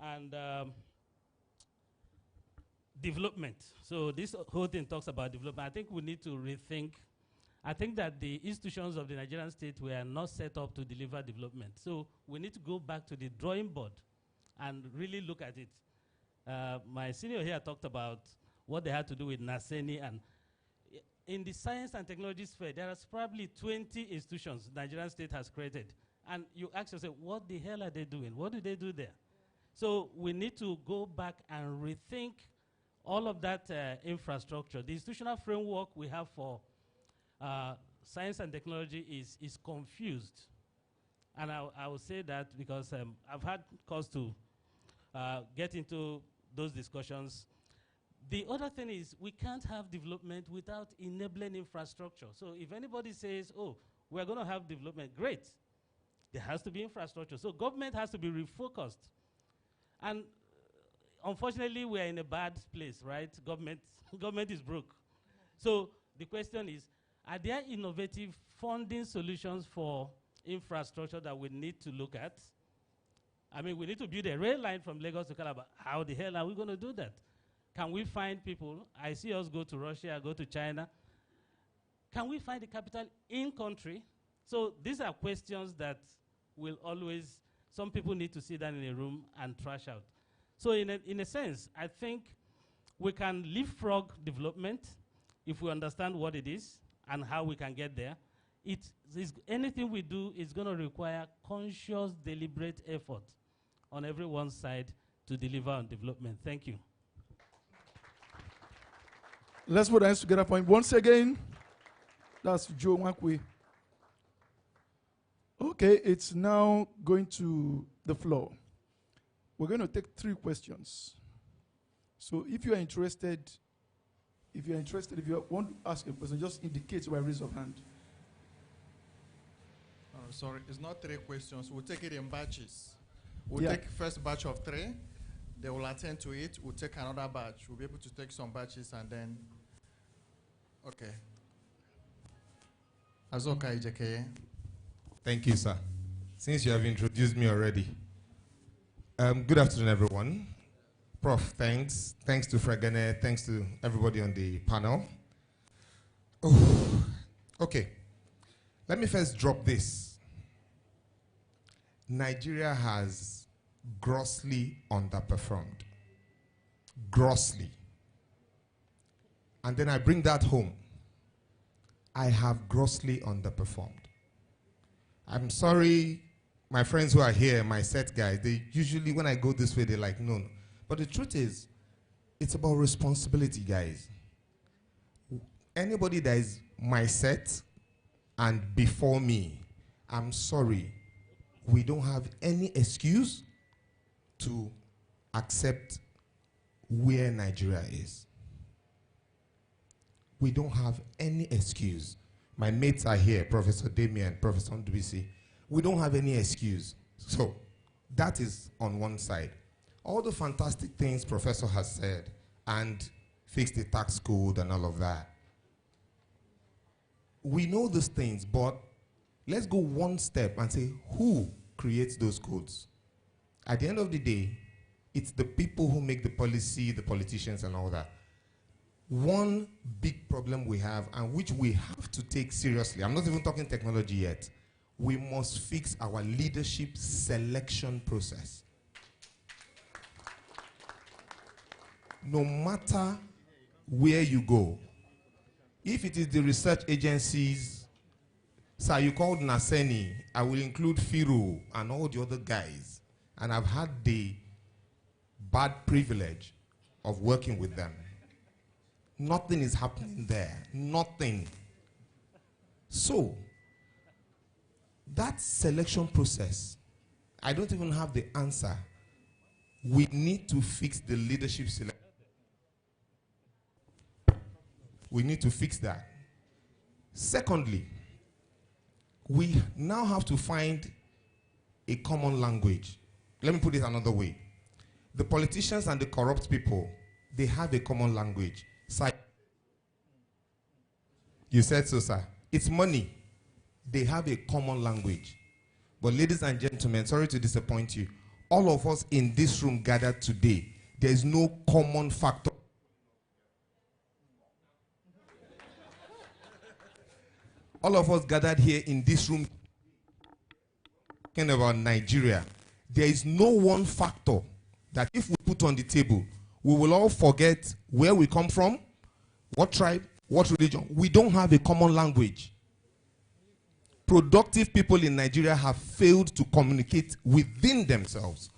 And development. So this whole thing talks about development. I think we need to rethink. I think that the institutions of the Nigerian state were not set up to deliver development. So we need to go back to the drawing board and really look at it. My senior here talked about what they had to do with Naseni, and in the science and technology sphere, there are probably 20 institutions the Nigerian state has created. And you ask yourself, what the hell are they doing? What do they do there? So we need to go back and rethink all of that infrastructure. The institutional framework we have for science and technology is confused. And I will say that because I've had cause to get into those discussions. The other thing is we can't have development without enabling infrastructure. So if anybody says, oh, we're going to have development, great. There has to be infrastructure. So government has to be refocused. And unfortunately, we're in a bad place, right? Government is broke. So the question is, are there innovative funding solutions for infrastructure that we need to look at? I mean, we need to build a rail line from Lagos to Calabar. How the hell are we going to do that? Can we find people? I see us go to Russia, go to China. Can we find the capital in country? So these are questions that will always, some people need to sit down in a room and trash out. So in a sense, I think we can leapfrog development if we understand what it is and how we can get there. Anything we do is going to require conscious, deliberate effort on everyone's side to deliver on development. Thank you. Let's put our hands together for him once again. That's Joe Mwakwe. Okay, it's now going to the floor. We're going to take 3 questions. So if you are interested, if you want to ask a question, just indicate by raise of hand. Sorry, it's not 3 questions. We'll take it in batches. We'll take first batch of 3. They will attend to it. We'll take another batch. We'll be able to take some batches and then. Okay. Azoka Ijekeye. Thank you, sir. Since you have introduced me already. Good afternoon, everyone. Prof, thanks. Thanks to Fregane. Thanks to everybody on the panel. Oh, okay. Let me first drop this. Nigeria has grossly underperformed. Grossly. And then I bring that home. I have grossly underperformed. I'm sorry, my friends who are here, my set guys, they usually, when I go this way, they're like, no. But the truth is, it's about responsibility, guys. Anybody that is my set and before me, I'm sorry, we don't have any excuse to accept where Nigeria is. We don't have any excuse. My mates are here, Professor Damien, Professor Ndubisi. We don't have any excuse. So that is on one side. All the fantastic things Professor has said and fix the tax code and all of that. We know these things, but let's go one step and say, who creates those codes? At the end of the day, it's the people who make the policy, the politicians and all that. One big problem we have, and which we have to take seriously, I'm not even talking technology yet, we must fix our leadership selection process. No matter where you go, if it is the research agencies, sir, you called Naseni, I will include Firu and all the other guys, and I've had the bad privilege of working with them. Nothing is happening there. Nothing. So, that selection process, I don't even have the answer. We need to fix the leadership selection. We need to fix that. Secondly, we now have to find a common language let me put it another way. The politicians and the corrupt people, they have a common language. You said so, sir. It's money. They have a common language. But ladies and gentlemen, sorry to disappoint you. All of us in this room gathered today, there is no common factor. All of us gathered here in this room talking about Nigeria. There is no one factor that if we put on the table, we will all forget where we come from, what tribe, what religion. We don't have a common language. Productive people in Nigeria have failed to communicate within themselves.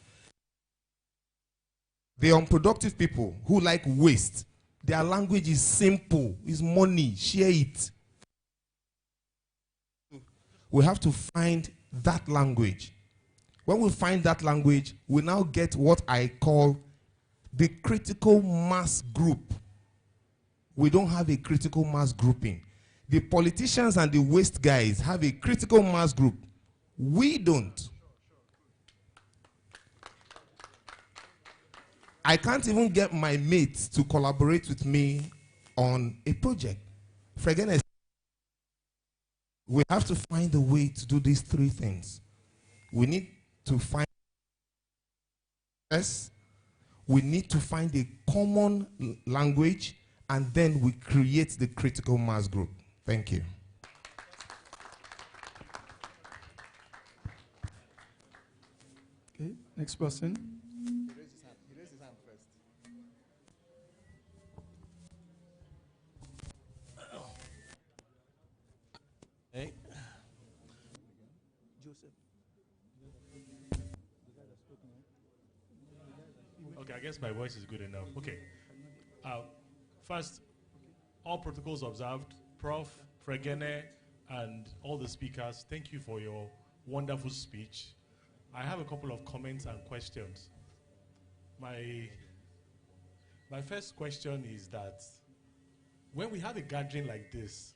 The unproductive people who like waste, their language is simple, is money, share it. We have to find that language. When we find that language, we now get what I call the critical mass group. We don't have a critical mass grouping. The politicians and the waste guys have a critical mass group. We don't. I can't even get my mates to collaborate with me on a project. Fregene, we have to find a way to do these three things. We need to find yes, we need to find a common language, and then we create the critical mass group. Thank you. Okay, next person. He raised his hand first. Hey. Okay, I guess my voice is good enough. Okay. First, all protocols observed. Prof, Fregene, and all the speakers, thank you for your wonderful speech. I have a couple of comments and questions. My first question is that when we have a gathering like this,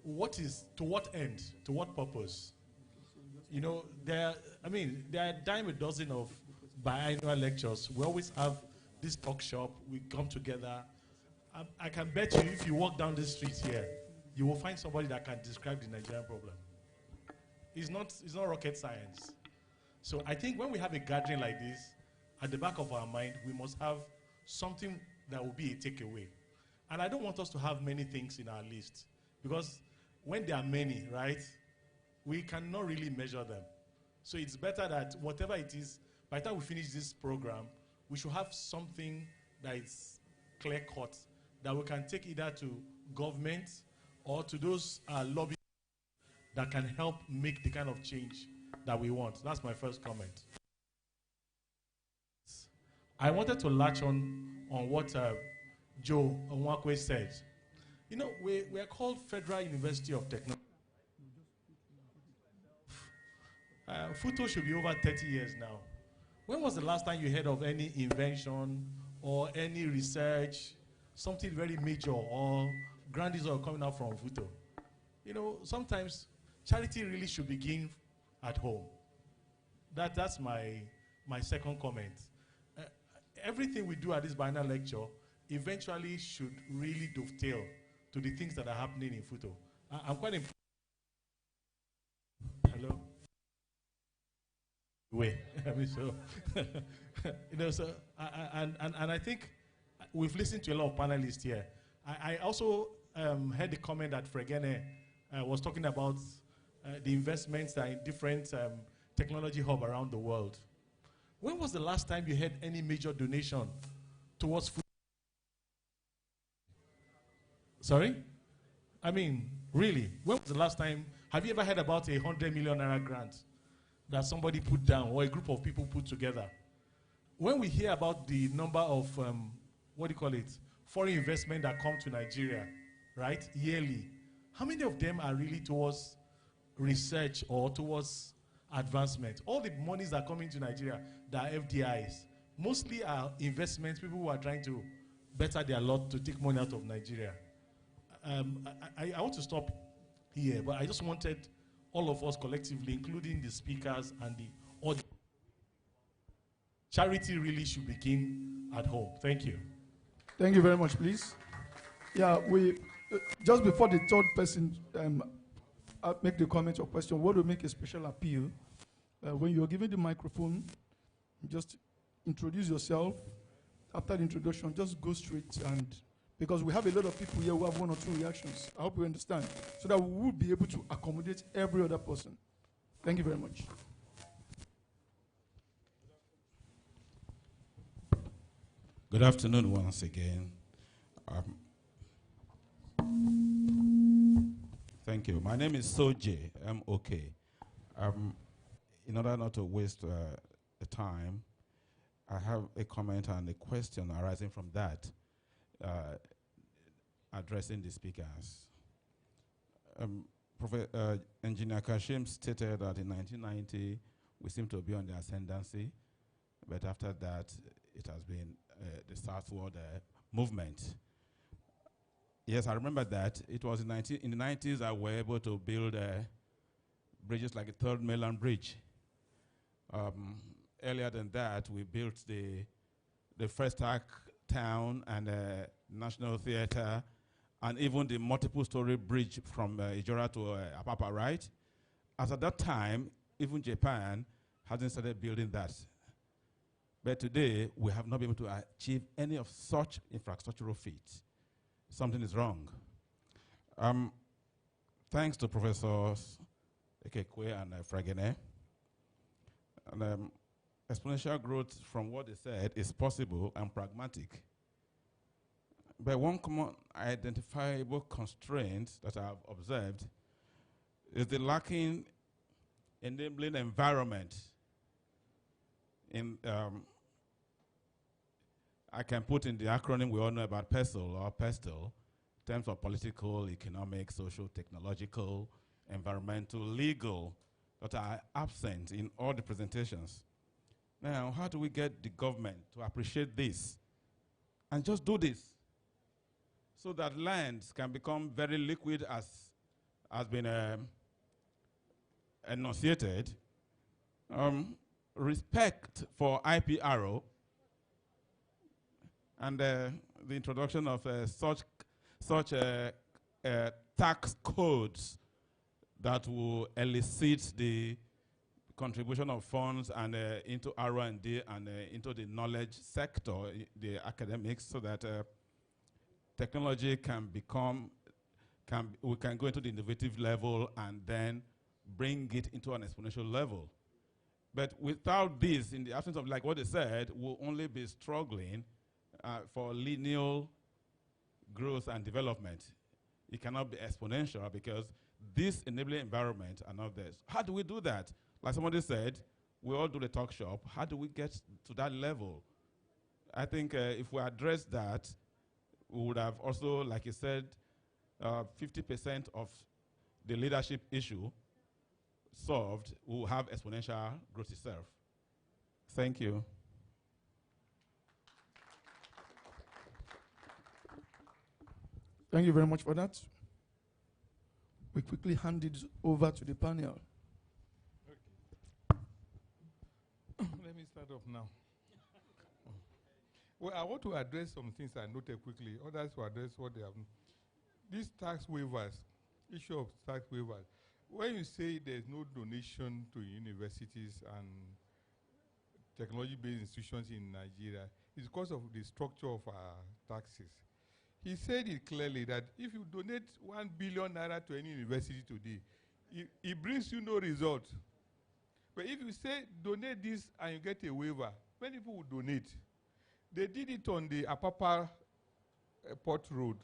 to what end, to what purpose? You know, there are a dime a dozen of biannual lectures. We always have this talk shop, we come together. I can bet you if you walk down the streets here, you will find somebody that can describe the Nigerian problem. It's not rocket science. So I think when we have a gathering like this, at the back of our mind, we must have something that will be a takeaway. And I don't want us to have many things in our list, because when there are many, right, we cannot really measure them. So it's better that whatever it is, by the time we finish this program, we should have something that is clear-cut, that we can take either to government or to those lobbyists that can help make the kind of change that we want. That's my first comment. I wanted to latch on what Joe Onwakwe said. You know, we are called Federal University of Technology. FUTO should be over 30 years now. When was the last time you heard of any invention or any research, something very major or grandeur coming out from FUTO? You know, sometimes charity really should begin at home. That's my second comment. Everything we do at this biennial lecture eventually should really dovetail to the things that are happening in FUTO. I'm quite impressed. Hello? Wait, I mean, so, you know, so, and I think we've listened to a lot of panelists here. I also heard the comment that Fregene was talking about the investments that are in different technology hubs around the world. When was the last time you had any major donation towards food? Sorry? I mean, really, when was the last time? Have you ever heard about a 100 million naira grant that somebody put down or a group of people put together? When we hear about the number of, foreign investment that come to Nigeria, right, yearly, how many of them are really towards research or towards advancement? All the monies that come into Nigeria that are FDIs, mostly are investments, people who are trying to better their lot to take money out of Nigeria. I want to stop here, but I just wanted all of us collectively, including the speakers and the audience, charity really should begin at home. Thank you. Thank you very much, please. Yeah, we just before the third person make the comment or question, want to make a special appeal. When you're given the microphone, just introduce yourself. After the introduction, just go straight, and because we have a lot of people here who have one or two reactions. I hope you understand, so that we will be able to accommodate every other person. Thank you very much. Good afternoon once again. Thank you. My name is Soje, M-O-K. In order not to waste the time, I have a comment and a question arising from that, addressing the speakers. Engineer Kashim stated that in 1990, we seem to be on the ascendancy, but after that, it has been the southward movement. Yes, I remember that. It was in the 90s that we were able to build bridges like the Third Mainland Bridge. Earlier than that, we built the First Act Town and National Theatre, and even the multiple-story bridge from Ijora to Apapa, right? As at that time, even Japan hasn't started building that. But today, we have not been able to achieve any of such infrastructural feats. Something is wrong. Thanks to Professors Ekekwe and Fragene. And, exponential growth, from what they said, is possible and pragmatic. But one common identifiable constraint that I've observed is the lacking enabling environment. I can put in the acronym we all know about PESTEL or PESTEL, in terms of political, economic, social, technological, environmental, legal, that are absent in all the presentations. Now, how do we get the government to appreciate this and just do this so that lands can become very liquid, as has been enunciated? Respect for IPRO and the introduction of such tax codes that will elicit the contribution of funds and into R&D and into the knowledge sector, the academics, so that technology can become, we can go into the innovative level and then bring it into an exponential level. But without this, in the absence of, like what they said, we'll only be struggling for linear growth and development. It cannot be exponential because this enabling environment are not there. How do we do that? Like somebody said, we all do the talk shop. How do we get to that level? I think if we address that, we would have also, like you said, 50% of the leadership issue solved. We will have exponential growth itself. Thank you. Thank you very much for that. We quickly hand it over to the panel. Let me start off now. Well, I want to address some things I noted quickly. Others will address what they have. These tax waivers, issue of tax waivers. When you say there's no donation to universities and technology-based institutions in Nigeria, it's because of the structure of our taxes. He said it clearly that if you donate 1 billion naira to any university today, it brings you no result. But if you say donate this and you get a waiver, many people will donate. They did it on the Apapa Port Road.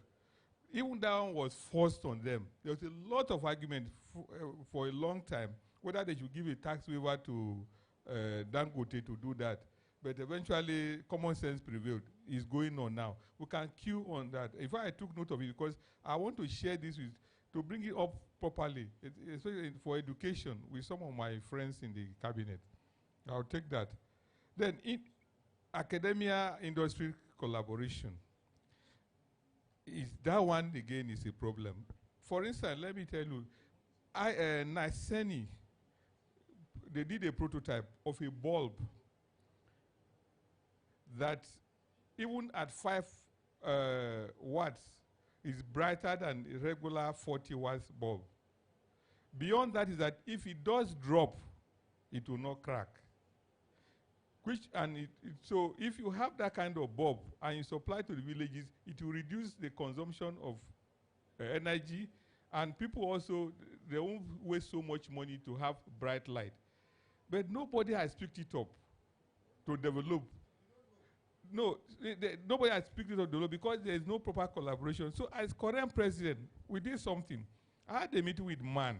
Even that one was forced on them. There was a lot of argument for a long time whether they should give a tax waiver to Dangote to do that. But eventually, common sense prevailed. It's going on now. We can queue on that. In fact, I took note of it because I want to share this to bring it up properly, especially for education with some of my friends in the cabinet. I'll take that. Then, in academia industry collaboration, that one again is a problem. For instance, let me tell you, Naseni, they did a prototype of a bulb that even at 5 watts is brighter than a regular 40 watts bulb. Beyond that is that if it does drop, it will not crack. So if you have that kind of bulb and you supply to the villages, it will reduce the consumption of energy, and people also, they won't waste so much money to have bright light. But nobody has picked it up to develop. No, nobody has picked it up to develop because there is no proper collaboration. So as current president, we did something. I had a meeting with MAN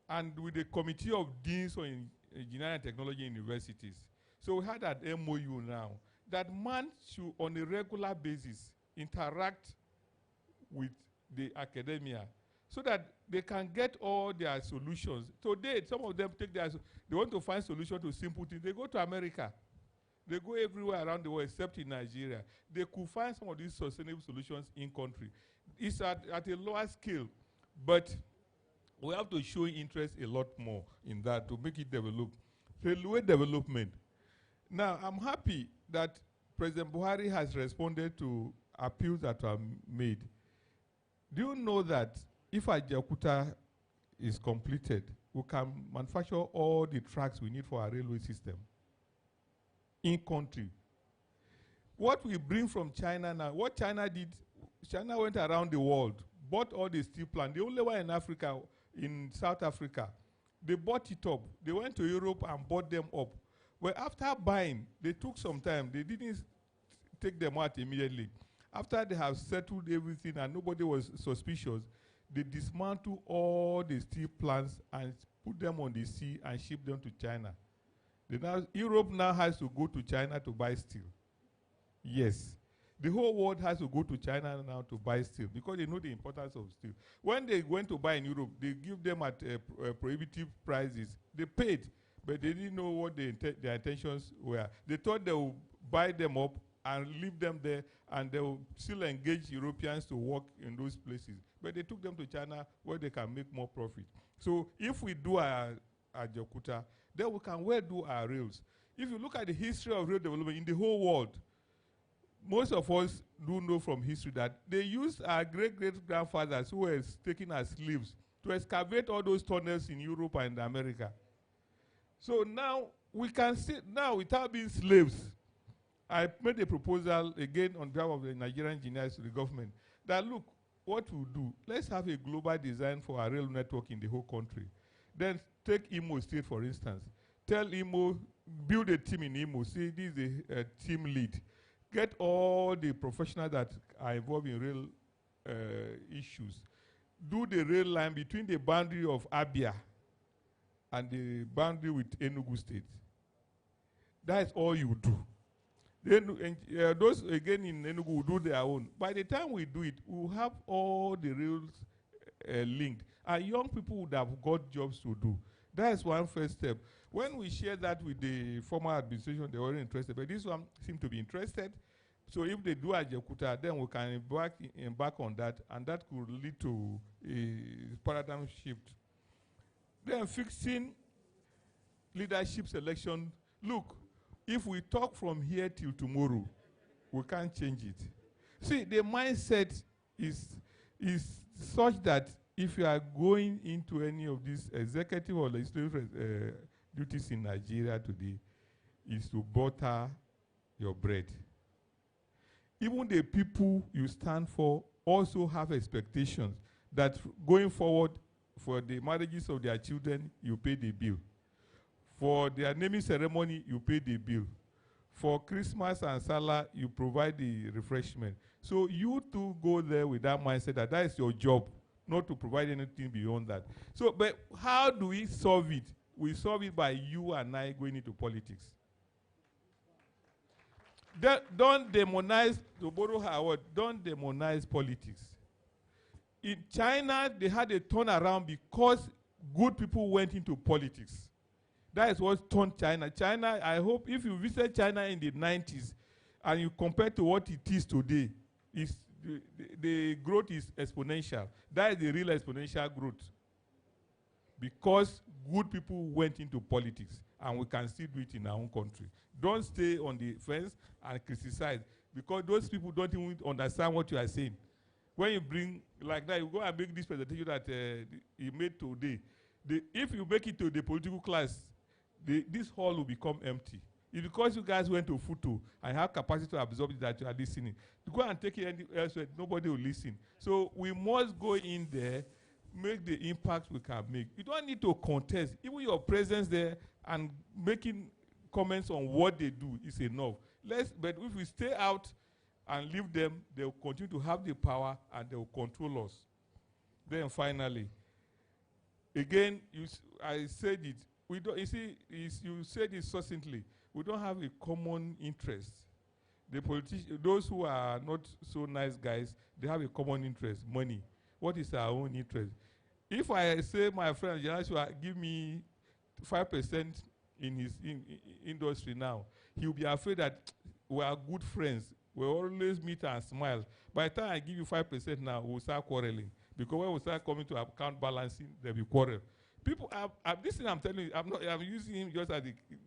and with the Committee of Deans on Engineering and Technology Universities. So we had an MOU now that MAN should, on a regular basis, interact with the academia so that they can get all their solutions. Today, some of them they want to find solutions to simple things. They go to America. They go everywhere around the world except in Nigeria. They could find some of these sustainable solutions in country. It's at a lower scale, but we have to show interest a lot more in that to make it develop. Railway development. Now, I'm happy that President Buhari has responded to appeals that were made. Do you know that if Ajaokuta is completed, we can manufacture all the tracks we need for our railway system in country? What we bring from China now, what China did, China went around the world, bought all the steel plants. The only one in Africa, in South Africa, they bought it up. They went to Europe and bought them up. Well, after buying, they took some time. They didn't take them out immediately. After they have settled everything and nobody was suspicious, they dismantled all the steel plants and put them on the sea and ship them to China. Europe now has to go to China to buy steel. Yes. The whole world has to go to China now to buy steel because they know the importance of steel. When they went to buy in Europe, they give them at prohibitive prices. They paid, but they didn't know what their intentions were. They thought they would buy them up and leave them there, and they will still engage Europeans to work in those places. But they took them to China where they can make more profit. So if we do our Ajaokuta, then we can well do our rails. If you look at the history of rail development in the whole world, most of us do know from history that they used our great-great-grandfathers who were taken as slaves to excavate all those tunnels in Europe and America. So now we can see, now without being slaves, I made a proposal again on behalf of the Nigerian engineers to the government that look, what we'll do, let's have a global design for our rail network in the whole country. Then take Imo State, for instance. Tell Imo, build a team in Imo, say this is a team lead. Get all the professionals that are involved in rail issues. Do the rail line between the boundary of Abia and the boundary with Enugu State. That is all you do. Then those again in Enugu will do their own. By the time we do it, we'll have all the rails linked. And young people would have got jobs to do. That is one first step. When we share that with the former administration, they weren't interested. But this one seemed to be interested. So if they do Ajaokuta, then we can embark on that, and that could lead to a paradigm shift. Then fixing leadership selection. Look, if we talk from here till tomorrow, we can't change it. See, the mindset is such that if you are going into any of these executive or legislative duties in Nigeria today, is to butter your bread. Even the people you stand for also have expectations that going forward for the marriages of their children, you pay the bill. For their naming ceremony, you pay the bill. For Christmas and Salah, you provide the refreshment. So you too go there with that mindset that that is your job, not to provide anything beyond that. So, but how do we solve it? We solve it by you and I going into politics. Don't demonize, to borrow her word, don't demonize politics. In China, they had a turnaround because good people went into politics. That is what turned China. China, I hope if you visit China in the 90s and you compare to what it is today, the growth is exponential. That is the real exponential growth. Because good people went into politics. and we can still do it in our own country. Don't stay on the fence and criticize, because those people don't even understand what you are saying. When you bring like that, you go and make this presentation that you made today. If you make it to the political class, this hall will become empty. It's because you guys went to FUTO and have capacity to absorb it that you are listening. To go and take it anywhere else, nobody will listen. So we must go in there, make the impact we can make. You don't need to contest. Even your presence there and making comments on what they do is enough. But if we stay out and leave them, they will continue to have the power and they will control us. Then finally, again, I said it. We don't. You see, you said it succinctly. We don't have a common interest. The politicians, those who are not so nice guys, they have a common interest: money. What is our own interest? If I say my friend Joshua give me 5% in his industry now, he will be afraid that we are good friends. We always meet and smile. By the time I give you 5% now, we'll start quarreling. Because when we start coming to account balancing, there'll be quarrel. People have this thing I'm telling you, I'm using him just as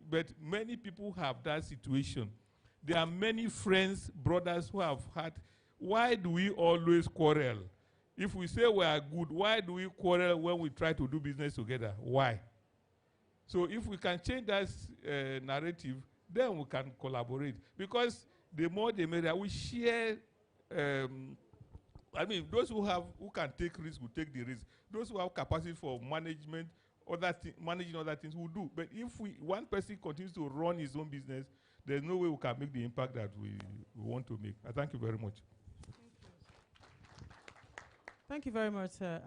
but many people have that situation. There are many friends, brothers who have had. Why do we always quarrel? If we say we are good, why do we quarrel when we try to do business together? Why? So if we can change that narrative, then we can collaborate. Because the more the merrier, we share. Those who can take risk will take the risk. Those who have capacity for management, managing other things will do. But if one person continues to run his own business, there's no way we can make the impact that we want to make. I thank you very much. Thank you very much, sir.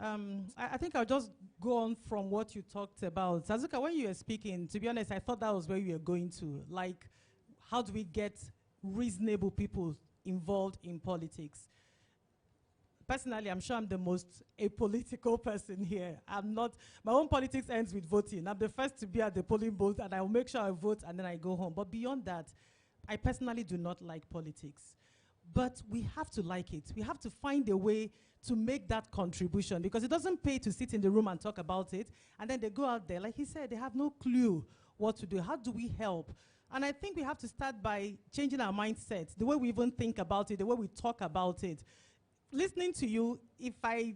I think I'll just go on from what you talked about. Sazuka, when you were speaking, to be honest, I thought that was where you were going to. Like, how do we get reasonable people involved in politics? Personally, I'm sure I'm the most apolitical person here. My own politics ends with voting. I'm the first to be at the polling booth, and I'll make sure I vote, and then I go home. But beyond that, I personally do not like politics. But we have to like it. We have to find a way to make that contribution, because it doesn't pay to sit in the room and talk about it, and then they go out there, like he said, they have no clue what to do. How do we help? And I think we have to start by changing our mindset, the way we even think about it, the way we talk about it. Listening to you, if I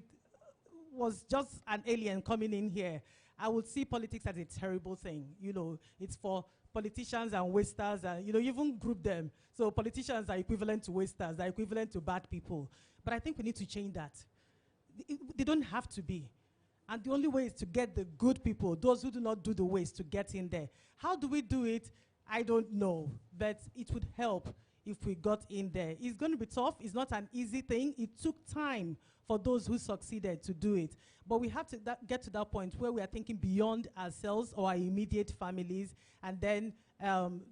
was just an alien coming in here, I would see politics as a terrible thing. You know, it's for politicians and wasters, and you even group them. So politicians are equivalent to wasters, they're equivalent to bad people. But I think we need to change that. They don't have to be. And the only way is to get the good people, those who do not do the waste, to get in there. How do we do it? I don't know, but it would help if we got in there. It's going to be tough. It's not an easy thing. It took time for those who succeeded to do it. But we have to get to that point where we are thinking beyond ourselves or our immediate families, and then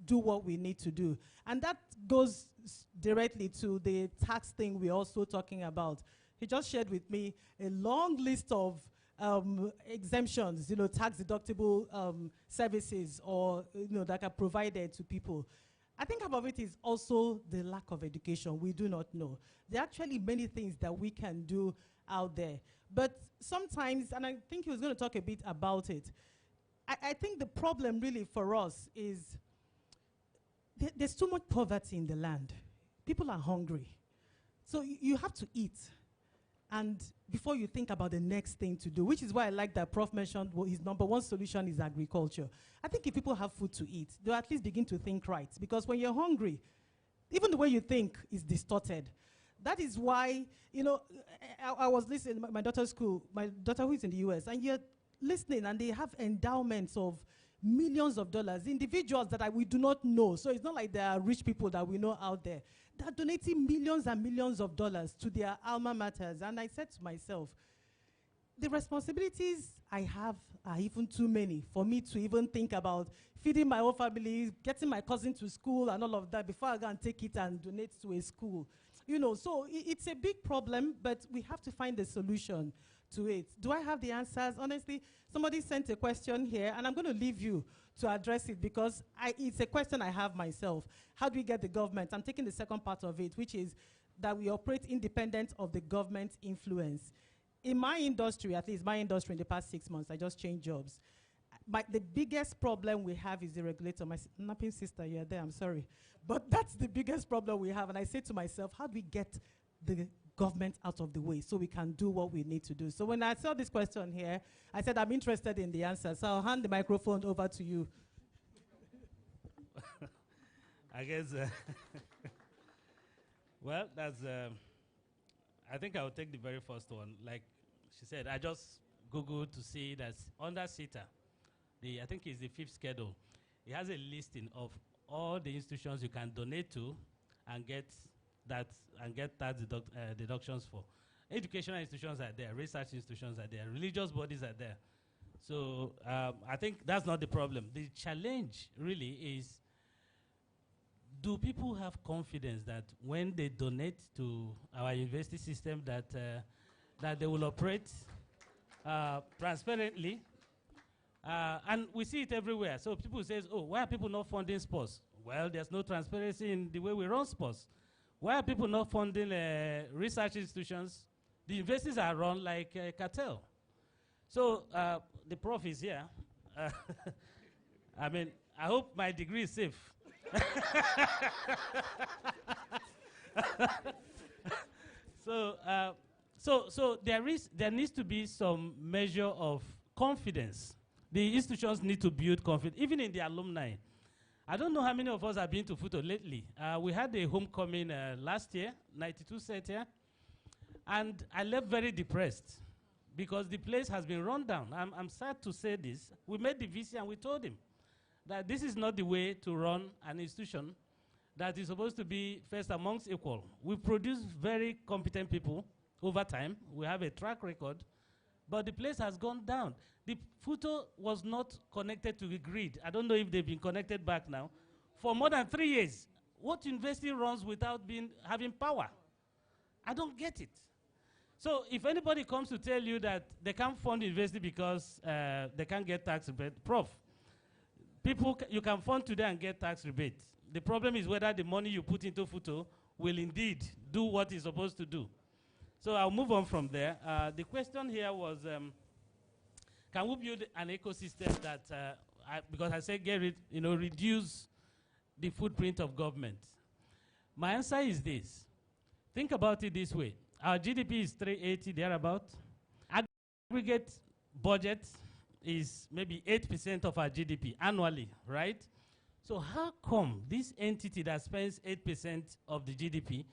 do what we need to do. And that goes directly to the tax thing we're also talking about. He just shared with me a long list of exemptions, tax deductible services, or that are provided to people. I think some of it is also the lack of education. We do not know. There are actually many things that we can do out there. But sometimes, and I think he was going to talk a bit about it, I think the problem really for us is there's too much poverty in the land. People are hungry. So you have to eat. And before you think about the next thing to do, which is why I like that Prof mentioned his number one solution is agriculture. I think if people have food to eat, they'll at least begin to think right. Because when you're hungry, even the way you think is distorted. That is why, I was listening to my daughter's school, my daughter who is in the US, and you're listening, and they have endowments of millions of dollars, individuals that we do not know. So it's not like there are rich people that we know out there. They're donating millions and millions of dollars to their alma maters. And I said to myself, the responsibilities I have are even too many for me to even think about feeding my own family, getting my cousin to school and all of that before I go and take it and donate to a school. So it's a big problem, but we have to find a solution to it. Do I have the answers? Honestly, somebody sent a question here, and I'm going to leave you to address it because it's a question I have myself. How do we get the government? I'm taking the second part of it, which is that we operate independent of the government's influence. In my industry, at least my industry in the past 6 months, I just changed jobs. The biggest problem we have is the regulator. My napping sister, you're there, I'm sorry. But that's the biggest problem we have. And I say to myself, how do we get the government out of the way so we can do what we need to do? So when I saw this question here, I said, I'm interested in the answer. So I'll hand the microphone over to you. I guess, well, that's, I think I'll take the very first one. Like she said, I just Googled to see that under CETA, I think it's the 5th schedule, it has a listing of all the institutions you can donate to and get tax deductions for. Educational institutions are there, research institutions are there, religious bodies are there. So I think that's not the problem. The challenge really is, do people have confidence that when they donate to our university system that they will operate transparently? And we see it everywhere. So people say, oh, why are people not funding sports? Well, there's no transparency in the way we run sports. Why are people not funding research institutions? The universities are run like a cartel. So the prof is here. I mean, I hope my degree is safe. So there needs to be some measure of confidence. The institutions need to build confidence, even in the alumni. I don't know how many of us have been to FUTO lately. We had a homecoming last year, 92 set here, and I left very depressed because the place has been run down. I'm sad to say this. We met the VC and we told him that this is not the way to run an institution that is supposed to be first amongst equal. We produce very competent people over time. We have a track record, but the place has gone down. The FUTO was not connected to the grid. I don't know if they've been connected back now. For more than 3 years, what university runs without having power? I don't get it. So if anybody comes to tell you that they can't fund university because they can't get tax rebate, Prof, you can fund today and get tax rebate. The problem is whether the money you put into FUTO will indeed do what it's supposed to do. So I'll move on from there. The question here was, can we build an ecosystem that, because I said reduce the footprint of government. My answer is this. Think about it this way. Our GDP is 380, thereabout. Aggregate budget is maybe 8% of our GDP annually, right? So how come this entity that spends 8% of the GDP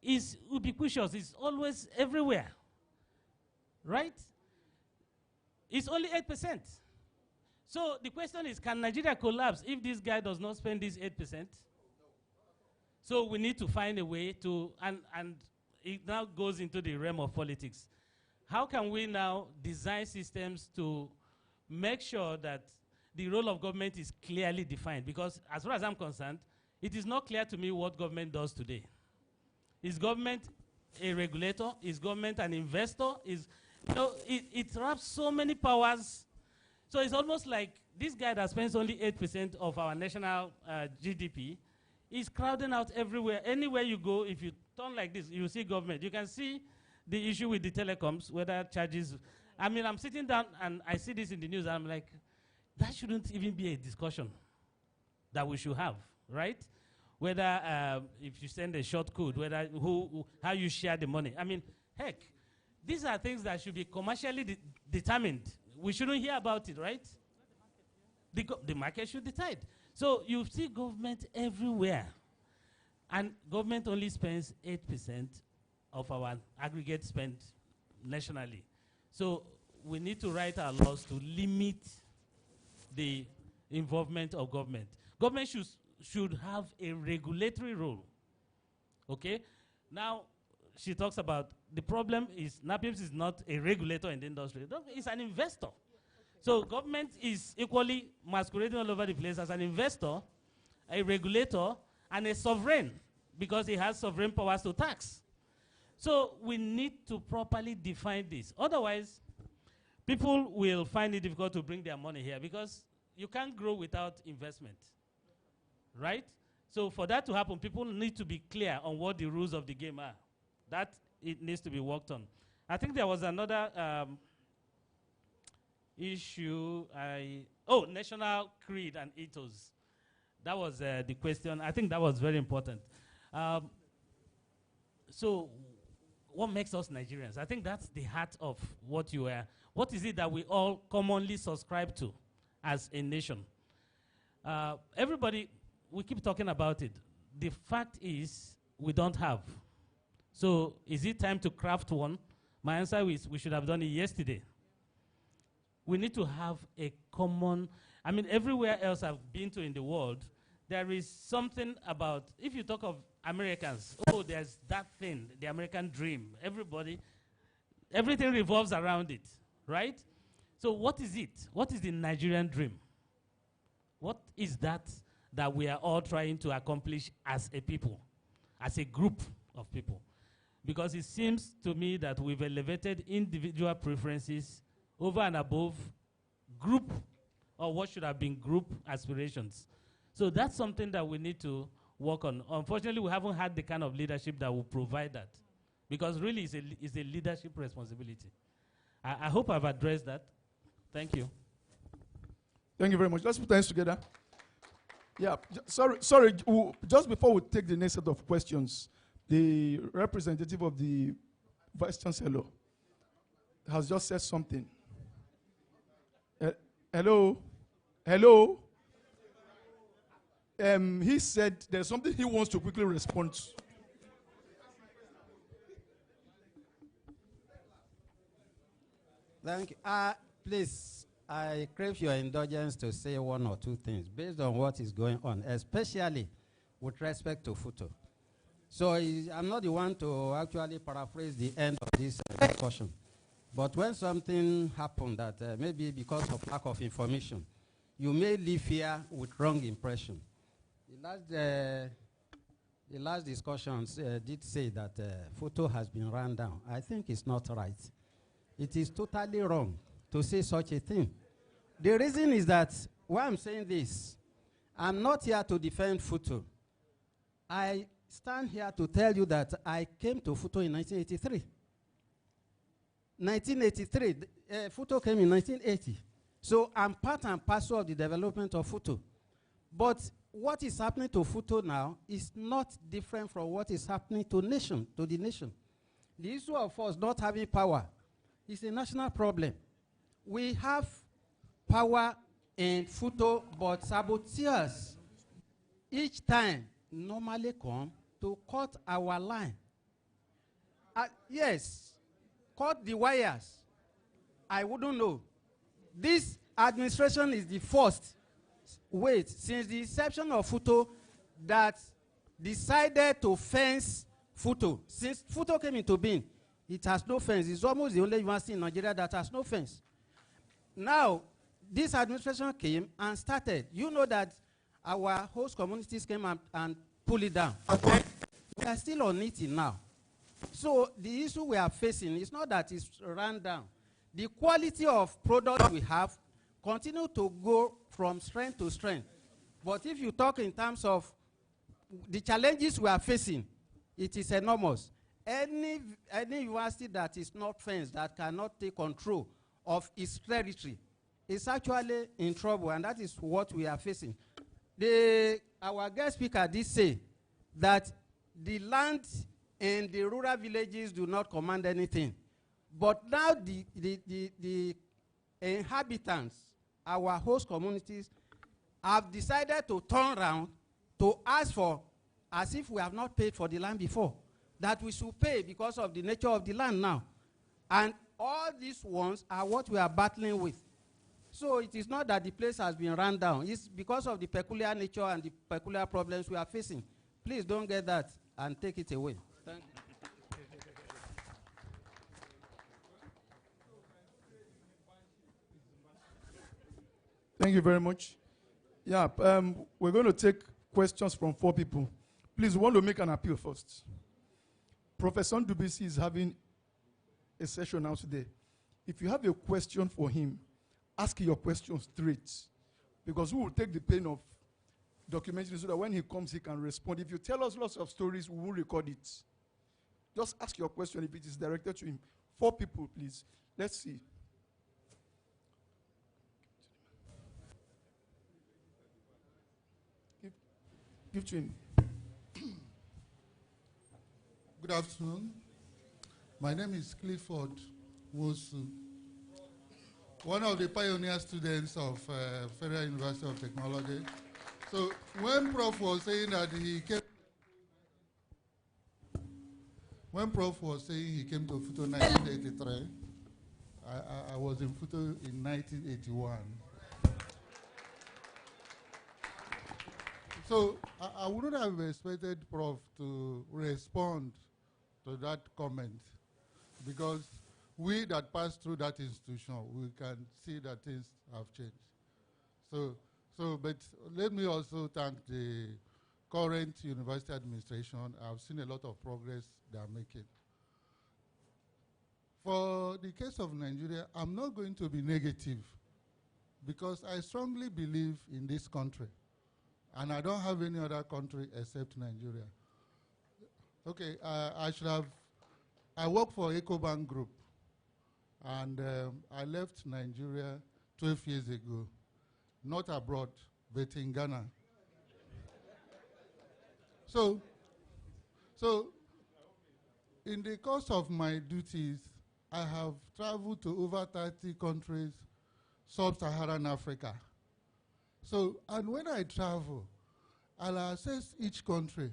is ubiquitous, it's always everywhere, right? It's only 8%. So the question is, can Nigeria collapse if this guy does not spend this 8%? So we need to find a way to, and it now goes into the realm of politics. How can we now design systems to make sure that the role of government is clearly defined? Because as far as I'm concerned, it is not clear to me what government does today. Is government a regulator? Is government an investor? It wraps so many powers. So it's almost like this guy that spends only 8% of our national GDP is crowding out everywhere. Anywhere you go, if you turn like this, you see government. You can see the issue with the telecoms, whether charges. I mean, I'm sitting down and I see this in the news, and I'm like, that shouldn't even be a discussion that we should have, right? Whether if you send a short code, whether how you share the money. I mean, heck, these are things that should be commercially determined. We shouldn't hear about it, right? The market should decide. So you see government everywhere. And government only spends 8% of our aggregate spend nationally. So we need to write our laws to limit the involvement of government. Government should have a regulatory role. Okay? Now, she talks about the problem is NAPIMS is not a regulator in the industry. It's an investor. So government is equally masquerading all over the place as an investor, a regulator, and a sovereign, because it has sovereign powers to tax. So we need to properly define this. Otherwise, people will find it difficult to bring their money here because you can't grow without investment, right? So for that to happen, people need to be clear on what the rules of the game are. That it needs to be worked on. I think there was another issue. Oh, national creed and ethos. That was the question. I think that was very important. So, what makes us Nigerians? I think that's the heart of what you are. What is it that we all commonly subscribe to as a nation? Everybody, we keep talking about it. The fact is, we don't have. So, is it time to craft one? My answer is we should have done it yesterday. We need to have a common, I mean, everywhere else I've been to in the world, there is something about, if you talk of Americans, oh, there's that thing, the American dream. Everybody, everything revolves around it, right? So what is it? What is the Nigerian dream? What is that we are all trying to accomplish as a people, as a group of people? Because it seems to me that we've elevated individual preferences over and above group, or what should have been group aspirations. So that's something that we need to work on. Unfortunately, we haven't had the kind of leadership that will provide that, because really it's a leadership responsibility. I hope I've addressed that. Thank you. Thank you very much. Let's put hands together. Yeah, sorry. Just before we take the next set of questions, the representative of the Vice Chancellor has just said something. Hello? Hello? He said there's something he wants to quickly respond to. Thank you. Please, I crave your indulgence to say one or two things based on what is going on, especially with respect to FUTO. So I'm not the one to actually paraphrase the end of this discussion. But when something happened that maybe because of lack of information, you may leave here with wrong impression. The last discussions did say that FUTO has been run down. I think it's not right. It is totally wrong to say such a thing. The reason is that why I'm saying this, I'm not here to defend FUTO. I stand here to tell you that I came to FUTO in 1983. 1983, FUTO came in 1980. So I'm part and parcel of the development of FUTO. But what is happening to FUTO now is not different from what is happening to the nation. The issue of us not having power is a national problem. We have power in FUTO, but saboteurs each time normally come to cut our line. Yes, cut the wires. I wouldn't know. This administration is the first, since the inception of FUTO, that decided to fence FUTO. Since FUTO came into being, it has no fence. It's almost the only university in Nigeria that has no fence. Now, this administration came and started. You know that our host communities came and pulled it down. We are still on it now. So the issue we are facing is not that it's run down. The quality of product we have continue to go from strength to strength. But if you talk in terms of the challenges we are facing, it is enormous. Any university that is not fenced, that cannot take control of its territory, is actually in trouble, and that is what we are facing. Our guest speaker did say that the land in the rural villages do not command anything. But now the inhabitants, our host communities, have decided to turn around to ask for, as if we have not paid for the land before, that we should pay because of the nature of the land now. And all these ones are what we are battling with. So it is not that the place has been run down. It's because of the peculiar nature and the peculiar problems we are facing. Please don't get that and take it away. Thank you. Thank you very much. Yeah, we're going to take questions from 4 people. Please, we want to make an appeal first. Professor Ndubisi is having a session now today. If you have a question for him, ask your question straight, because we will take the pain of documenting so that when he comes, he can respond. If you tell us lots of stories, we will record it. Just ask your question if it is directed to him. 4 people, please. Let's see. Give to him. Good afternoon. My name is Clifford Wosu, one of the pioneer students of Federal University of Technology. So when Prof was saying that he came, when Prof was saying he came to FUTO in 1983, I was in FUTO in 1981. So I wouldn't have expected Prof to respond to that comment, because we that passed through that institution, we can see that things have changed. But let me also thank the current university administration. I've seen a lot of progress they are making. For the case of Nigeria, I'm not going to be negative, because I strongly believe in this country, and I don't have any other country except Nigeria. Okay, I work for EcoBank Group, and I left Nigeria 12 years ago, not abroad, but in Ghana. So in the course of my duties, I have traveled to over 30 countries, sub-Saharan Africa. So, and when I travel, I'll assess each country,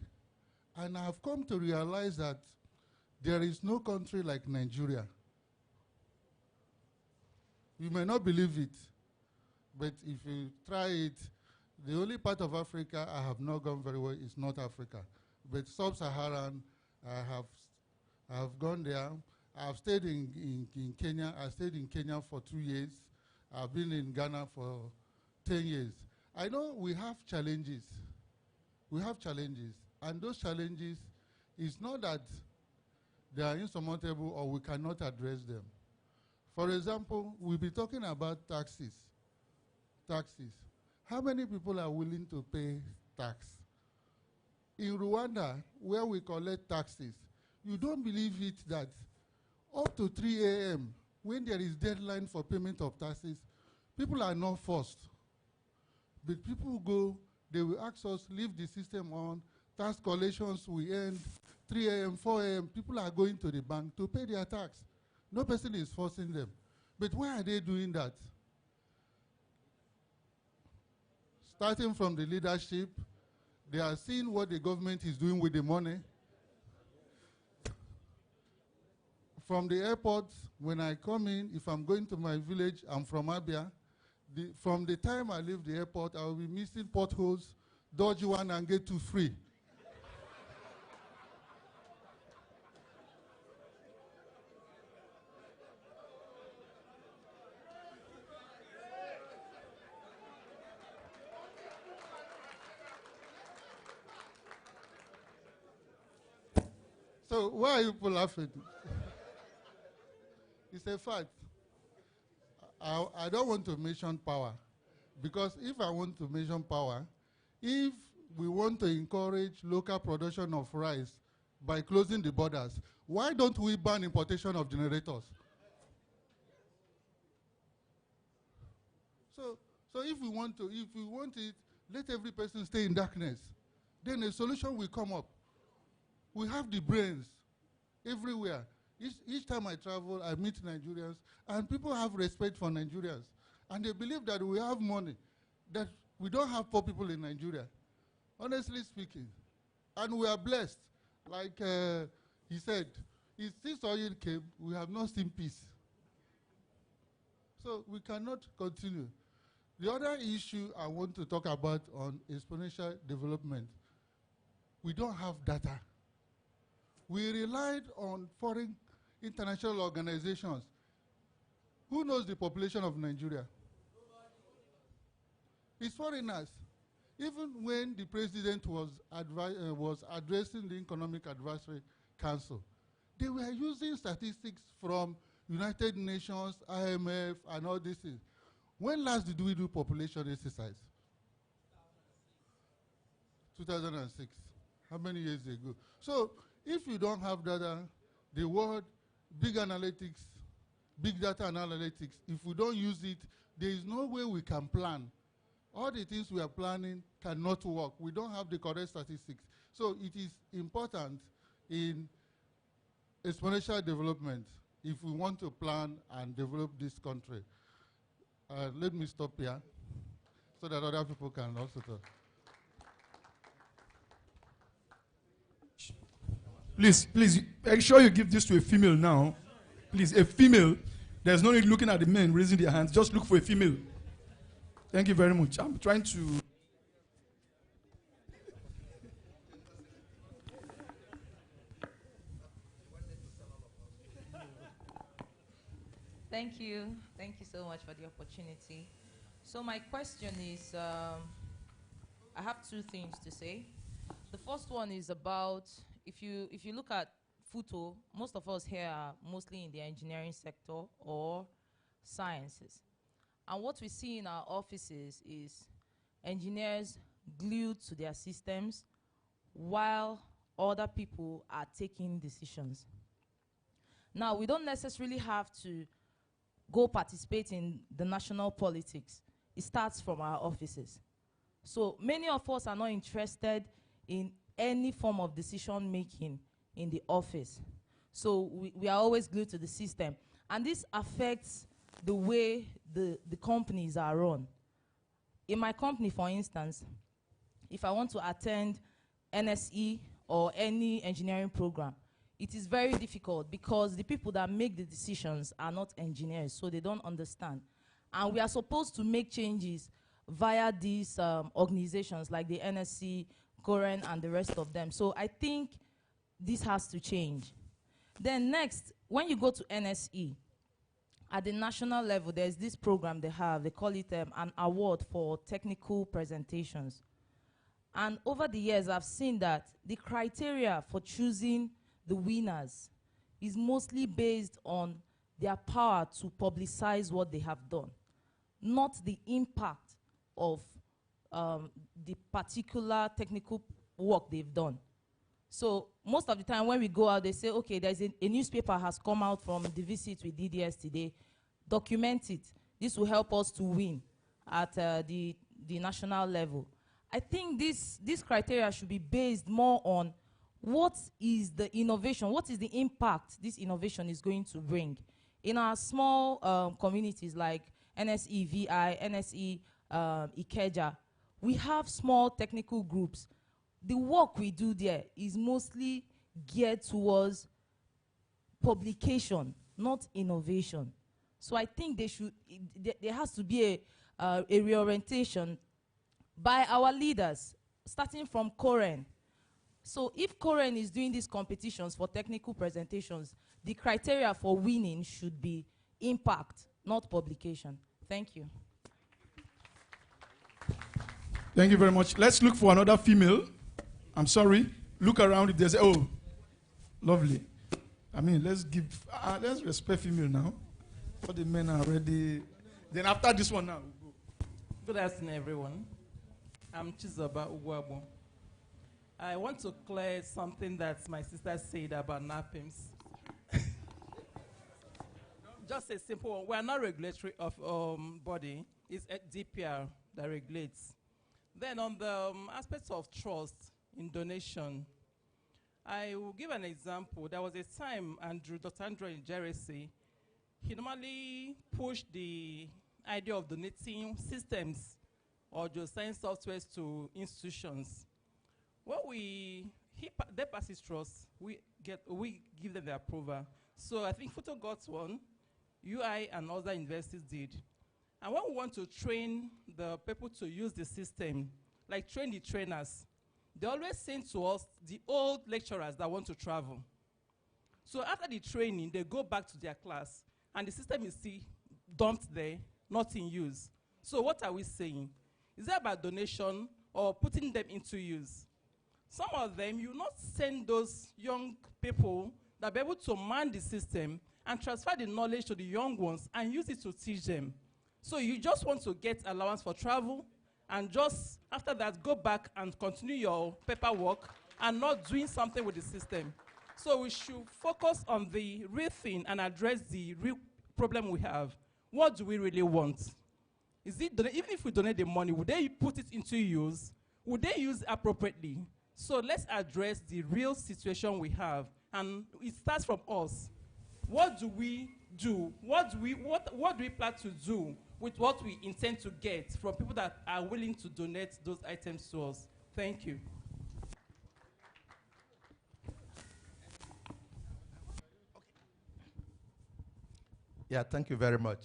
and I've come to realize that there is no country like Nigeria. You may not believe it, but if you try it, the only part of Africa I have not gone very well is North Africa. But sub-Saharan, I have gone there. I've stayed in Kenya. I stayed in Kenya for 2 years. I've been in Ghana for 10 years. I know we have challenges. We have challenges. And those challenges is not that they are insurmountable or we cannot address them. For example, we'll be talking about taxes. Taxes. How many people are willing to pay tax? In Rwanda, where we collect taxes, you don't believe it that up to 3 a.m., when there is deadline for payment of taxes, people are not forced. But people go, they will ask us, leave the system on, tax collections will end, 3 a.m., 4 a.m., people are going to the bank to pay their tax. No person is forcing them. But why are they doing that? Starting from the leadership, they are seeing what the government is doing with the money. From the airport, when I come in, if I'm going to my village, I'm from Abia. From the time I leave the airport, I will be missing potholes, dodge one and get two free. So why are you people laughing? It's a fact. I don't want to mention power, because if I want to mention power, if we want to encourage local production of rice by closing the borders, why don't we ban importation of generators? So if we want it, let every person stay in darkness. Then a solution will come up. We have the brains everywhere. Each time I travel, I meet Nigerians, and people have respect for Nigerians. And they believe that we have money, that we don't have poor people in Nigeria, honestly speaking. And we are blessed. Like he said, since oil came, we have not seen peace. So we cannot continue. The other issue I want to talk about on exponential development, we don't have data. We relied on foreign international organizations. Who knows the population of Nigeria? It's foreigners. Even when the president was addressing the Economic Advisory Council, they were using statistics from United Nations, IMF, and all these things. When last did we do population exercise? 2006. How many years ago? So if you don't have data, the word big analytics, big data analytics, if we don't use it, there is no way we can plan. All the things we are planning cannot work. We don't have the correct statistics. So it is important in exponential development if we want to plan and develop this country. Let me stop here so that other people can also talk. Please, make sure you give this to a female now. Please, a female. There's no need looking at the men raising their hands. Just look for a female. Thank you very much. I'm trying to... Thank you. Thank you so much for the opportunity. So my question is, I have two things to say. The first one is about, if you look at FUTO, most of us here are mostly in the engineering sector or sciences. And what we see in our offices is engineers glued to their systems while other people are taking decisions. Now, we don't necessarily have to go participate in the national politics. It starts from our offices. So many of us are not interested in any form of decision making in the office. So we are always glued to the system. And this affects the way the companies are run. In my company, for instance, if I want to attend NSE or any engineering program, it is very difficult because the people that make the decisions are not engineers, so they don't understand. And we are supposed to make changes via these organizations like the NSC, Koren, and the rest of them. So I think this has to change. Then next, when you go to NSE, at the national level, there's this program they have. They call it an award for technical presentations. And over the years, I've seen that the criteria for choosing the winners is mostly based on their power to publicize what they have done, not the impact of the particular technical work they've done. So most of the time when we go out, they say, okay, there's a newspaper has come out from the visit we did yesterday. Document it. This will help us to win at the national level. I think this criteria should be based more on what is the innovation, what is the impact this innovation is going to bring. In our small communities like NSE VI, NSE Ikeja, we have small technical groups. The work we do there is mostly geared towards publication, not innovation. So I think there has to be a reorientation by our leaders, starting from Koren. So if Koren is doing these competitions for technical presentations, the criteria for winning should be impact, not publication. Thank you. Thank you very much. Let's look for another female. I'm sorry. Look around if there's, oh, lovely. I mean, let's respect female now. All the men are ready. Then after this one now, we'll go. Good afternoon, everyone. I'm Chizoba Ugwabo. I want to clear something that my sister said about NAPIMS. Just a simple one. We are not regulatory body. It's DPR that regulates. Then on the aspects of trust in donation, I will give an example. There was a time Dr. Andrew in Jersey, he normally pushed the idea of donating systems or geoscience softwares to institutions. When they pass his trust, we give them the approval. So I think FUTO got one, UI and other universities did. And when we want to train the people to use the system, like train the trainers, they always send to us the old lecturers that want to travel. So after the training, they go back to their class, and the system is still dumped there, not in use. So what are we saying? Is that about donation or putting them into use? Some of them, you not send those young people that be able to man the system and transfer the knowledge to the young ones and use it to teach them. So you just want to get allowance for travel and just after that go back and continue your paperwork and not doing something with the system. So we should focus on the real thing and address the real problem we have. What do we really want? Is it even if we donate the money, would they put it into use? would they use appropriately? So let's address the real situation we have, and it starts from us. What do we do? What do we plan to do with what we intend to get from people that are willing to donate those items to us? Thank you. Yeah, thank you very much.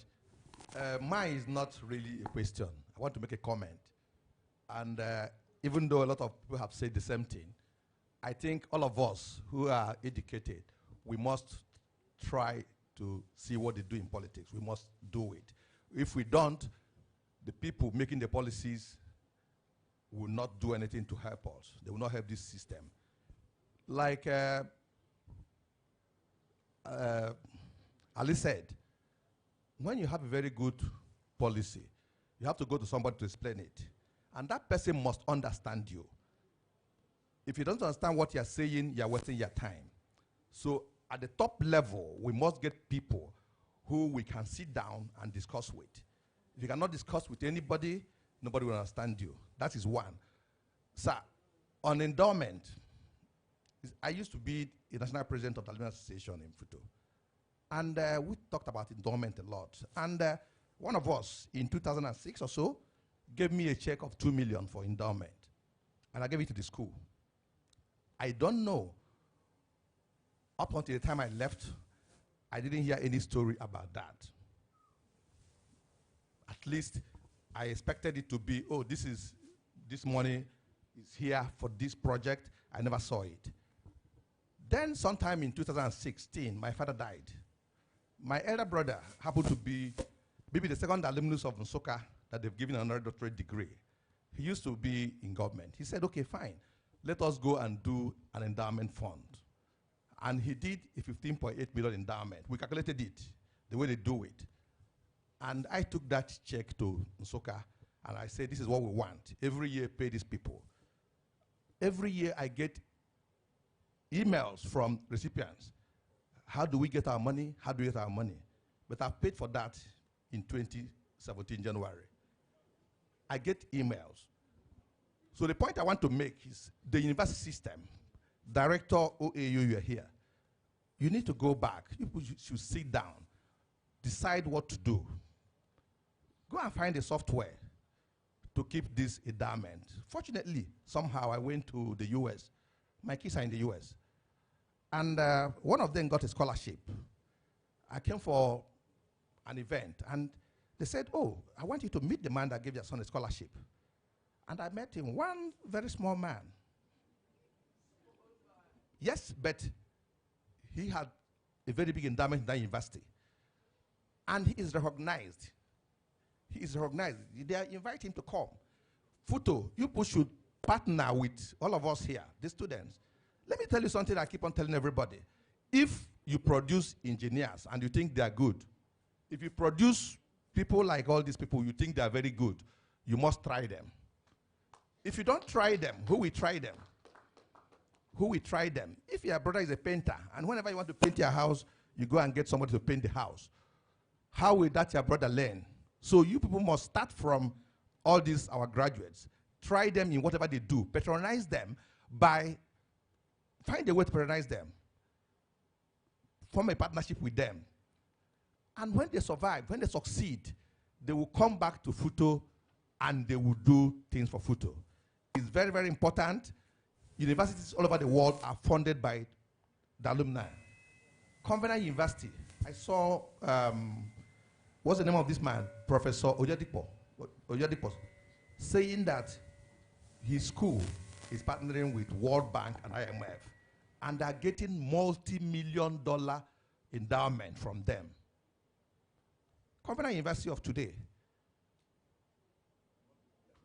Mine is not really a question. I want to make a comment. And even though a lot of people have said the same thing, I think all of us who are educated, we must try to see what they do in politics. We must do it. If we don't, the people making the policies will not do anything to help us. They will not help this system. Like Ali said, when you have a very good policy, you have to go to somebody to explain it. And that person must understand you. If you don't understand what you're saying, you're wasting your time. So at the top level, we must get people who we can sit down and discuss with. If you cannot discuss with anybody, nobody will understand you. That is one. Sir, on endowment, I used to be a national president of the Alumni Association in FUTO. And we talked about endowment a lot. And one of us, in 2006 or so, gave me a check of 2 million for endowment. And I gave it to the school. I don't know. Up until the time I left, I didn't hear any story about that. At least I expected it to be, oh, this money is here for this project. I never saw it. Then sometime in 2016, my father died. My elder brother happened to be maybe the second alumnus of Nsukka that they've given another doctorate degree. He used to be in government. He said, okay, fine. Let us go and do an endowment fund. And he did a 15.8 million endowment. We calculated it, the way they do it. And I took that check to Nsukka, and I said, this is what we want. Every year, pay these people. Every year, I get emails from recipients. How do we get our money? How do we get our money? But I paid for that in 2017, January. I get emails. So the point I want to make is the university system, Director OAU, you're here. You need to go back. You should sit down, decide what to do. Go and find a software to keep this endowment. Fortunately, somehow I went to the US. My kids are in the US. And one of them got a scholarship. I came for an event, and they said, oh, I want you to meet the man that gave your son a scholarship. And I met him, one very small man. Yes, but he had a very big endowment in that university. And he is recognized. He is recognized. They invite him to come. FUTO, you should partner with all of us here, the students. Let me tell you something I keep on telling everybody. If you produce engineers and you think they are good, if you produce people like all these people, you think they are very good, you must try them. If you don't try them, who will try them? Who will try them? If your brother is a painter, and whenever you want to paint your house, you go and get somebody to paint the house, how will that your brother learn? So you people must start from all these, our graduates. Try them in whatever they do. Patronize them by, find a way to patronize them. Form a partnership with them. And when they survive, when they succeed, they will come back to FUTO and they will do things for FUTO. It's very, very important. Universities all over the world are funded by the alumni. Covenant University, I saw, what's the name of this man? Professor Oyedipo, saying that his school is partnering with World Bank and IMF, and they're getting multi-million-dollar endowment from them. Covenant University of today,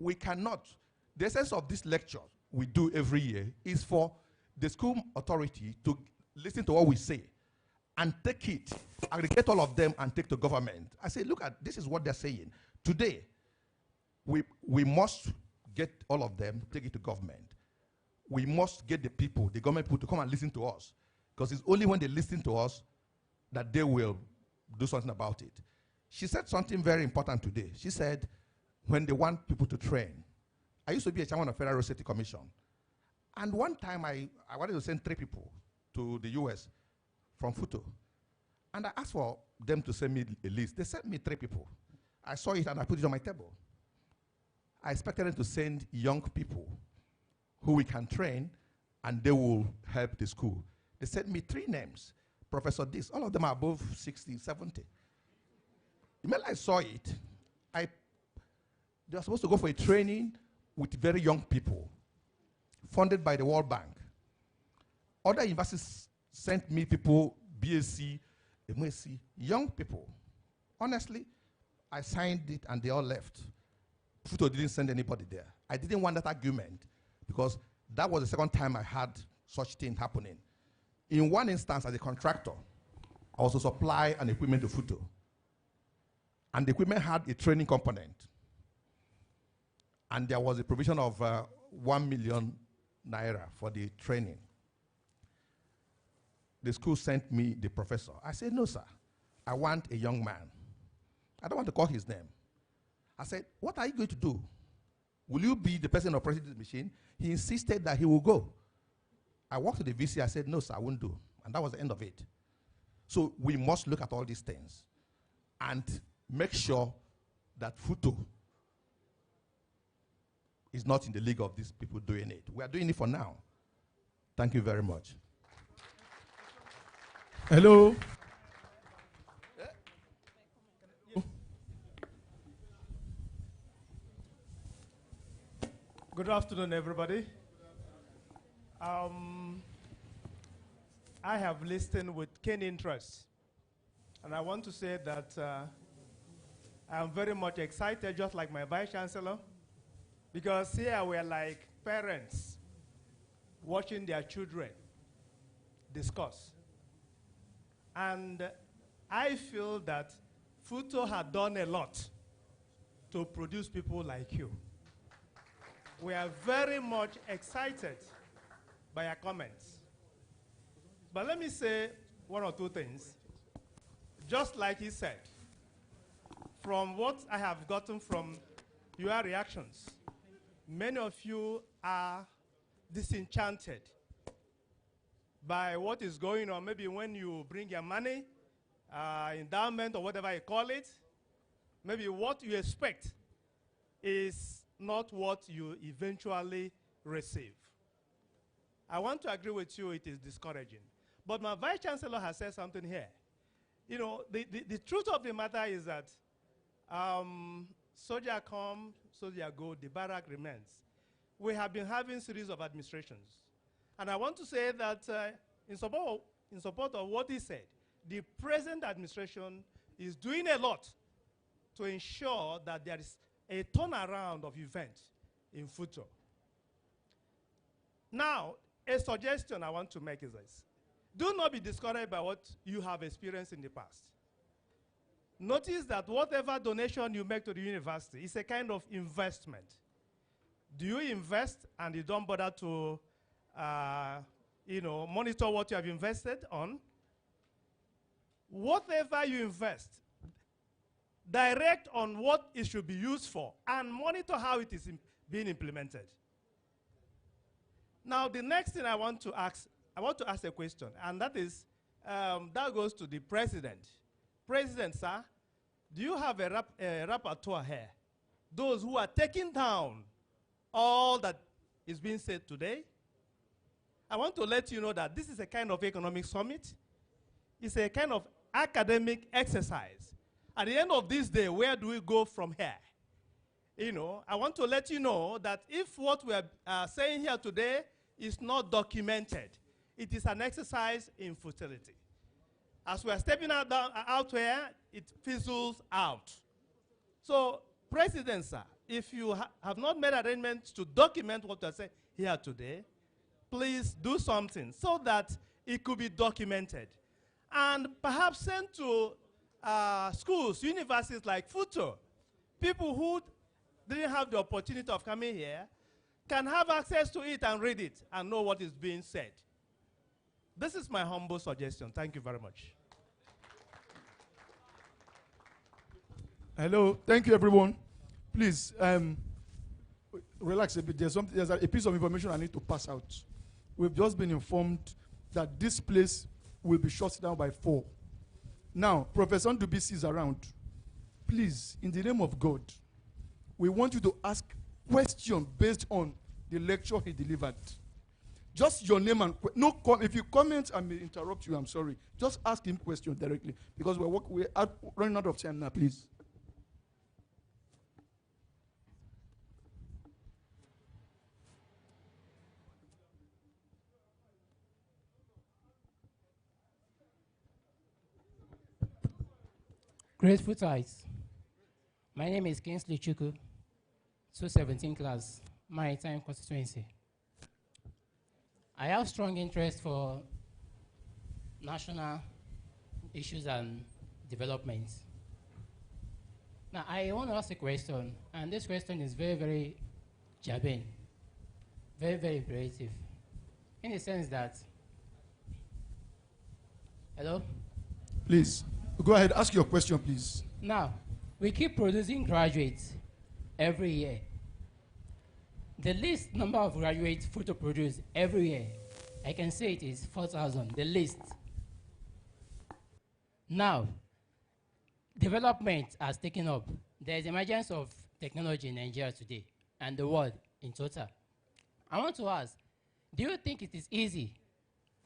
we cannot, the essence of this lecture we do every year is for the school authority to listen to what we say and take it, aggregate all of them and take to government. I say, look at, this is what they're saying. Today, we must get all of them, take it to government. We must get the people, the government people to come and listen to us, because it's only when they listen to us that they will do something about it. She said something very important today. She said, when they want people to train, I used to be a chairman of Federal Safety Commission. And one time I wanted to send 3 people to the US from FUTO. And I asked for them to send me a list. They sent me 3 people. I saw it and I put it on my table. I expected them to send young people who we can train and they will help the school. They sent me 3 names. Professor this, all of them are above 60, 70. The minute I saw it, they were supposed to go for a training with very young people, funded by the World Bank. Other universities sent me people, BSc, MSc, young people. Honestly, I signed it and they all left. FUTO didn't send anybody there. I didn't want that argument because that was the second time I had such thing happening. In one instance, as a contractor, I was to supply an equipment to FUTO. And the equipment had a training component. And there was a provision of 1 million naira for the training. The school sent me the professor. I said, no, sir. I want a young man. I don't want to call his name. I said, what are you going to do? Will you be the person operating the machine? He insisted that he will go. I walked to the VC. I said, no, sir, I won't do. And that was the end of it. So we must look at all these things and make sure that FUTO is not in the league of these people doing it. We are doing it for now. Thank you very much. Hello. Good afternoon, everybody. I have listened with keen interest, and I want to say that I'm very much excited, just like my Vice Chancellor, because here we're like parents watching their children discuss. And I feel that FUTO had done a lot to produce people like you. We are very much excited by your comments. But let me say 1 or 2 things. Just like he said, from what I have gotten from your reactions, many of you are disenchanted by what is going on. Maybe when you bring your money, endowment or whatever you call it, maybe what you expect is not what you eventually receive. I want to agree with you, it is discouraging. But my Vice Chancellor has said something here. You know, the truth of the matter is that soldier come, soldier go, the barrack remains. We have been having series of administrations. And I want to say that in support of what he said, the present administration is doing a lot to ensure that there is a turnaround of events in FUTO. Now, a suggestion I want to make is this. Do not be discouraged by what you have experienced in the past. Notice that whatever donation you make to the university is a kind of investment. Do you invest and you don't bother to monitor what you have invested on? Whatever you invest, direct on what it should be used for and monitor how it is being implemented. Now, the next thing I want to ask a question, and that is, that goes to the president. President, sir, do you have a rapporteur here? Those who are taking down all that is being said today? I want to let you know that this is a kind of economic summit. It's a kind of academic exercise. At the end of this day, where do we go from here? You know, I want to let you know that if what we are saying here today is not documented, it is an exercise in futility. As we are stepping out here, it fizzles out. So, President, sir, if you have not made arrangements to document what we are saying here today, please do something so that it could be documented. And perhaps send to schools, universities like FUTO, people who didn't have the opportunity of coming here can have access to it and read it and know what is being said. This is my humble suggestion. Thank you very much. Hello, thank you everyone. Please, relax a bit. There's a piece of information I need to pass out. We've just been informed that this place will be shut down by 4. Now, Professor Ndubisi is around. Please, in the name of God, we want you to ask questions based on the lecture he delivered. Just your name and if you comment, I may interrupt you. I'm sorry. Just ask him questions directly because we're running out of time now. Please. Grateful Tides. My name is Kingsley Chuku, 217 class, Maritime constituency. I have strong interest for national issues and developments. Now, I want to ask a question, and this question is very, very germane, very, very imperative, in the sense that, hello? Please, go ahead, ask your question, please. Now, we keep producing graduates every year. The least number of graduates FUTO produce every year, I can say it is 4,000, the least. Now, development has taken up. There is emergence of technology in Nigeria today and the world in total. I want to ask, do you think it is easy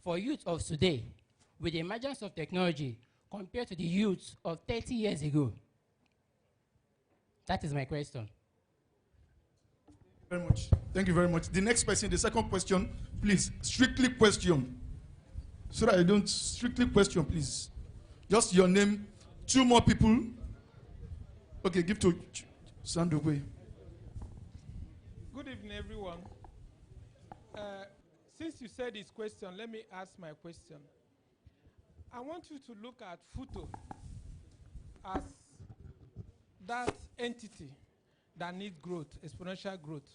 for youth of today with the emergence of technology compared to the youth of 30 years ago? That is my question. Very much. Thank you very much. The next person, the second question, please, strictly question. So that I don't strictly question, please. Just your name, 2 more people. Okay, give to Sandogwe. Good evening, everyone. Since you said this question, let me ask my question. I want you to look at FUTO as that entity that needs growth, exponential growth.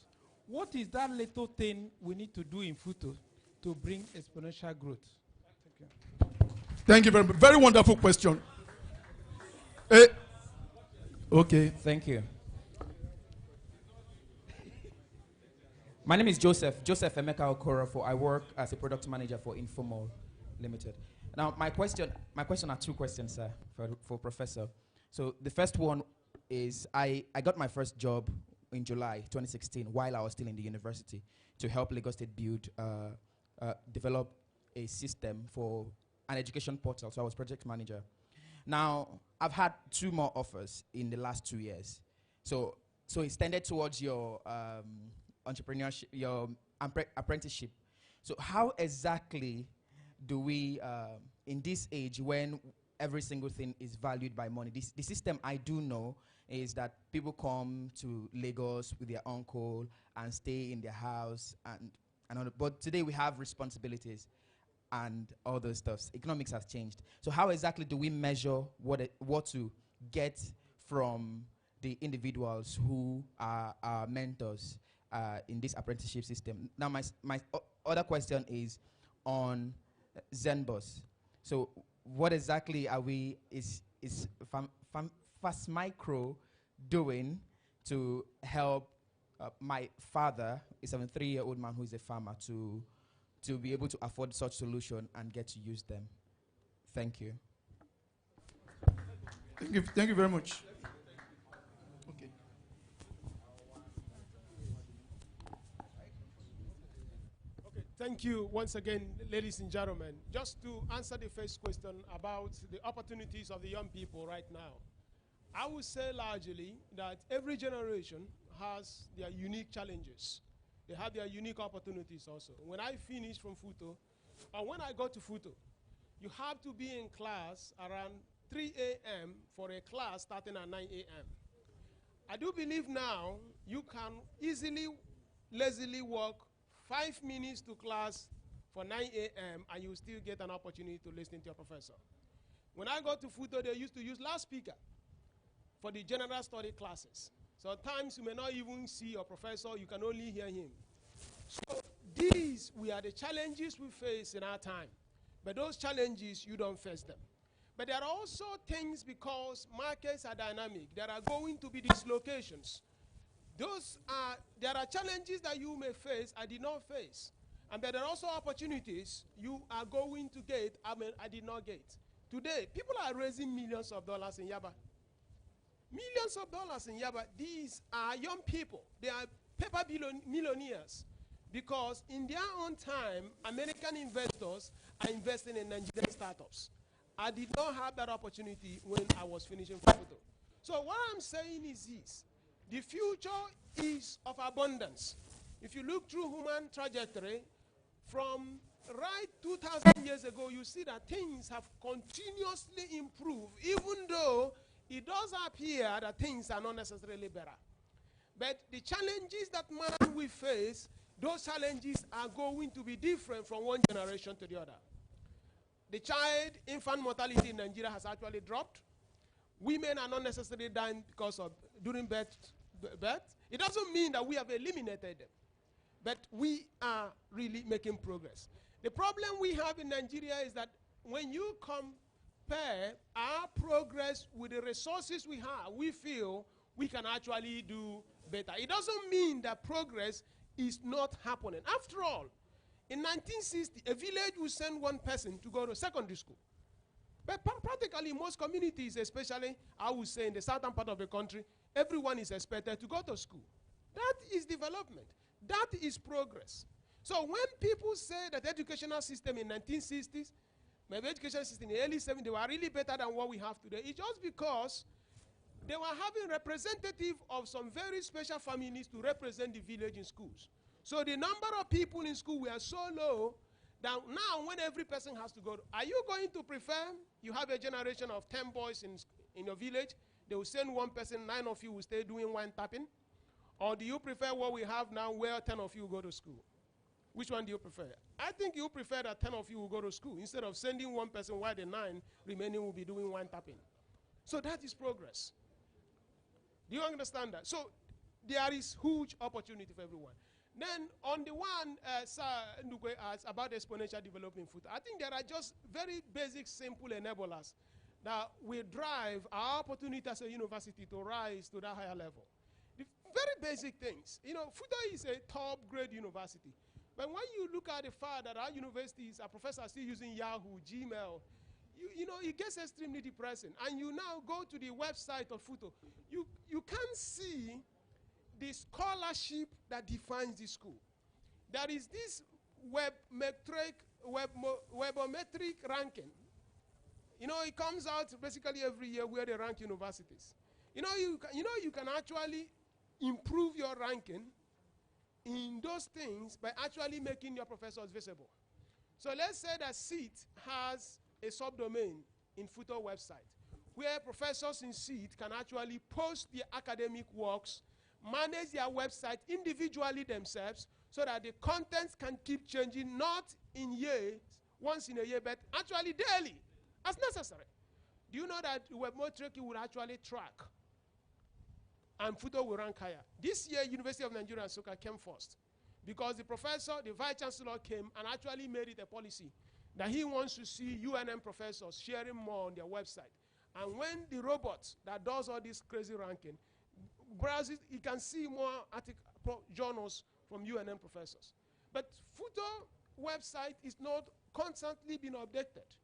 What is that little thing we need to do in FUTO to bring exponential growth? Thank you. Thank you very much. Very wonderful question. Okay. Thank you. My name is Joseph Emeka Okorofo. I work as a product manager for Informal Limited. Now, my question are 2 questions, sir, for Professor. So the first one is I got my first job in July 2016 while I was still in the university to help Lagos State develop a system for an education portal. So I was project manager. Now, I've had 2 more offers in the last 2 years. So it's tended towards your entrepreneurship, your apprenticeship. So how exactly do we, in this age when every single thing is valued by money, the system I do know is that people come to Lagos with their uncle and stay in their house and all, but today we have responsibilities and all those stuffs. Economics has changed. So how exactly do we measure what to get from the individuals who are our mentors in this apprenticeship system? Now my other question is on ZenBus. So what exactly is Fast Micro doing to help my father, a 73-year-old man who is a farmer, to be able to afford such solution and get to use them? Thank you. Thank you very much. Okay. Okay, thank you once again, ladies and gentlemen. Just to answer the first question about the opportunities of the young people right now, I would say largely that every generation has their unique challenges. They have their unique opportunities also. When I finished from FUTO, or when I got to FUTO, you have to be in class around 3 a.m. for a class starting at 9 a.m. I do believe now you can easily, lazily walk 5 minutes to class for 9 a.m. and you still get an opportunity to listen to your professor. When I got to FUTO, they used to use loudspeaker for the general study classes. So at times you may not even see your professor, you can only hear him. So these are the challenges we face in our time. But those challenges, you don't face them. But there are also things, because markets are dynamic, there are going to be dislocations. There are challenges that you may face I did not face. And there are also opportunities you are going to get I did not get. Today, people are raising millions of dollars in Yaba. Millions of dollars in Yaba. These are young people. They are paper millionaires. Because in their own time, American investors are investing in Nigerian startups. I did not have that opportunity when I was finishing FUTO. So what I'm saying is this. The future is of abundance. If you look through human trajectory, from right 2,000 years ago, you see that things have continuously improved, even though it does appear that things are not necessarily better. But the challenges that man will face, those challenges are going to be different from one generation to the other. The infant mortality in Nigeria has actually dropped. Women are not necessarily dying because of during birth. It doesn't mean that we have eliminated them, but we are really making progress. The problem we have in Nigeria is that when you compare our progress with the resources we have, we feel we can actually do better. It doesn't mean that progress is not happening. After all, in 1960, a village would send one person to go to secondary school. But practically most communities, especially I would say in the southern part of the country, everyone is expected to go to school. That is development. That is progress. So when people say that the educational system in 1960s, maybe education system in the early 70s, they were really better than what we have today, it's just because they were having representative of some very special families to represent the village in schools. So the number of people in school were so low that now when every person has to go, are you going to prefer you have a generation of 10 boys in your village, they will send one person, 9 of you will stay doing wine tapping? Or do you prefer what we have now where 10 of you go to school? Which one do you prefer? I think you prefer that 10 of you will go to school instead of sending one person while the 9 remaining will be doing wine tapping. So that is progress. Do you understand that? So there is huge opportunity for everyone. Then on the one, Sir Ndukwe asked about exponential development FUTO. I think there are just very basic, simple enablers that will drive our opportunity as a university to rise to that higher level. The very basic things. You know, FUTO is a top-grade university. But when you look at the fact that our universities, our professors are still using Yahoo, Gmail, you know, it gets extremely depressing. And you now go to the website of FUTO, you can't see the scholarship that defines the school. There is this webometric ranking. You know, it comes out basically every year where they rank universities. You know, you can actually improve your ranking in those things by actually making your professors visible. So let's say that SEET has a subdomain in FUTO website where professors in SEET can actually post their academic works, manage their website individually themselves so that the contents can keep changing, not in years, once in a year, but actually daily, as necessary. Do you know that webmetric will actually track and FUTO will rank higher? This year, University of Nigeria Nsukka came first because the professor, the vice chancellor came and actually made it a policy that he wants to see UNM professors sharing more on their website. And when the robot that does all this crazy ranking browses, he can see more journals from UNM professors. But FUTO website is not constantly being updated.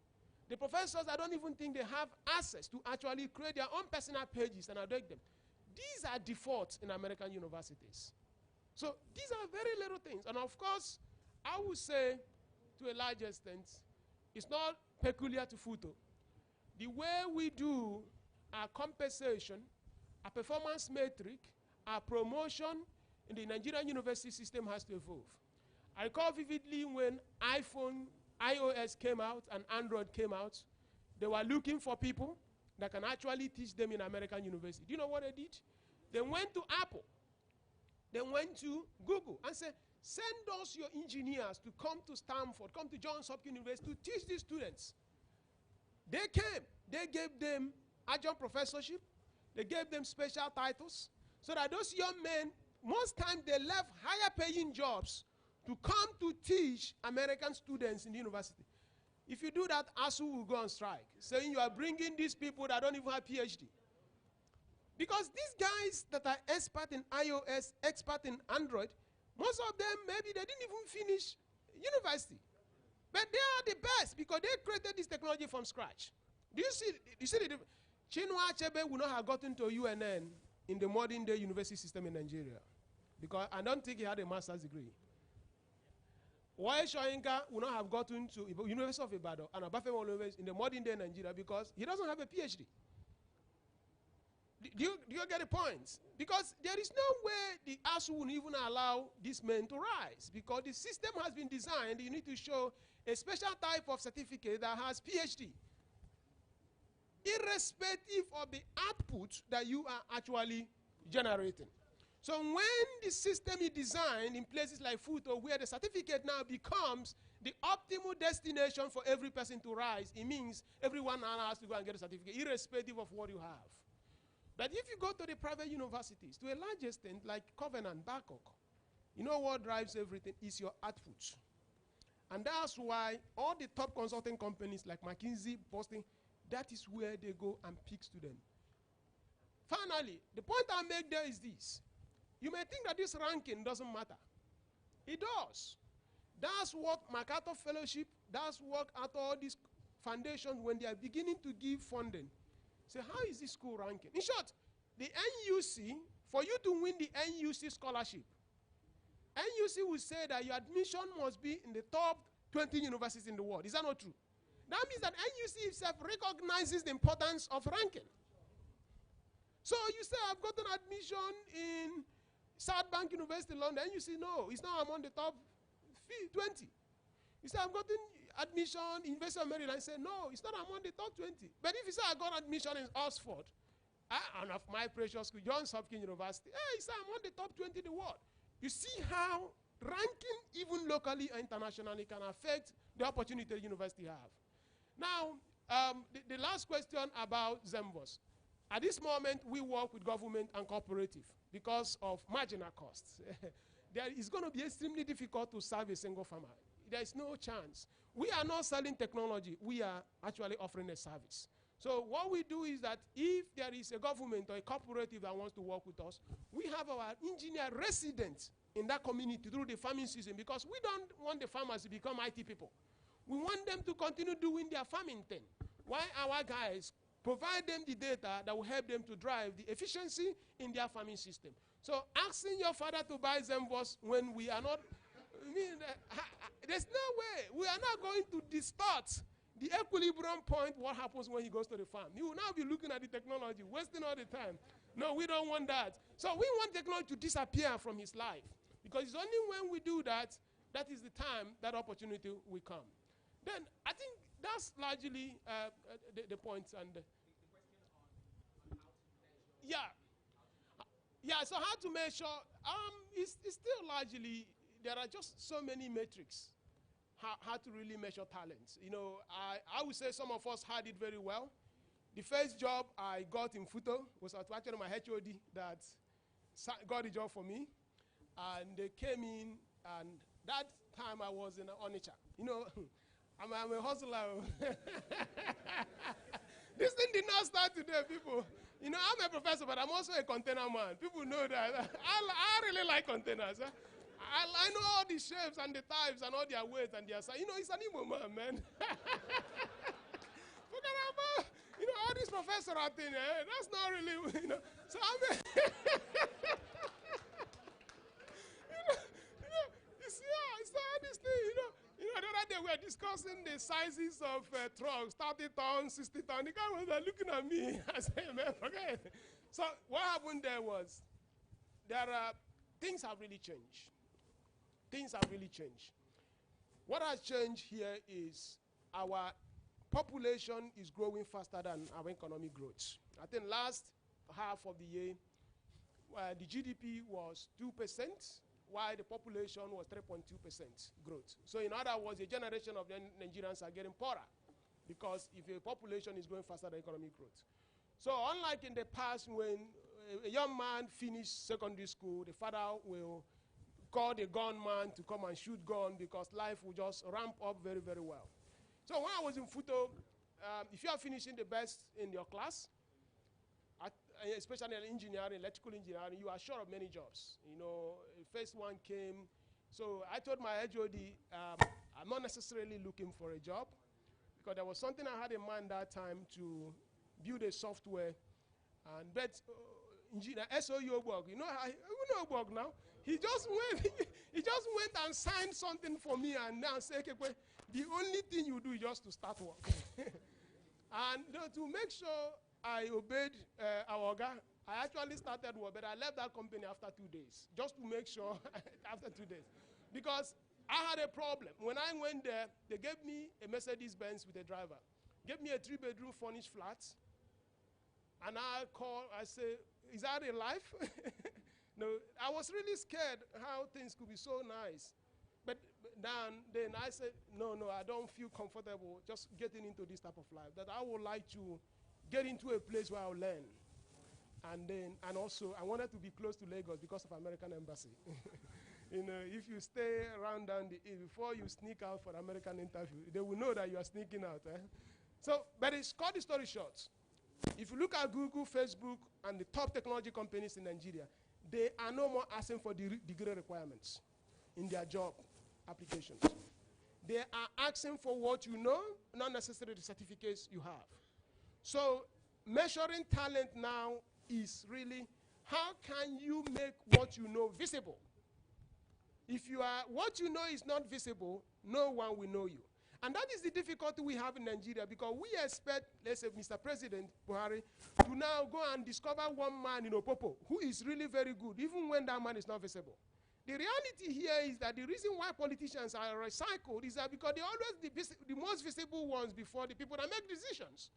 The professors, I don't even think they have access to actually create their own personal pages and update them. These are defaults in American universities. So these are very little things. And of course, I would say, to a large extent, it's not peculiar to FUTO. The way we do our compensation, our performance metric, our promotion in the Nigerian university system has to evolve. I recall vividly when iOS came out and Android came out, they were looking for people that can actually teach them in American university. Do you know what they did? They went to Apple. They went to Google and said, send us your engineers to come to Stanford, come to Johns Hopkins University to teach these students. They came. They gave them adjunct professorship. They gave them special titles so that those young men, most times they left higher paying jobs to come to teach American students in the university. If you do that, ASU will go on strike, saying you are bringing these people that don't even have PhD. Because these guys that are expert in iOS, expert in Android, most of them, maybe they didn't even finish university. But they are the best because they created this technology from scratch. Do you see the difference? Chinua Achebe would not have gotten to UNN in the modern day university system in Nigeria because I don't think he had a master's degree. Why Shoyinka would not have gotten to University of Ibadan and Obafemi University in the modern day Nigeria because he doesn't have a PhD. Do you get the point? Because there is no way the ASU will even allow these men to rise because the system has been designed. You need to show a special type of certificate that has PhD, irrespective of the output that you are actually generating. So when the system is designed in places like FUTO, where the certificate now becomes the optimal destination for every person to rise, it means everyone now has to go and get a certificate, irrespective of what you have. But if you go to the private universities, to a large extent, like Covenant, Babcock, you know what drives everything is your output. And that's why all the top consulting companies like McKinsey, Boston, that is where they go and pick students. Finally, the point I make there is this. You may think that this ranking doesn't matter. It does. That's what MacArthur Fellowship, that's what at all these foundations, when they are beginning to give funding, say, how is this school ranking? In short, the NUC, for you to win the NUC scholarship, NUC will say that your admission must be in the top 20 universities in the world. Is that not true? That means that NUC itself recognizes the importance of ranking. So you say, I've gotten admission in South Bank University in London, and you say, no, it's not among the top 20. You say, I've gotten admission in University of Maryland, and say, no, it's not among the top 20. But if you say, I got admission in Oxford, and of my precious school, Johns Hopkins University, hey, you say, I'm among the top 20 in the world. You see how ranking, even locally or internationally, can affect the opportunity the university have. Now, the last question about ZEMVOS. At this moment, we work with government and cooperative because of marginal costs. It's going to be extremely difficult to serve a single farmer. There is no chance. We are not selling technology. We are actually offering a service. So what we do is that if there is a government or a cooperative that wants to work with us, we have our engineer residents in that community through the farming season because we don't want the farmers to become IT people. We want them to continue doing their farming thing. Why our guys provide them the data that will help them to drive the efficiency in their farming system. So asking your father to buy ZEMVOS when we are not, there's no way. We are not going to distort the equilibrium point, what happens when he goes to the farm. He will now be looking at the technology, wasting all the time. No, we don't want that. So we want technology to disappear from his life. Because it's only when we do that, that is the time that opportunity will come. Then I think that's largely the points. And yeah, so how to measure, it's still largely, there are just so many metrics how to really measure talent. You know, I would say some of us had it very well. The first job I got in FUTO was actually my HOD that got the job for me. And they came in, and that time I was in Onitsha. You know, I'm a hustler. This thing did not start today, people. You know, I'm a professor, but I'm also a container man. People know that. I really like containers. I know all the shapes and the types and all their weights and their size. You know, it's an Igbo man, man. Forget about, you know, all these professor thing, that's not really, you know. So I'm it's not this thing, you know. You know, the other day we were discussing the sizes of trucks, 30 tons, 60 tons. The guy was looking at me. I said, man, forget it. So what happened there was, things have really changed. Things have really changed. What has changed here is our population is growing faster than our economic growth. I think last half of the year, the GDP was 2%, while the population was 3.2% growth. So in other words, a generation of Nigerians are getting poorer because if a population is growing faster than economic growth. So unlike in the past when a young man finished secondary school, the father will call the gunman to come and shoot gun because life will just ramp up very, very well. So when I was in FUTO, if you are finishing the best in your class, especially in engineering, electrical engineering, you are short of many jobs. You know, the first one came. So I told my HOD, I'm not necessarily looking for a job, because there was something I had in mind that time to build a software. And but engineer SOU work, you know work now. He just went and signed something for me, and now say, okay, well, the only thing you do is just to start work. And to make sure I obeyed our guy, I actually started work, but I left that company after 2 days, just to make sure after 2 days. Because I had a problem. When I went there, they gave me a Mercedes-Benz with a driver, gave me a 3-bedroom furnished flat, and I called, I say, is that a life? No, I was really scared how things could be so nice. But then I said, no, I don't feel comfortable just getting into this type of life, that I would like to get into a place where I'll learn. And also, I wanted to be close to Lagos because of American Embassy. You know, if you stay around down the hill, before you sneak out for the American interview, they will know that you are sneaking out. So, but it's cut the story short. If you look at Google, Facebook, and the top technology companies in Nigeria, they are no more asking for the degree requirements in their job applications. They are asking for what you know, not necessarily the certificates you have. So measuring talent now is really, how can you make what you know visible? If what you know is not visible, no one will know you. And that is the difficulty we have in Nigeria, because we expect, let's say, Mr. President Buhari, to now go and discover one man in Opopo who is really very good, even when that man is not visible. The reality here is that the reason why politicians are recycled is that because they're always the most visible ones before the people that make decisions.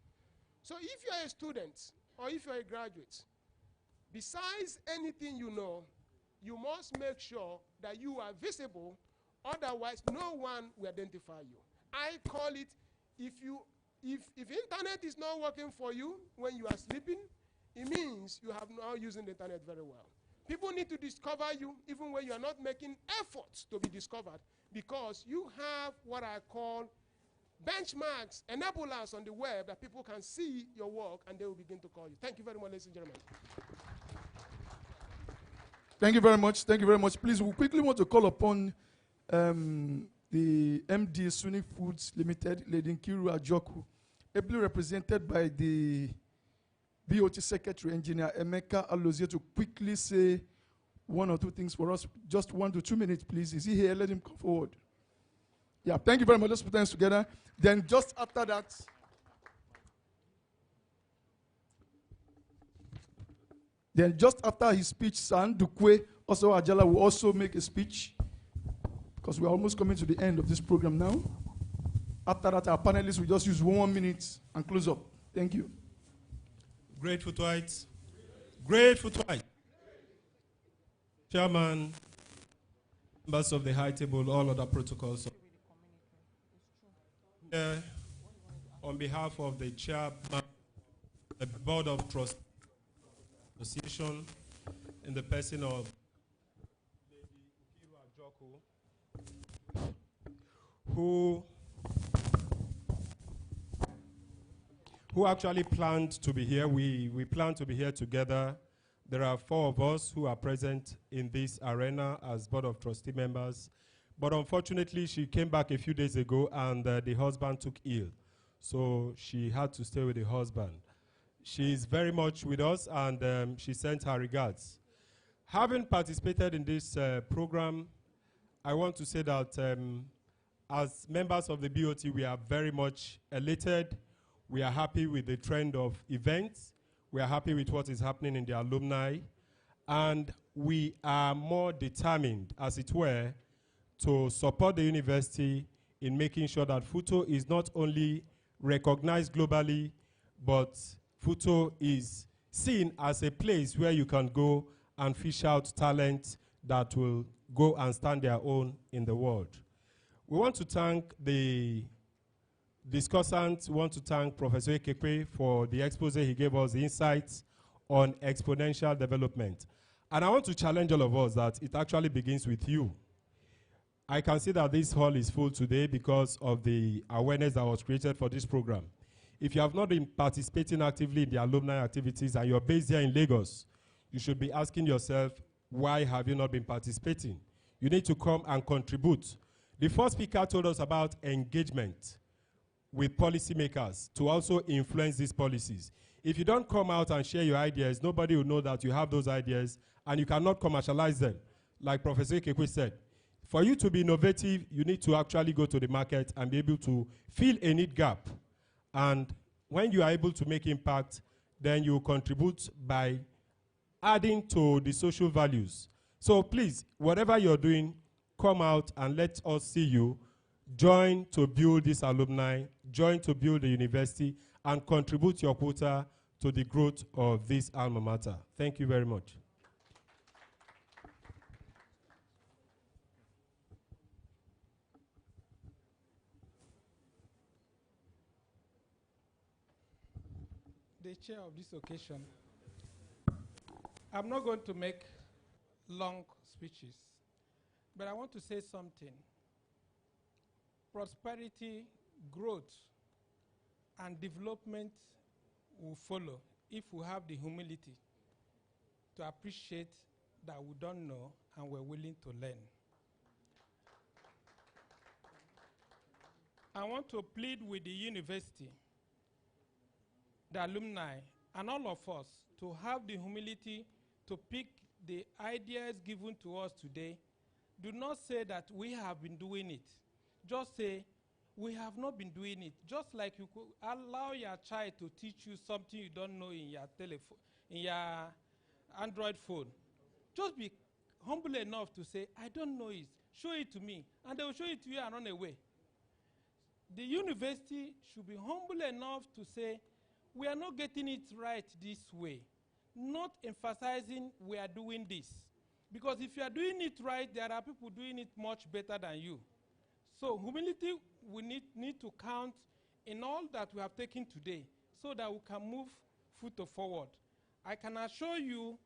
So if you're a student or if you're a graduate, besides anything you know, you must make sure that you are visible, otherwise no one will identify you. I call it, if internet is not working for you when you are sleeping, it means you have not using the internet very well. People need to discover you even when you are not making efforts to be discovered, because you have what I call benchmarks, enablers on the web that people can see your work and they will begin to call you. Thank you very much, ladies and gentlemen. Thank you very much. Thank you very much. Please, we quickly want to call upon the MD Suni Foods Limited, Lady Nkiru Ajoku, ably represented by the BOT Secretary Engineer Emeka Alozie, to quickly say one or two things for us. Just 1 to 2 minutes, please. Is he here? Let him come forward. Yeah, thank you very much. Let's put hands together. Then just after that, his speech, San Dukwe also Ajala will also make a speech, because we are almost coming to the end of this program now. After that, our panelists will just use 1 minute and close up. Thank you. Great Futoites. Great Futoites. Chairman, members of the high table, all other protocols. On behalf of the chairman, the Board of Trustees Association, in the person of Lady Nkiru Ajoku, who actually planned to be here. We planned to be here together. There are 4 of us who are present in this arena as Board of Trustee members. But unfortunately, she came back a few days ago and the husband took ill. So she had to stay with the husband. She's very much with us, and she sent her regards. Having participated in this program, I want to say that as members of the BOT, we are very much elated. We are happy with the trend of events. We are happy with what is happening in the alumni. And we are more determined, as it were, to support the university in making sure that FUTO is not only recognized globally, but FUTO is seen as a place where you can go and fish out talent that will go and stand their own in the world. We want to thank the discussants. We want to thank Professor Ekekwe for the expose he gave us, the insights on exponential development. And I want to challenge all of us that it actually begins with you. I can see that this hall is full today because of the awareness that was created for this program. If you have not been participating actively in the alumni activities and you're based here in Lagos, you should be asking yourself, why have you not been participating? You need to come and contribute. The first speaker told us about engagement with policymakers to also influence these policies. If you don't come out and share your ideas, nobody will know that you have those ideas, and you cannot commercialize them. Like Professor Ikekwe said, for you to be innovative, you need to actually go to the market and be able to fill a need gap. And when you are able to make impact, then you contribute by adding to the social values. So please, whatever you're doing, come out and let us see you. Join to build this alumni, join to build the university, and contribute your quota to the growth of this alma mater. Thank you very much. The chair of this occasion. I'm not going to make long speeches, but I want to say something. Prosperity, growth, and development will follow if we have the humility to appreciate that we don't know and we're willing to learn. I want to plead with the university, the alumni, and all of us to have the humility to pick the ideas given to us today. Do not say that we have been doing it. Just say, we have not been doing it. Just like you could allow your child to teach you something you don't know in your telephone, in your Android phone. Just be humble enough to say, I don't know it. Show it to me. And they will show it to you and run away. The university should be humble enough to say, we are not getting it right this way. Not emphasizing we are doing this. Because if you are doing it right, there are people doing it much better than you. So humility we need to count in all that we have taken today so that we can move FUTO forward. I can assure you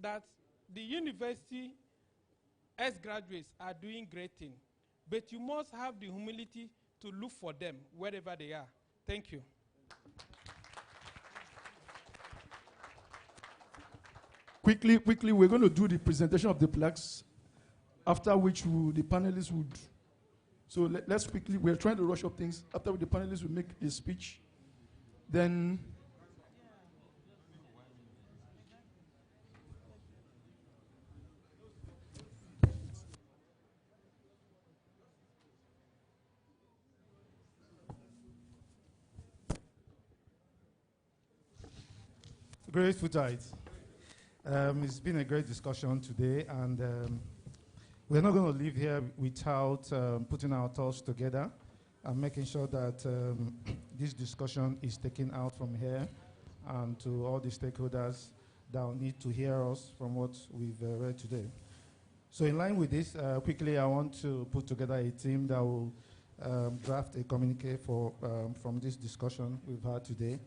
that the university ex-graduates are doing great things, but you must have the humility to look for them wherever they are. Thank you. Quickly, we're going to do the presentation of the plaques, after which the panelists would. So let's quickly, we're trying to rush up things. After the panelists will make a speech, then Great FUTOites. It's been a great discussion today, and we're not going to leave here without putting our thoughts together and making sure that this discussion is taken out from here and to all the stakeholders that will need to hear us from what we've read today. So in line with this, quickly I want to put together a team that will draft a communique for, from this discussion we've had today.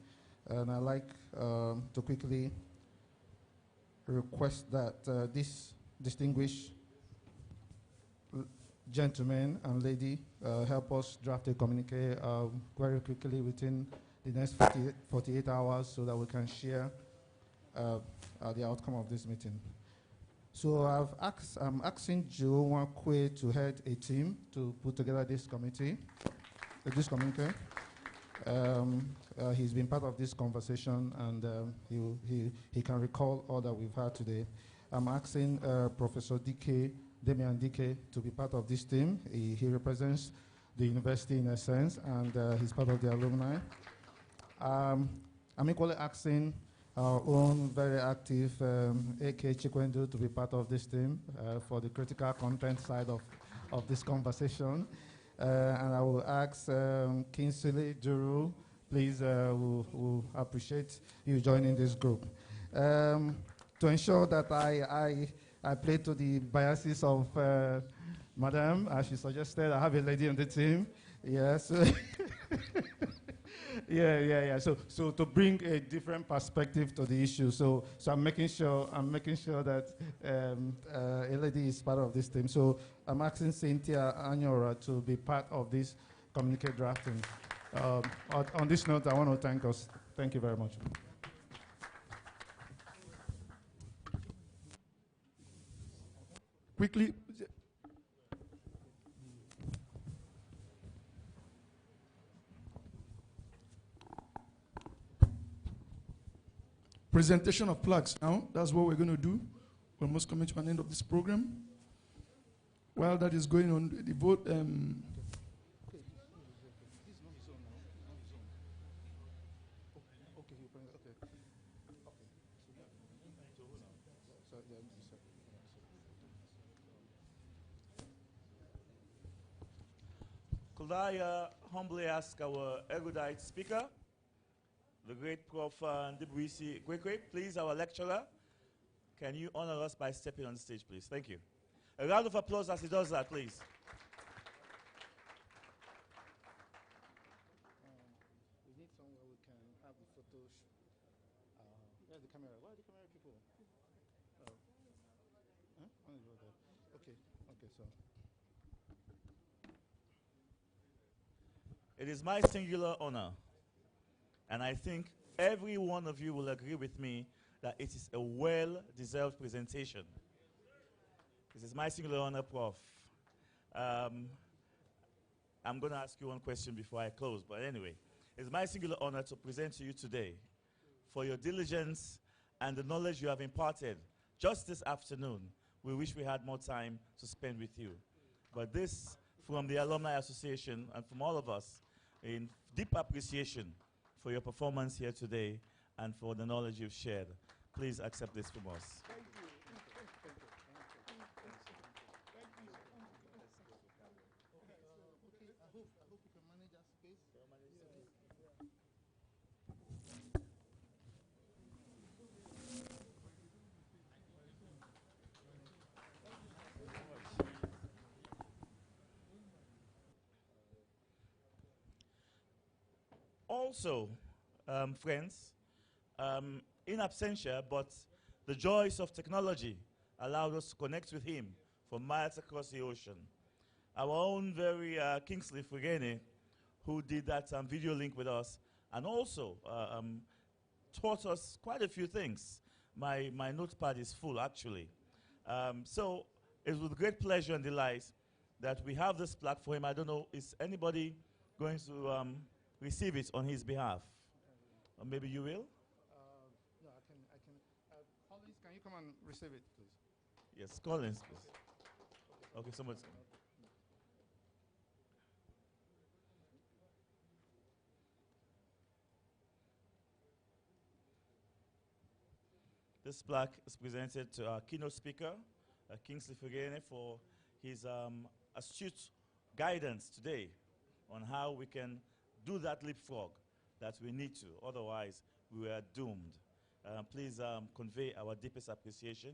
And I'd like to quickly request that this distinguished gentleman and lady help us draft a communique very quickly within the next 48 hours so that we can share the outcome of this meeting. So I'm asking Joe Wankwe to head a team to put together this committee, this communique. He's been part of this conversation, and he can recall all that we've had today. I'm asking Professor Damian Dike, to be part of this team. He represents the university in a sense, and he's part of the alumni. I'm equally asking our own very active AK Chikwendo to be part of this team for the critical content side of this conversation. And I will ask Kingsley Duru, please, we'll appreciate you joining this group. To ensure that I play to the biases of Madam, as she suggested, I have a lady on the team. Yes. Yeah. So to bring a different perspective to the issue. So I'm making sure that a lady is part of this team. So I'm asking Cynthia Anyora to be part of this communique drafting. On this note, I want to thank us. Thank you very much. Quickly. Presentation of plaques now. That's what we're going to do. We're almost coming to an end of this program. While that is going on, the vote. Could I humbly ask our erudite speaker, the great Prof. Ndibwisi Kwekwe, please, our lecturer, can you honor us by stepping on the stage, please? Thank you. A round of applause as he does that, please. We need somewhere we can have the photos. Where's the camera? Where are the camera people? Oh. Huh? Okay, okay, so. It is my singular honor, and I think every one of you will agree with me that it is a well-deserved presentation. This is my singular honor, Prof. I'm going to ask you one question before I close, but anyway, it's my singular honor to present to you today for your diligence and the knowledge you have imparted just this afternoon. We wish we had more time to spend with you. But this, from the Alumni Association and from all of us, in deep appreciation for your performance here today and for the knowledge you've shared. Please accept this from us. Thank you. Also, friends, in absentia, but the joys of technology allowed us to connect with him from miles across the ocean. Our own very Kingsley Fugene, who did that video link with us, and also taught us quite a few things. My notepad is full, actually. So it's with great pleasure and delight that we have this plaque for him. I don't know, is anybody going to receive it on his behalf? Or maybe you will? No, I can. Collins, can you come and receive it, please? Yes, Collins, please. Okay, someone's coming. This plaque is presented to our keynote speaker, Kingsley Fugene, for his astute guidance today on how we can do that leapfrog that we need to. Otherwise, we are doomed. Please convey our deepest appreciation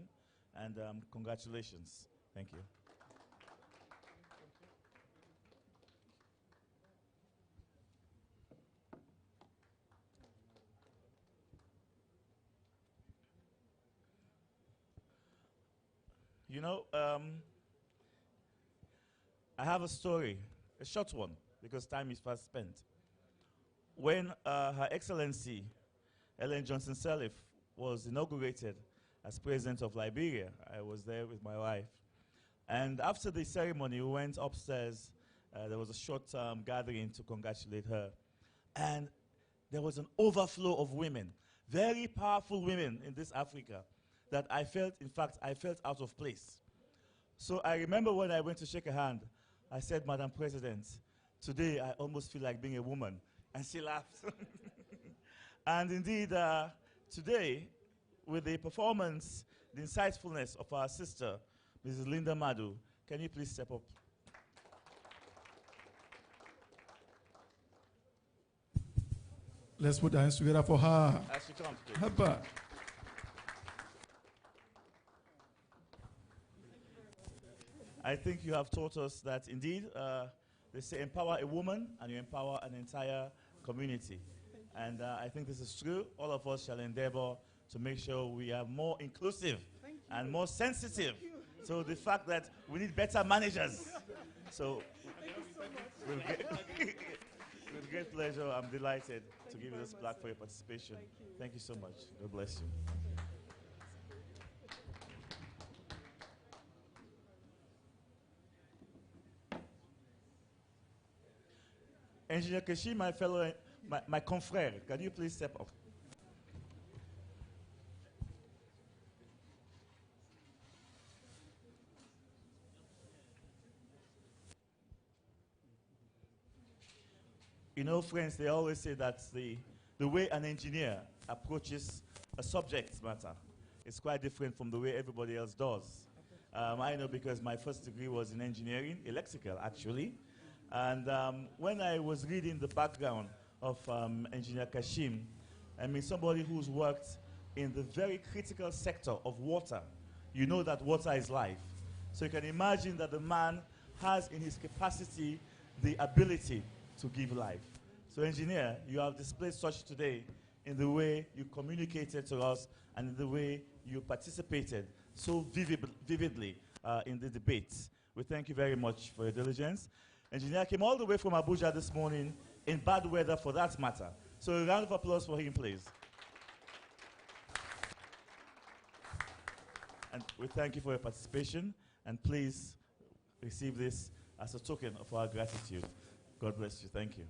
and congratulations. Thank you. You know, I have a story, a short one, because time is fast spent. When Her Excellency Ellen Johnson Sirleaf was inaugurated as President of Liberia, I was there with my wife. And after the ceremony, we went upstairs. There was a short gathering to congratulate her. And there was an overflow of women, very powerful women in this Africa, that I felt, in fact, I felt out of place. So I remember when I went to shake her hand, I said, Madam President, today I almost feel like being a woman. And she laughed. And indeed, today, with the performance, the insightfulness of our sister, Mrs. Linda Madu, can you please step up? Let's put our hands together for her. As she comes, please. Hapa. I think you have taught us that indeed, they say empower a woman and you empower an entire community. And I think this is true. All of us shall endeavor to make sure we are more inclusive and more sensitive to the fact that we need better managers. So, with great pleasure. I'm delighted to give you this plaque for your participation. Thank you so much. God bless you. Engineer Keshi, my fellow, my confrère, can you please step up? You know, friends, they always say that the way an engineer approaches a subject matter is quite different from the way everybody else does. I know because my first degree was in engineering, electrical actually. And when I was reading the background of Engineer Kashim, I mean somebody who's worked in the very critical sector of water. You know that water is life. So you can imagine that the man has in his capacity the ability to give life. So engineer, you have displayed such today in the way you communicated to us and in the way you participated so vividly in the debates. We thank you very much for your diligence. Engineer came all the way from Abuja this morning in bad weather for that matter. So a round of applause for him, please. And we thank you for your participation, and please receive this as a token of our gratitude. God bless you. Thank you.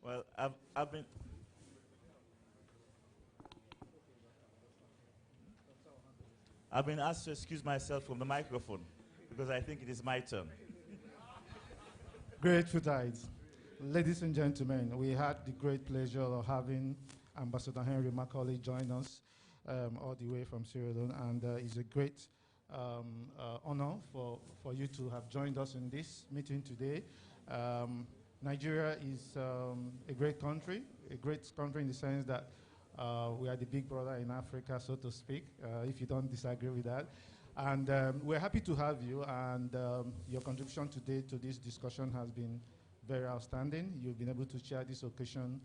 Well, I've been asked to excuse myself from the microphone because I think it is my turn. Great FUTOites. Ladies and gentlemen, we had the great pleasure of having Ambassador Henry Macaulay join us all the way from Sierra Leone, and it's a great honor for you to have joined us in this meeting today. Nigeria is a great country in the sense that we are the big brother in Africa, so to speak, if you don't disagree with that. And we're happy to have you, and your contribution today to this discussion has been very outstanding. You've been able to share this occasion,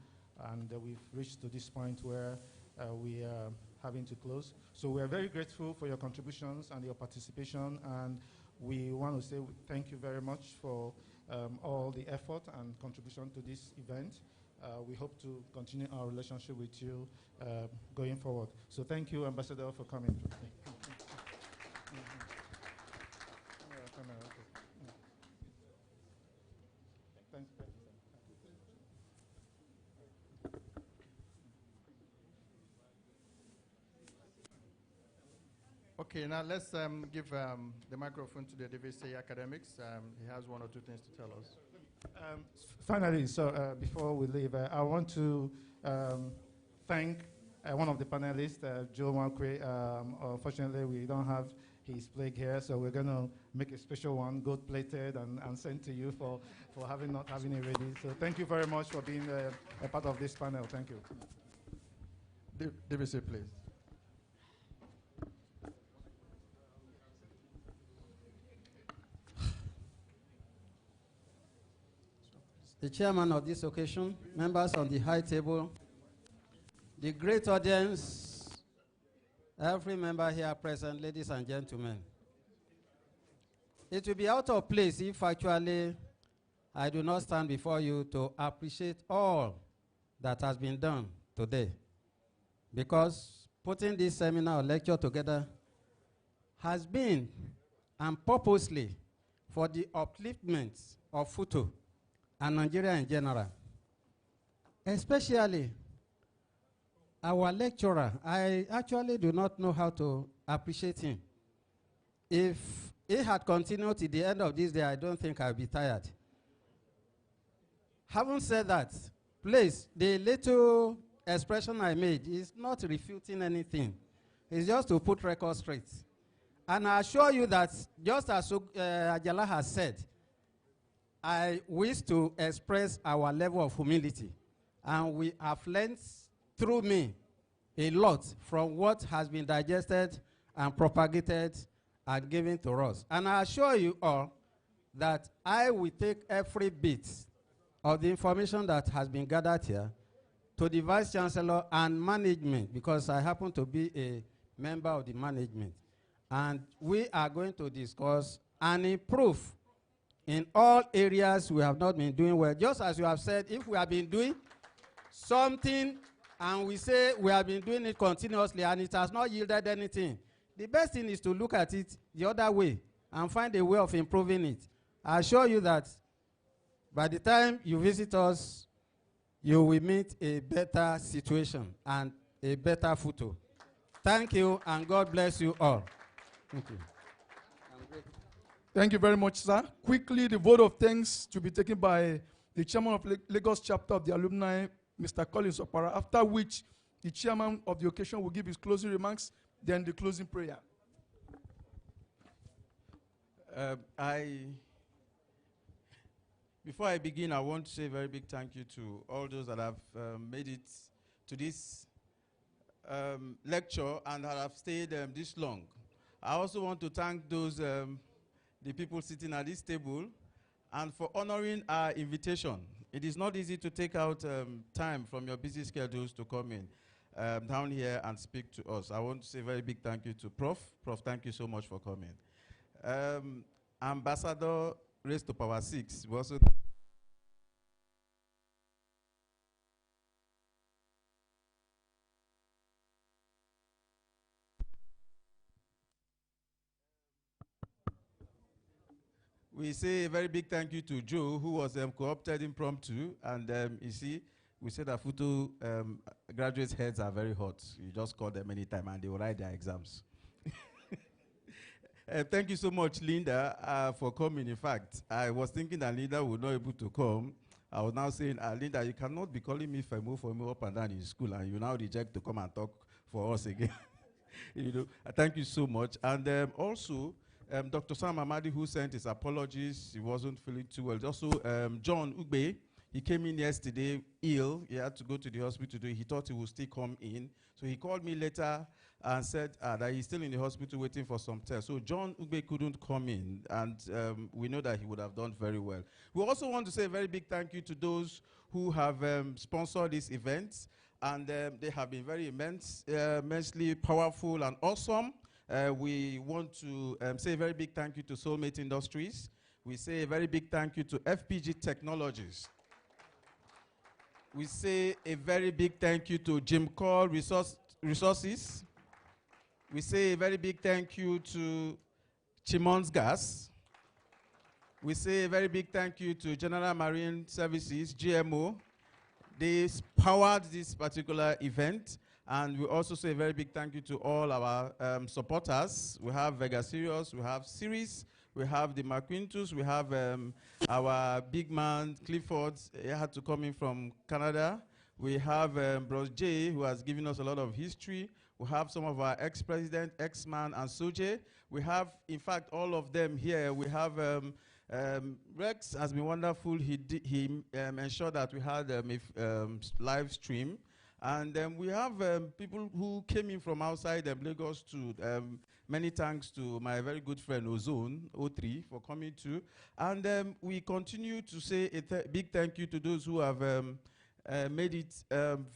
and we've reached to this point where we are having to close. So we're very grateful for your contributions and your participation, and we want to say thank you very much for all the effort and contribution to this event. We hope to continue our relationship with you going forward. So thank you, Ambassador, for coming. Okay, now let's give the microphone to the DVC academics. He has one or two things to tell us. Finally, so before we leave, I want to thank one of the panelists, Joe Marquis. Unfortunately, we don't have his plaque here, so we're going to make a special one, gold-plated, and send to you for not having it ready. So thank you very much for being a part of this panel. Thank you. DVC, please. The chairman of this occasion, members on the high table, the great audience, every member here present, ladies and gentlemen. It will be out of place if actually I do not stand before you to appreciate all that has been done today. Because putting this seminar or lecture together has been, and purposely, for the upliftment of FUTO and Nigeria in general. Especially our lecturer. I actually do not know how to appreciate him. If he had continued to the end of this day, I don't think I'll be tired. Having said that, please, the little expression I made is not refuting anything. It's just to put records straight. And I assure you that, just as Ajala has said, I wish to express our level of humility. And we have learned through me a lot from what has been digested and propagated and given to us. And I assure you all that I will take every bit of the information that has been gathered here to the Vice Chancellor and management, because I happen to be a member of the management. And we are going to discuss and improve in all areas we have not been doing well. Just as you have said, if we have been doing something and we say we have been doing it continuously and it has not yielded anything, the best thing is to look at it the other way and find a way of improving it. I assure you that by the time you visit us, you will meet a better situation and a better FUTO. Thank you, and God bless you all. Thank you. Thank you very much, sir. Quickly, the vote of thanks to be taken by the chairman of Lagos chapter of the alumni, Mr. Collins Opara, after which the chairman of the occasion will give his closing remarks, then the closing prayer. Before I begin, I want to say a very big thank you to all those that have made it to this lecture and that have stayed this long. I also want to thank those, the people sitting at this table, and for honoring our invitation. It is not easy to take out time from your busy schedules to come in down here and speak to us. I want to say a very big thank you to Prof. Prof, thank you so much for coming. Ambassador raised to power 6. We also we say a very big thank you to Joe, who was co-opted impromptu, and you see, we say that FUTO graduates' heads are very hot. You just call them anytime and they will write their exams. Thank you so much, Linda, for coming. In fact, I was thinking that Linda would not be able to come. I was now saying, Linda, you cannot be calling me Femo up and down in school, and you now reject to come and talk for us again. You know, thank you so much. And also, Dr. Sam Amadi, who sent his apologies, he wasn't feeling too well. Also, John Ugbe, he came in yesterday ill. He had to go to the hospital today. He thought he would still come in. So he called me later and said that he's still in the hospital waiting for some tests. So John Ugbe couldn't come in, and we know that he would have done very well. We also want to say a very big thank you to those who have sponsored this event, and they have been very immensely powerful and awesome. We want to say a very big thank you to Soulmate Industries. We say a very big thank you to FPG Technologies. We say a very big thank you to Jim Call Resources. We say a very big thank you to Chimons Gas. We say a very big thank you to General Marine Services, GMO. They powered this particular event. And we also say a very big thank you to all our supporters. We have Vega Sirius, we have Series, we have the McQuintus, we have our big man, Clifford. He had to come in from Canada. We have Bros J, who has given us a lot of history. We have some of our ex-president, ex-man, and Soje. We have, in fact, all of them here. We have Rex has been wonderful. He ensured that we had a live stream. And we have people who came in from outside Lagos to, many thanks to my very good friend Ozone, O3, for coming too. And we continue to say a big thank you to those who have made it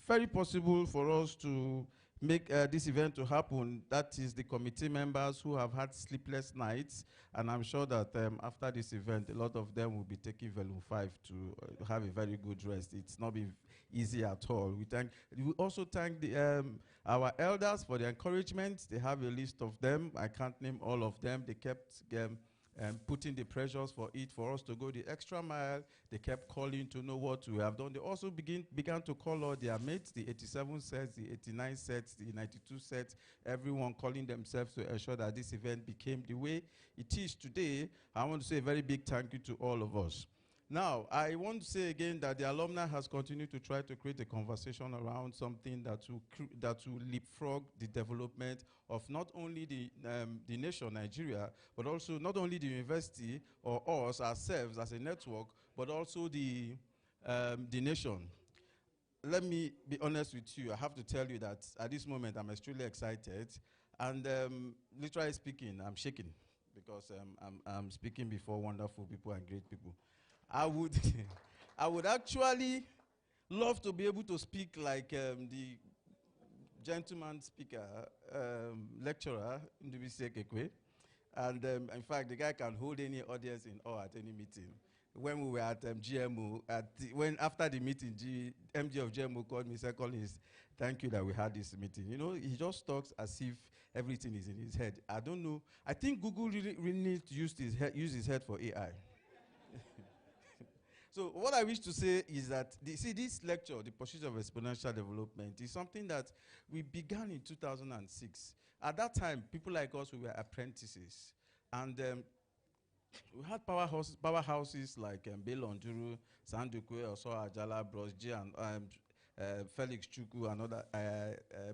very possible for us to make this event to happen. That is the committee members who have had sleepless nights. And I'm sure that after this event, a lot of them will be taking Volume 5 to have a very good rest. It's not been easy at all. We also thank our elders for the encouragement. They have a list of them. I can't name all of them. They kept putting the pressures for us to go the extra mile. They kept calling to know what we have done. They also began to call all their mates, the 87 sets, the 89 sets, the 92 sets, everyone calling themselves to ensure that this event became the way it is today. I want to say a very big thank you to all of us. Now, I want to say again that the alumni has continued to try to create a conversation around something that will leapfrog the development of not only the nation, Nigeria, but also not only the university or us, ourselves as a network, but also the nation. let me be honest with you. I have to tell you that at this moment, I'm extremely excited. And literally speaking, I'm shaking because I'm speaking before wonderful people and great people. I would, I would actually love to be able to speak like the gentleman speaker, lecturer, Ndubisi Ekekwe. And in fact, the guy can hold any audience in awe at any meeting. When we were at GMO, when after the meeting, MD of GMO called me, said, Collins, thank you that we had this meeting. You know, he just talks as if everything is in his head. I don't know. I think Google really needs to use his head for AI. So what I wish to say is that, this lecture, The Pursuit of Exponential Development, is something that we began in 2006. At that time, people like us, we were apprentices. And we had powerhouses like Belonjuru, Sandukwe, Oso Ajala, Bros G, and Felix Chuku, and other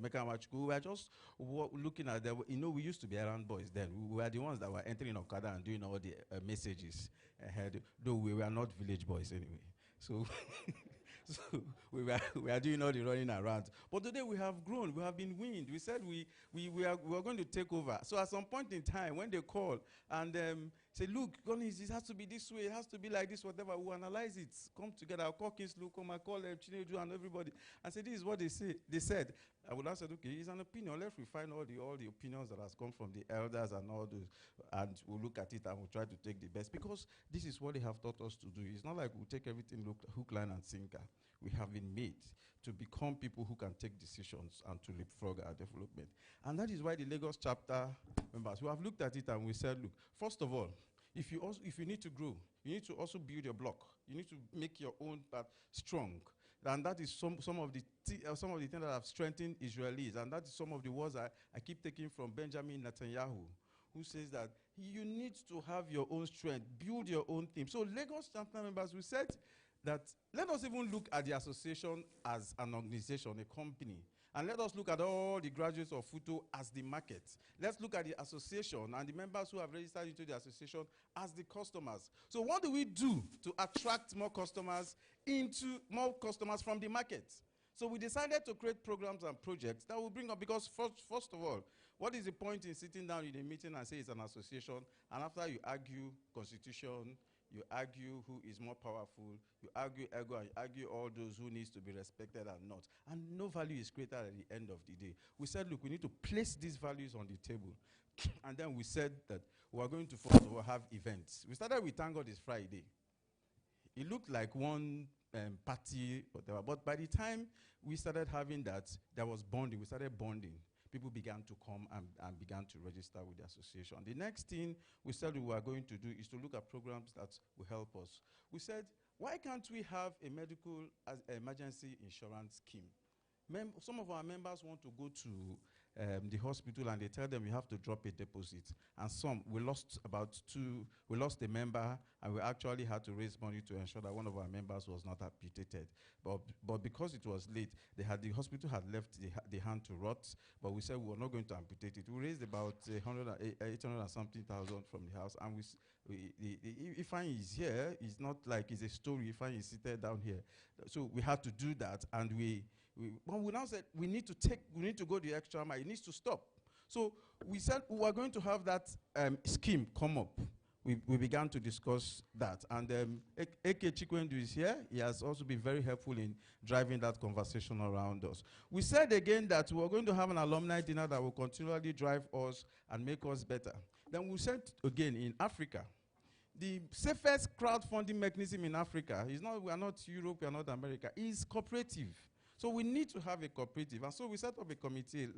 Mekama Chuku. We were just looking at them. You know, we used to be errand boys then. We were the ones that were entering Okada and doing all the messages ahead, though we were not village boys anyway. So, so we were doing all the running around. But today we have grown. We have been weaned. We said we are going to take over. So at some point in time, when they call and say, look, it has to be this way, it has to be like this, whatever, we'll analyze it, come together. I'll call Kingslu, come, I'll call Chinedu and everybody. And say, this is what they say. They said. I would have said, okay, it's an opinion. Let's refine all the opinions that has come from the elders and all those, and we'll look at it and we'll try to take the best. Because this is what they have taught us to do. It's not like we'll take everything hook, line, and sinker. We have been made to become people who can take decisions and to leapfrog our development. And that is why the Lagos chapter members, we have looked at it and we said, look, first of all, if you need to grow, you need to also build your block. You need to make your own path strong. And that is some of the things that have strengthened Israelis. And that is some of the words I keep taking from Benjamin Netanyahu, who says that you need to have your own strength, build your own team. So Lagos chapter members, we said that let us even look at the association as an organization, a company. And let us look at all the graduates of FUTO as the market. Let's look at the association and the members who have registered into the association as the customers. So what do we do to attract more customers from the market? So we decided to create programs and projects that will bring up, because first of all, what is the point in sitting down in a meeting and say it's an association, and after you argue constitution, you argue who is more powerful, you argue ego, and you argue all those who needs to be respected and not. And no value is created at the end of the day. We said, look, we need to place these values on the table. And then we said that we are going to first of all have events. We started with Thank God It's Friday. It looked like one party, whatever. But by the time we started having that, there was bonding. We started bonding. People began to come and began to register with the association. The next thing we said we were going to do is to look at programs that will help us. We said, why can't we have a medical emergency insurance scheme? Some of our members want to go to the hospital and they tell them you have to drop a deposit. And some, we lost a member, and we actually had to raise money to ensure that one of our members was not amputated. But because it was late, the hospital had left the hand to rot, but we said we were not going to amputate it. We raised about 800 and something thousand from the house, and Ifeanyi is here. It's not like it's a story. Ifeanyi is seated down here. So we had to do that, and but we now said we need to go the extra mile. It needs to stop. So we said we were going to have that scheme come up. We began to discuss that. And Eke Chikwendu is here. He has also been very helpful in driving that conversation around us. We said again that we were going to have an alumni dinner that will continually drive us and make us better. Then we said again, in Africa, the safest crowdfunding mechanism in Africa is not, we are not Europe, we are not America, is cooperative. So we need to have a cooperative. And so we set up a committee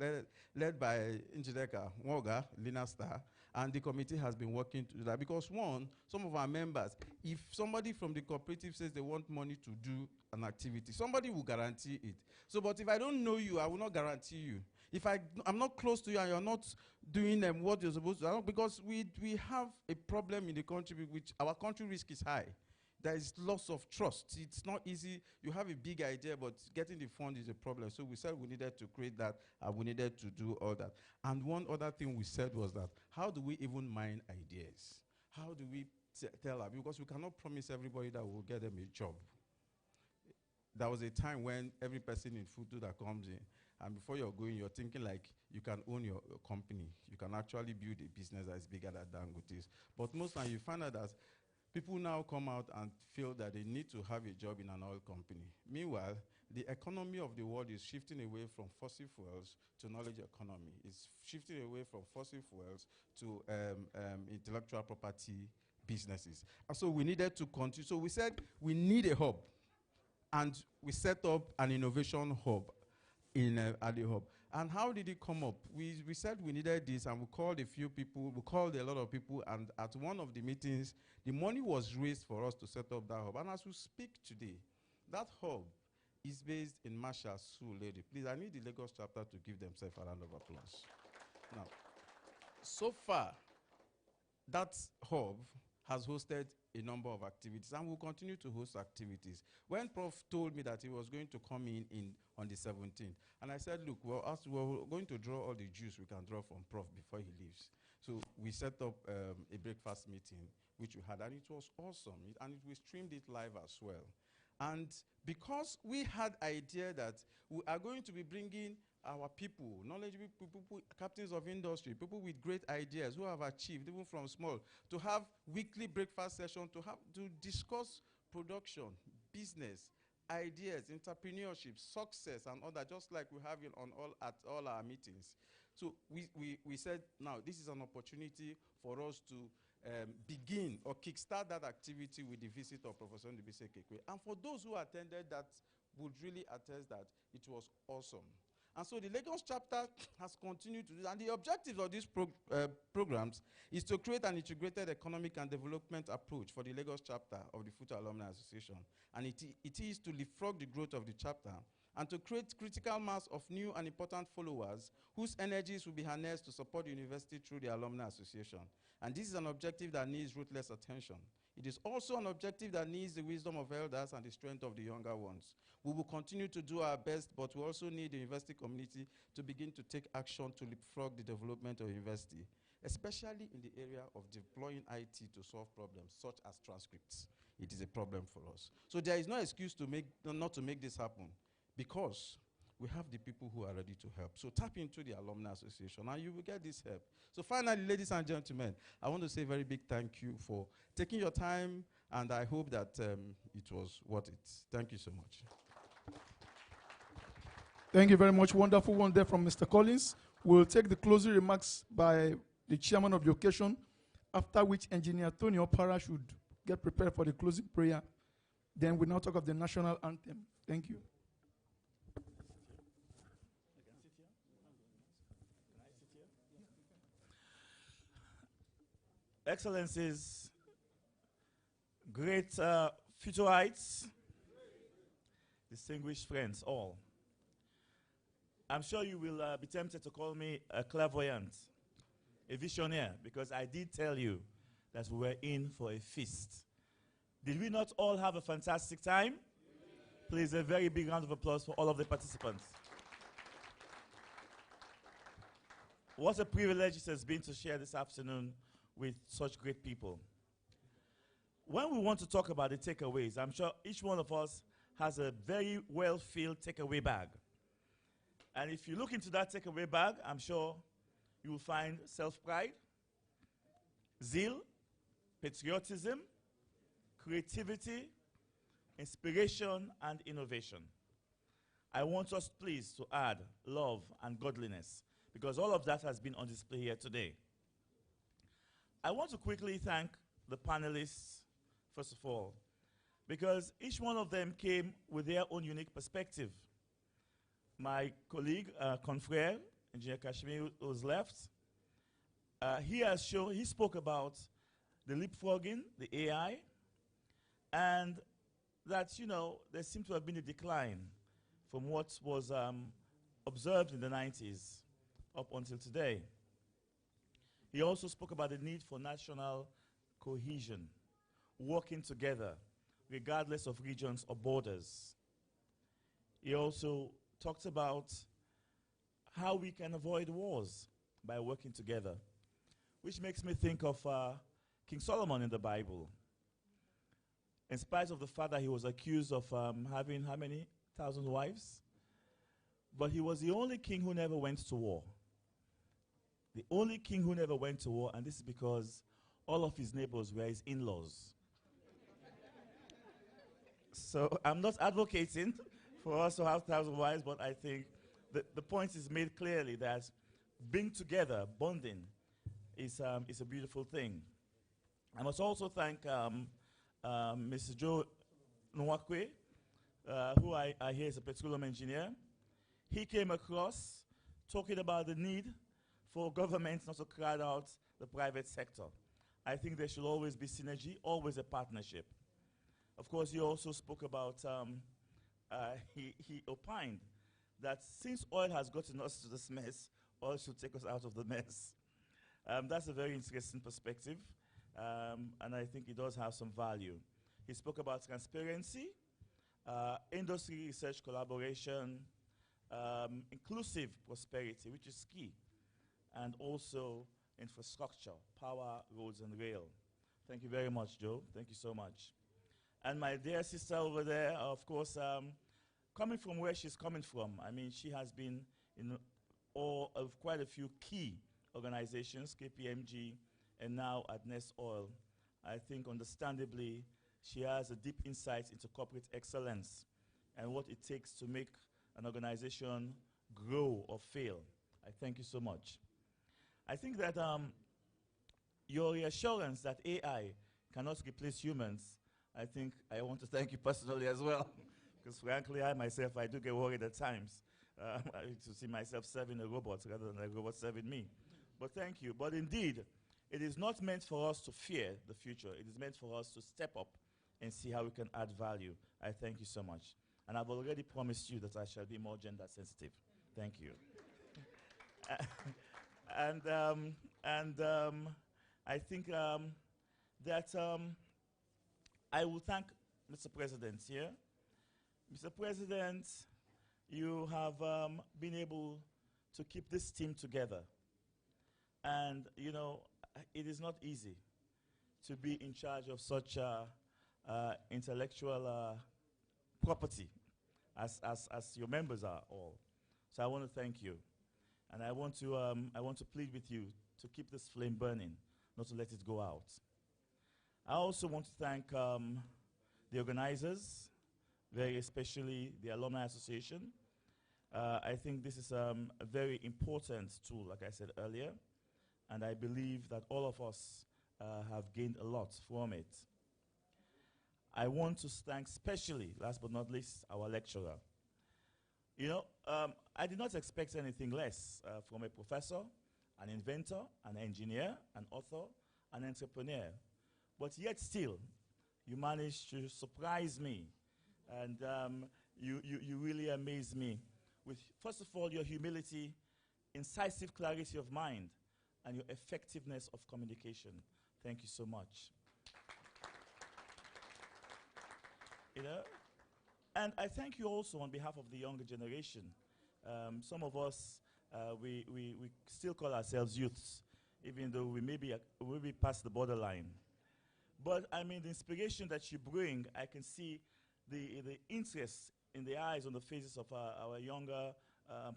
led by Njideka Mwoga, Lina Star, and the committee has been working to do that. Because one, some of our members, if somebody from the cooperative says they want money to do an activity, somebody will guarantee it. So, but if I don't know you, I will not guarantee you. If I'm not close to you and you're not doing what you're supposed to do, because we have a problem in the country, which our country risk is high. There is loss of trust. It's not easy. You have a big idea, but getting the fund is a problem. So we said we needed to create that, and we needed to do all that. And one other thing we said was that, how do we even mine ideas? How do we tell them? Because we cannot promise everybody that we'll get them a job. there was a time when every person in FUTO that comes in, and before you're going, you're thinking like you can own your company. You can actually build a business that is bigger than Dangote's. But most times you find out that people now come out and feel that they need to have a job in an oil company. Meanwhile, the economy of the world is shifting away from fossil fuels to knowledge economy. It's shifting away from fossil fuels to intellectual property businesses. And so we needed to continue. So we said we need a hub. And we set up an innovation hub at the hub. And how did it come up? We said we needed this, and we called a few people. We called a lot of people, and at one of the meetings, the money was raised for us to set up that hub. And as we speak today, that hub is based in Marshall, Surulere. Please, I need the Lagos chapter to give themselves a round of applause. Now, so far, that hub has hosted a number of activities and will continue to host activities. When Prof told me that he was going to come in on the 17th, and I said, look, we're going to draw all the juice we can draw from Prof before he leaves. So we set up a breakfast meeting, which we had, and it was awesome. We streamed it live as well. And because we had idea that we are going to be bringing our people, knowledgeable people, captains of industry, people with great ideas who have achieved, even from small, to have weekly breakfast session, to discuss production, business, ideas, entrepreneurship, success, and all that, just like we have it at all our meetings. So we said, now, this is an opportunity for us to begin or kickstart that activity with the visit of Professor Ndubisi Kekwe. And for those who attended, that would really attest that it was awesome. And so the Lagos chapter has continued to do, and the objectives of these programs is to create an integrated economic and development approach for the Lagos chapter of the FUTO Alumni Association. And it is to leapfrog the growth of the chapter and to create critical mass of new and important followers whose energies will be harnessed to support the university through the Alumni Association. And this is an objective that needs ruthless attention. It is also an objective that needs the wisdom of elders and the strength of the younger ones. We will continue to do our best, but we also need the university community to begin to take action to leapfrog the development of the university, especially in the area of deploying IT to solve problems, such as transcripts. It is a problem for us. So there is no excuse to not to make this happen, because we have the people who are ready to help. So tap into the Alumni Association, and you will get this help. So finally, ladies and gentlemen, I want to say a very big thank you for taking your time, and I hope that it was worth it. Thank you so much. Thank you very much. Wonderful one there from Mr. Collins. We'll take the closing remarks by the chairman of the occasion, after which Engineer Tony Opara should get prepared for the closing prayer. Then we'll now talk of the national anthem. Thank you. Excellencies, great FUTOites, distinguished friends, all. I'm sure you will be tempted to call me a clairvoyant, a visionaire, because I did tell you that we were in for a feast. Did we not all have a fantastic time? Please, a very big round of applause for all of the participants. What a privilege it has been to share this afternoon with such great people. When we want to talk about the takeaways, I'm sure each one of us has a very well-filled takeaway bag. And if you look into that takeaway bag, I'm sure you will find self-pride, zeal, patriotism, creativity, inspiration, and innovation. I want us, please, to add love and godliness, because all of that has been on display here today. I want to quickly thank the panelists, first of all, because each one of them came with their own unique perspective. My colleague, confrère, Engineer Kashmir, who's left, he spoke about the leapfrogging, the AI, and that, you know, there seemed to have been a decline from what was observed in the 90s up until today. He also spoke about the need for national cohesion, working together, regardless of regions or borders. He also talked about how we can avoid wars by working together, which makes me think of King Solomon in the Bible. in spite of the fact that he was accused of having how many thousand wives? But he was the only king who never went to war. The only king who never went to war, and this is because all of his neighbors were his in-laws. So I'm not advocating for us to have 1,000 wives, but I think the point is made clearly that being together, bonding, is a beautiful thing. I must also thank Mr. Joe Nwakwe, who I hear is a petroleum engineer. He came across talking about the need for governments not to crowd out the private sector. I think there should always be synergy, always a partnership. Of course, he also spoke about, he opined that since oil has gotten us to this mess, oil should take us out of the mess. That's a very interesting perspective, and I think it does have some value. He spoke about transparency, industry research collaboration, inclusive prosperity, which is key, and also infrastructure, power, roads, and rail. Thank you very much, Joe. Thank you so much. And my dear sister over there, of course, coming from where she's coming from, I mean, she has been in all of quite a few key organizations, KPMG, and now at Nest Oil. I think, understandably, she has a deep insight into corporate excellence and what it takes to make an organization grow or fail. I thank you so much. I think that your reassurance that AI cannot replace humans, I think I want to thank you personally as well. Because frankly, I myself, I do get worried at times to see myself serving a robot rather than a robot serving me. But thank you. But indeed, it is not meant for us to fear the future. It is meant for us to step up and see how we can add value. I thank you so much. And I've already promised you that I shall be more gender sensitive. Thank you. I think that I will thank Mr. President here. Mr. President, you have been able to keep this team together. And, you know, it is not easy to be in charge of such intellectual property as your members are all. So I want to thank you. And I want to plead with you to keep this flame burning, not to let it go out. I also want to thank the organizers, very especially the Alumni Association. I think this is a very important tool, like I said earlier, and I believe that all of us have gained a lot from it. I want to thank especially, last but not least, our lecturer. You know, I did not expect anything less from a professor, an inventor, an engineer, an author, an entrepreneur. But yet still, you managed to surprise me. And you really amaze me with, first of all, your humility, incisive clarity of mind, and your effectiveness of communication. Thank you so much. You know? And I thank you also on behalf of the younger generation. Some of us, we still call ourselves youths, even though we may be past the borderline. But I mean, the inspiration that you bring, I can see the interest in the eyes, on the faces of our younger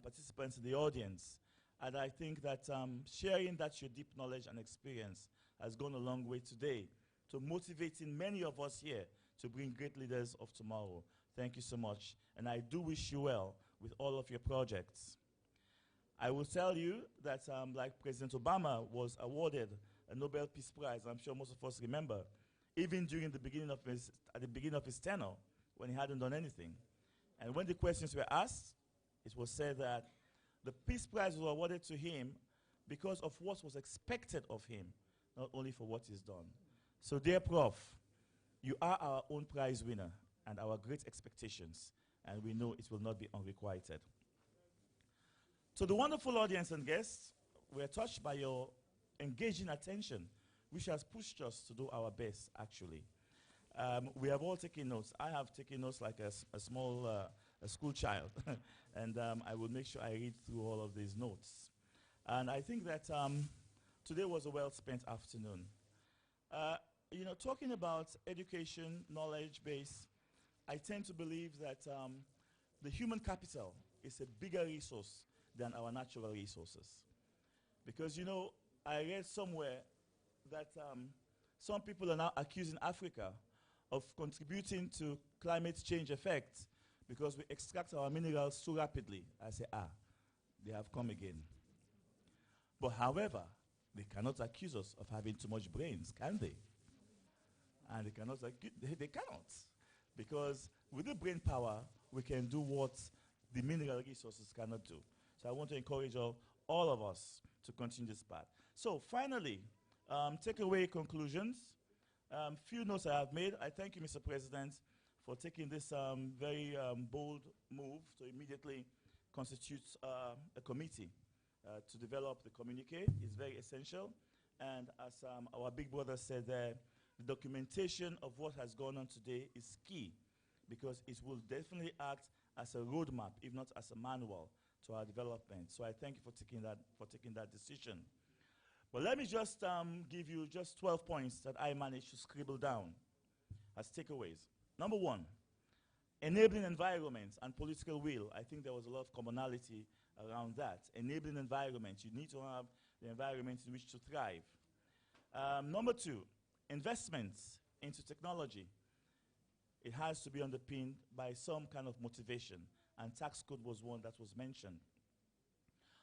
participants in the audience. And I think that sharing that your deep knowledge and experience has gone a long way today to motivating many of us here to bring great leaders of tomorrow. Thank you so much. And I do wish you well with all of your projects. I will tell you that like President Obama was awarded a Nobel Peace Prize, I'm sure most of us remember, even during the beginning of at the beginning of his tenure, when he hadn't done anything. And when the questions were asked, it was said that the Peace Prize was awarded to him because of what was expected of him, not only for what he's done. So dear Prof, you are our own prize winner and our great expectations, and we know it will not be unrequited. To the wonderful audience and guests, we are touched by your engaging attention, which has pushed us to do our best, actually. We have all taken notes. I have taken notes like a small a school child, and I will make sure I read through all of these notes. And I think that today was a well-spent afternoon. you know, talking about education, knowledge base, I tend to believe that the human capital is a bigger resource than our natural resources. Because, you know, I read somewhere that some people are now accusing Africa of contributing to climate change effects because we extract our minerals so rapidly. I say, they have come again. But however, they cannot accuse us of having too much brains, can they? And they cannot, they cannot. Because with the brain power, we can do what the mineral resources cannot do. So I want to encourage all of us to continue this path. So finally, takeaway conclusions. Few notes I have made. I thank you, Mr. President, for taking this very bold move to immediately constitute a committee to develop the communique. It's very essential. And as our big brother said there, the documentation of what has gone on today is key because it will definitely act as a roadmap, if not as a manual, to our development. So I thank you for taking that decision. But let me just give you just 12 points that I managed to scribble down as takeaways. Number one, enabling environments and political will. I think there was a lot of commonality around that. Enabling environments. You need to have the environment in which to thrive. Number two, investments into technology. It has to be underpinned by some kind of motivation, and tax code was one that was mentioned.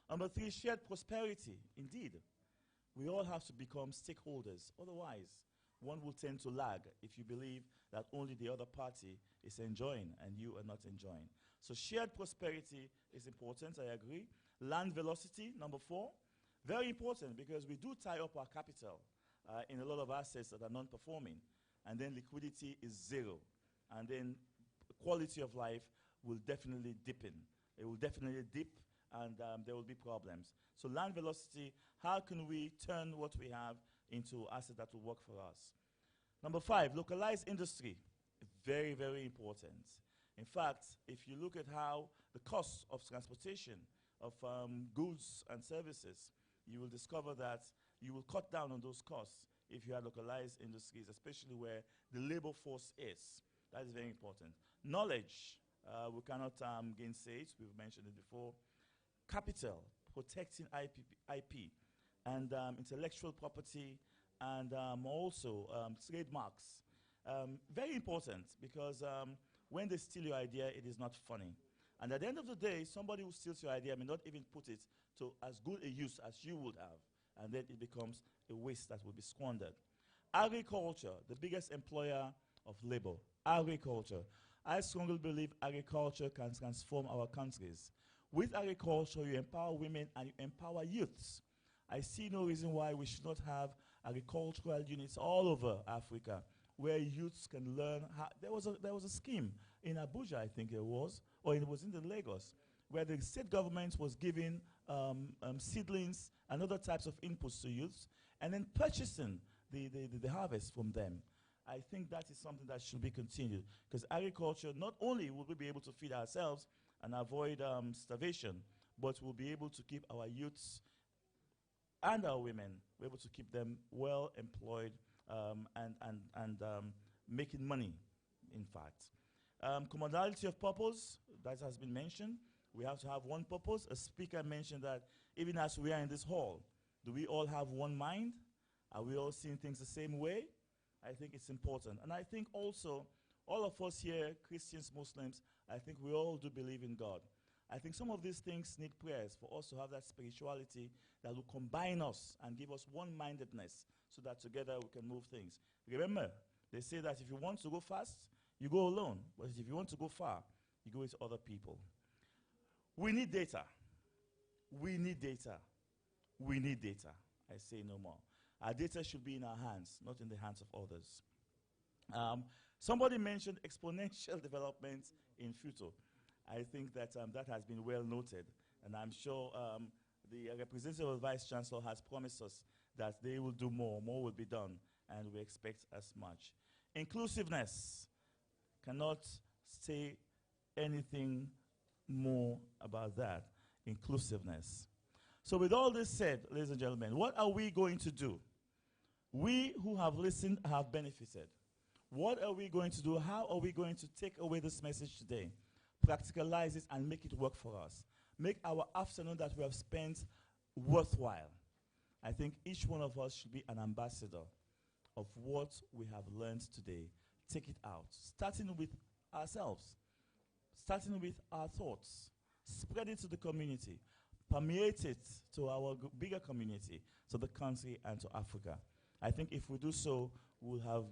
Number three, shared prosperity. Indeed, we all have to become stakeholders. Otherwise, one will tend to lag if you believe that only the other party is enjoying and you are not enjoying. So shared prosperity is important, I agree. Land velocity, number four, very important because we do tie up our capital in a lot of assets that are non-performing, and then liquidity is zero, and then quality of life will definitely dip in. It will definitely dip, and there will be problems. So land velocity, how can we turn what we have into assets that will work for us? Number five, localized industry, very, very important. In fact, if you look at how the cost of transportation of goods and services, you will discover that you will cut down on those costs if you have localized industries, especially where the labor force is. That is very important. Knowledge, we cannot gainsay it. We've mentioned it before. Capital, protecting IP and intellectual property, and also trademarks. Very important because when they steal your idea, it is not funny. And at the end of the day, somebody who steals your idea may not even put it to as good a use as you would have, and then it becomes a waste that will be squandered. Agriculture, the biggest employer of labor. Agriculture. I strongly believe agriculture can transform our countries. With agriculture, you empower women and you empower youths. I see no reason why we should not have agricultural units all over Africa where youths can learn how. There was a scheme in Abuja, I think it was, or it was in the Lagos, where the state government was giving seedlings and other types of inputs to youths, and then purchasing the harvest from them. I think that is something that should be continued, because agriculture, not only will we be able to feed ourselves and avoid starvation, but we'll be able to keep our youths and our women, we're able to keep them well employed and making money, in fact. Commonality of purpose, that has been mentioned. We have to have one purpose. A speaker mentioned that even as we are in this hall, do we all have one mind? Are we all seeing things the same way? I think it's important. And I think also, all of us here, Christians, Muslims, I think we all do believe in God. I think some of these things need prayers for us to have that spirituality that will combine us and give us one-mindedness so that together we can move things. Remember, they say that if you want to go fast, you go alone. But if you want to go far, you go with other people. We need data. We need data. We need data. I say no more. Our data should be in our hands, not in the hands of others. Somebody mentioned exponential development in FUTO. I think that that has been well noted, and I'm sure the representative of the Vice Chancellor has promised us that they will do more will be done, and we expect as much. Inclusiveness, cannot say anything more about that. Inclusiveness. So with all this said, ladies and gentlemen, what are we going to do We who have listened have benefited. What are we going to do? How are we going to take away this message today? Practicalize it and make it work for us. Make our afternoon that we have spent worthwhile. I think each one of us should be an ambassador of what we have learned today. Take it out, starting with ourselves, starting with our thoughts, spread it to the community, permeate it to our bigger community, to the country and to Africa. I think if we do so, we'll have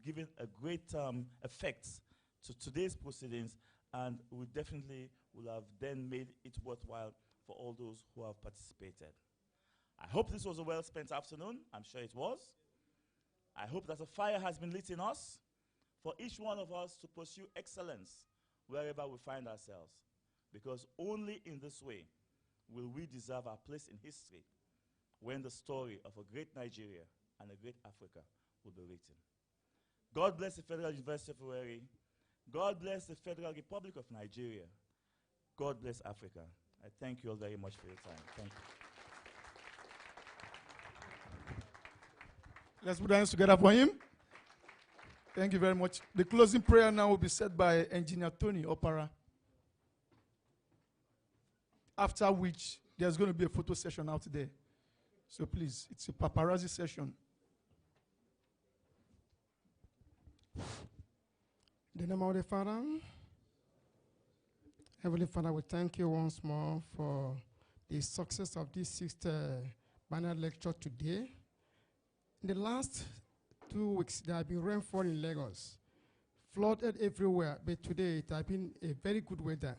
given a great effect to today's proceedings, and we definitely will have then made it worthwhile for all those who have participated. I hope this was a well-spent afternoon. I'm sure it was. I hope that a fire has been lit in us for each one of us to pursue excellence wherever we find ourselves, because only in this way will we deserve our place in history when the story of a great Nigeria and a great Africa will be written. God bless the Federal University of Owerri. God bless the Federal Republic of Nigeria. God bless Africa. I thank you all very much for your time. Thank you. Let's put our hands together for him. Thank you very much. The closing prayer now will be said by Engineer Tony Opara. After which, there's going to be a photo session out there. So please, it's a paparazzi session. In the name of the Father, Heavenly Father, we thank you once more for the success of this sixth Biennial lecture today. In the last 2 weeks, there have been rainfall in Lagos, flooded everywhere, but today it has been a very good weather.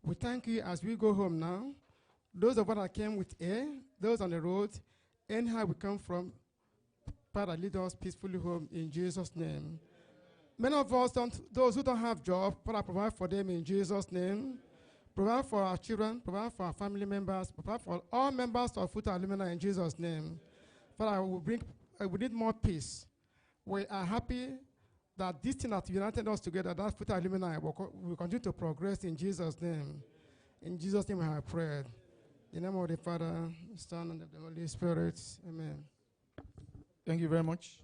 We thank you as we go home now. Those of us that came with air, those on the road, anyhow we come from, Father, lead us peacefully home in Jesus' name. Many of us, those who don't have jobs, Father, provide for them in Jesus' name. Provide for our children, provide for our family members, provide for all members of FUTO Alumni in Jesus' name. Father, we need more peace. We are happy that this thing that united us together, that FUTO Alumni, will continue to progress in Jesus' name. In Jesus' name I have prayed. In the name of the Father, the Son, and of the Holy Spirit. Amen. Thank you very much.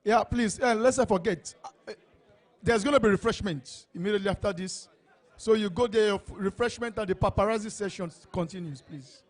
Yeah, please, let's not forget. There's going to be refreshment immediately after this. So you go there, refreshment, and the paparazzi session continues, please.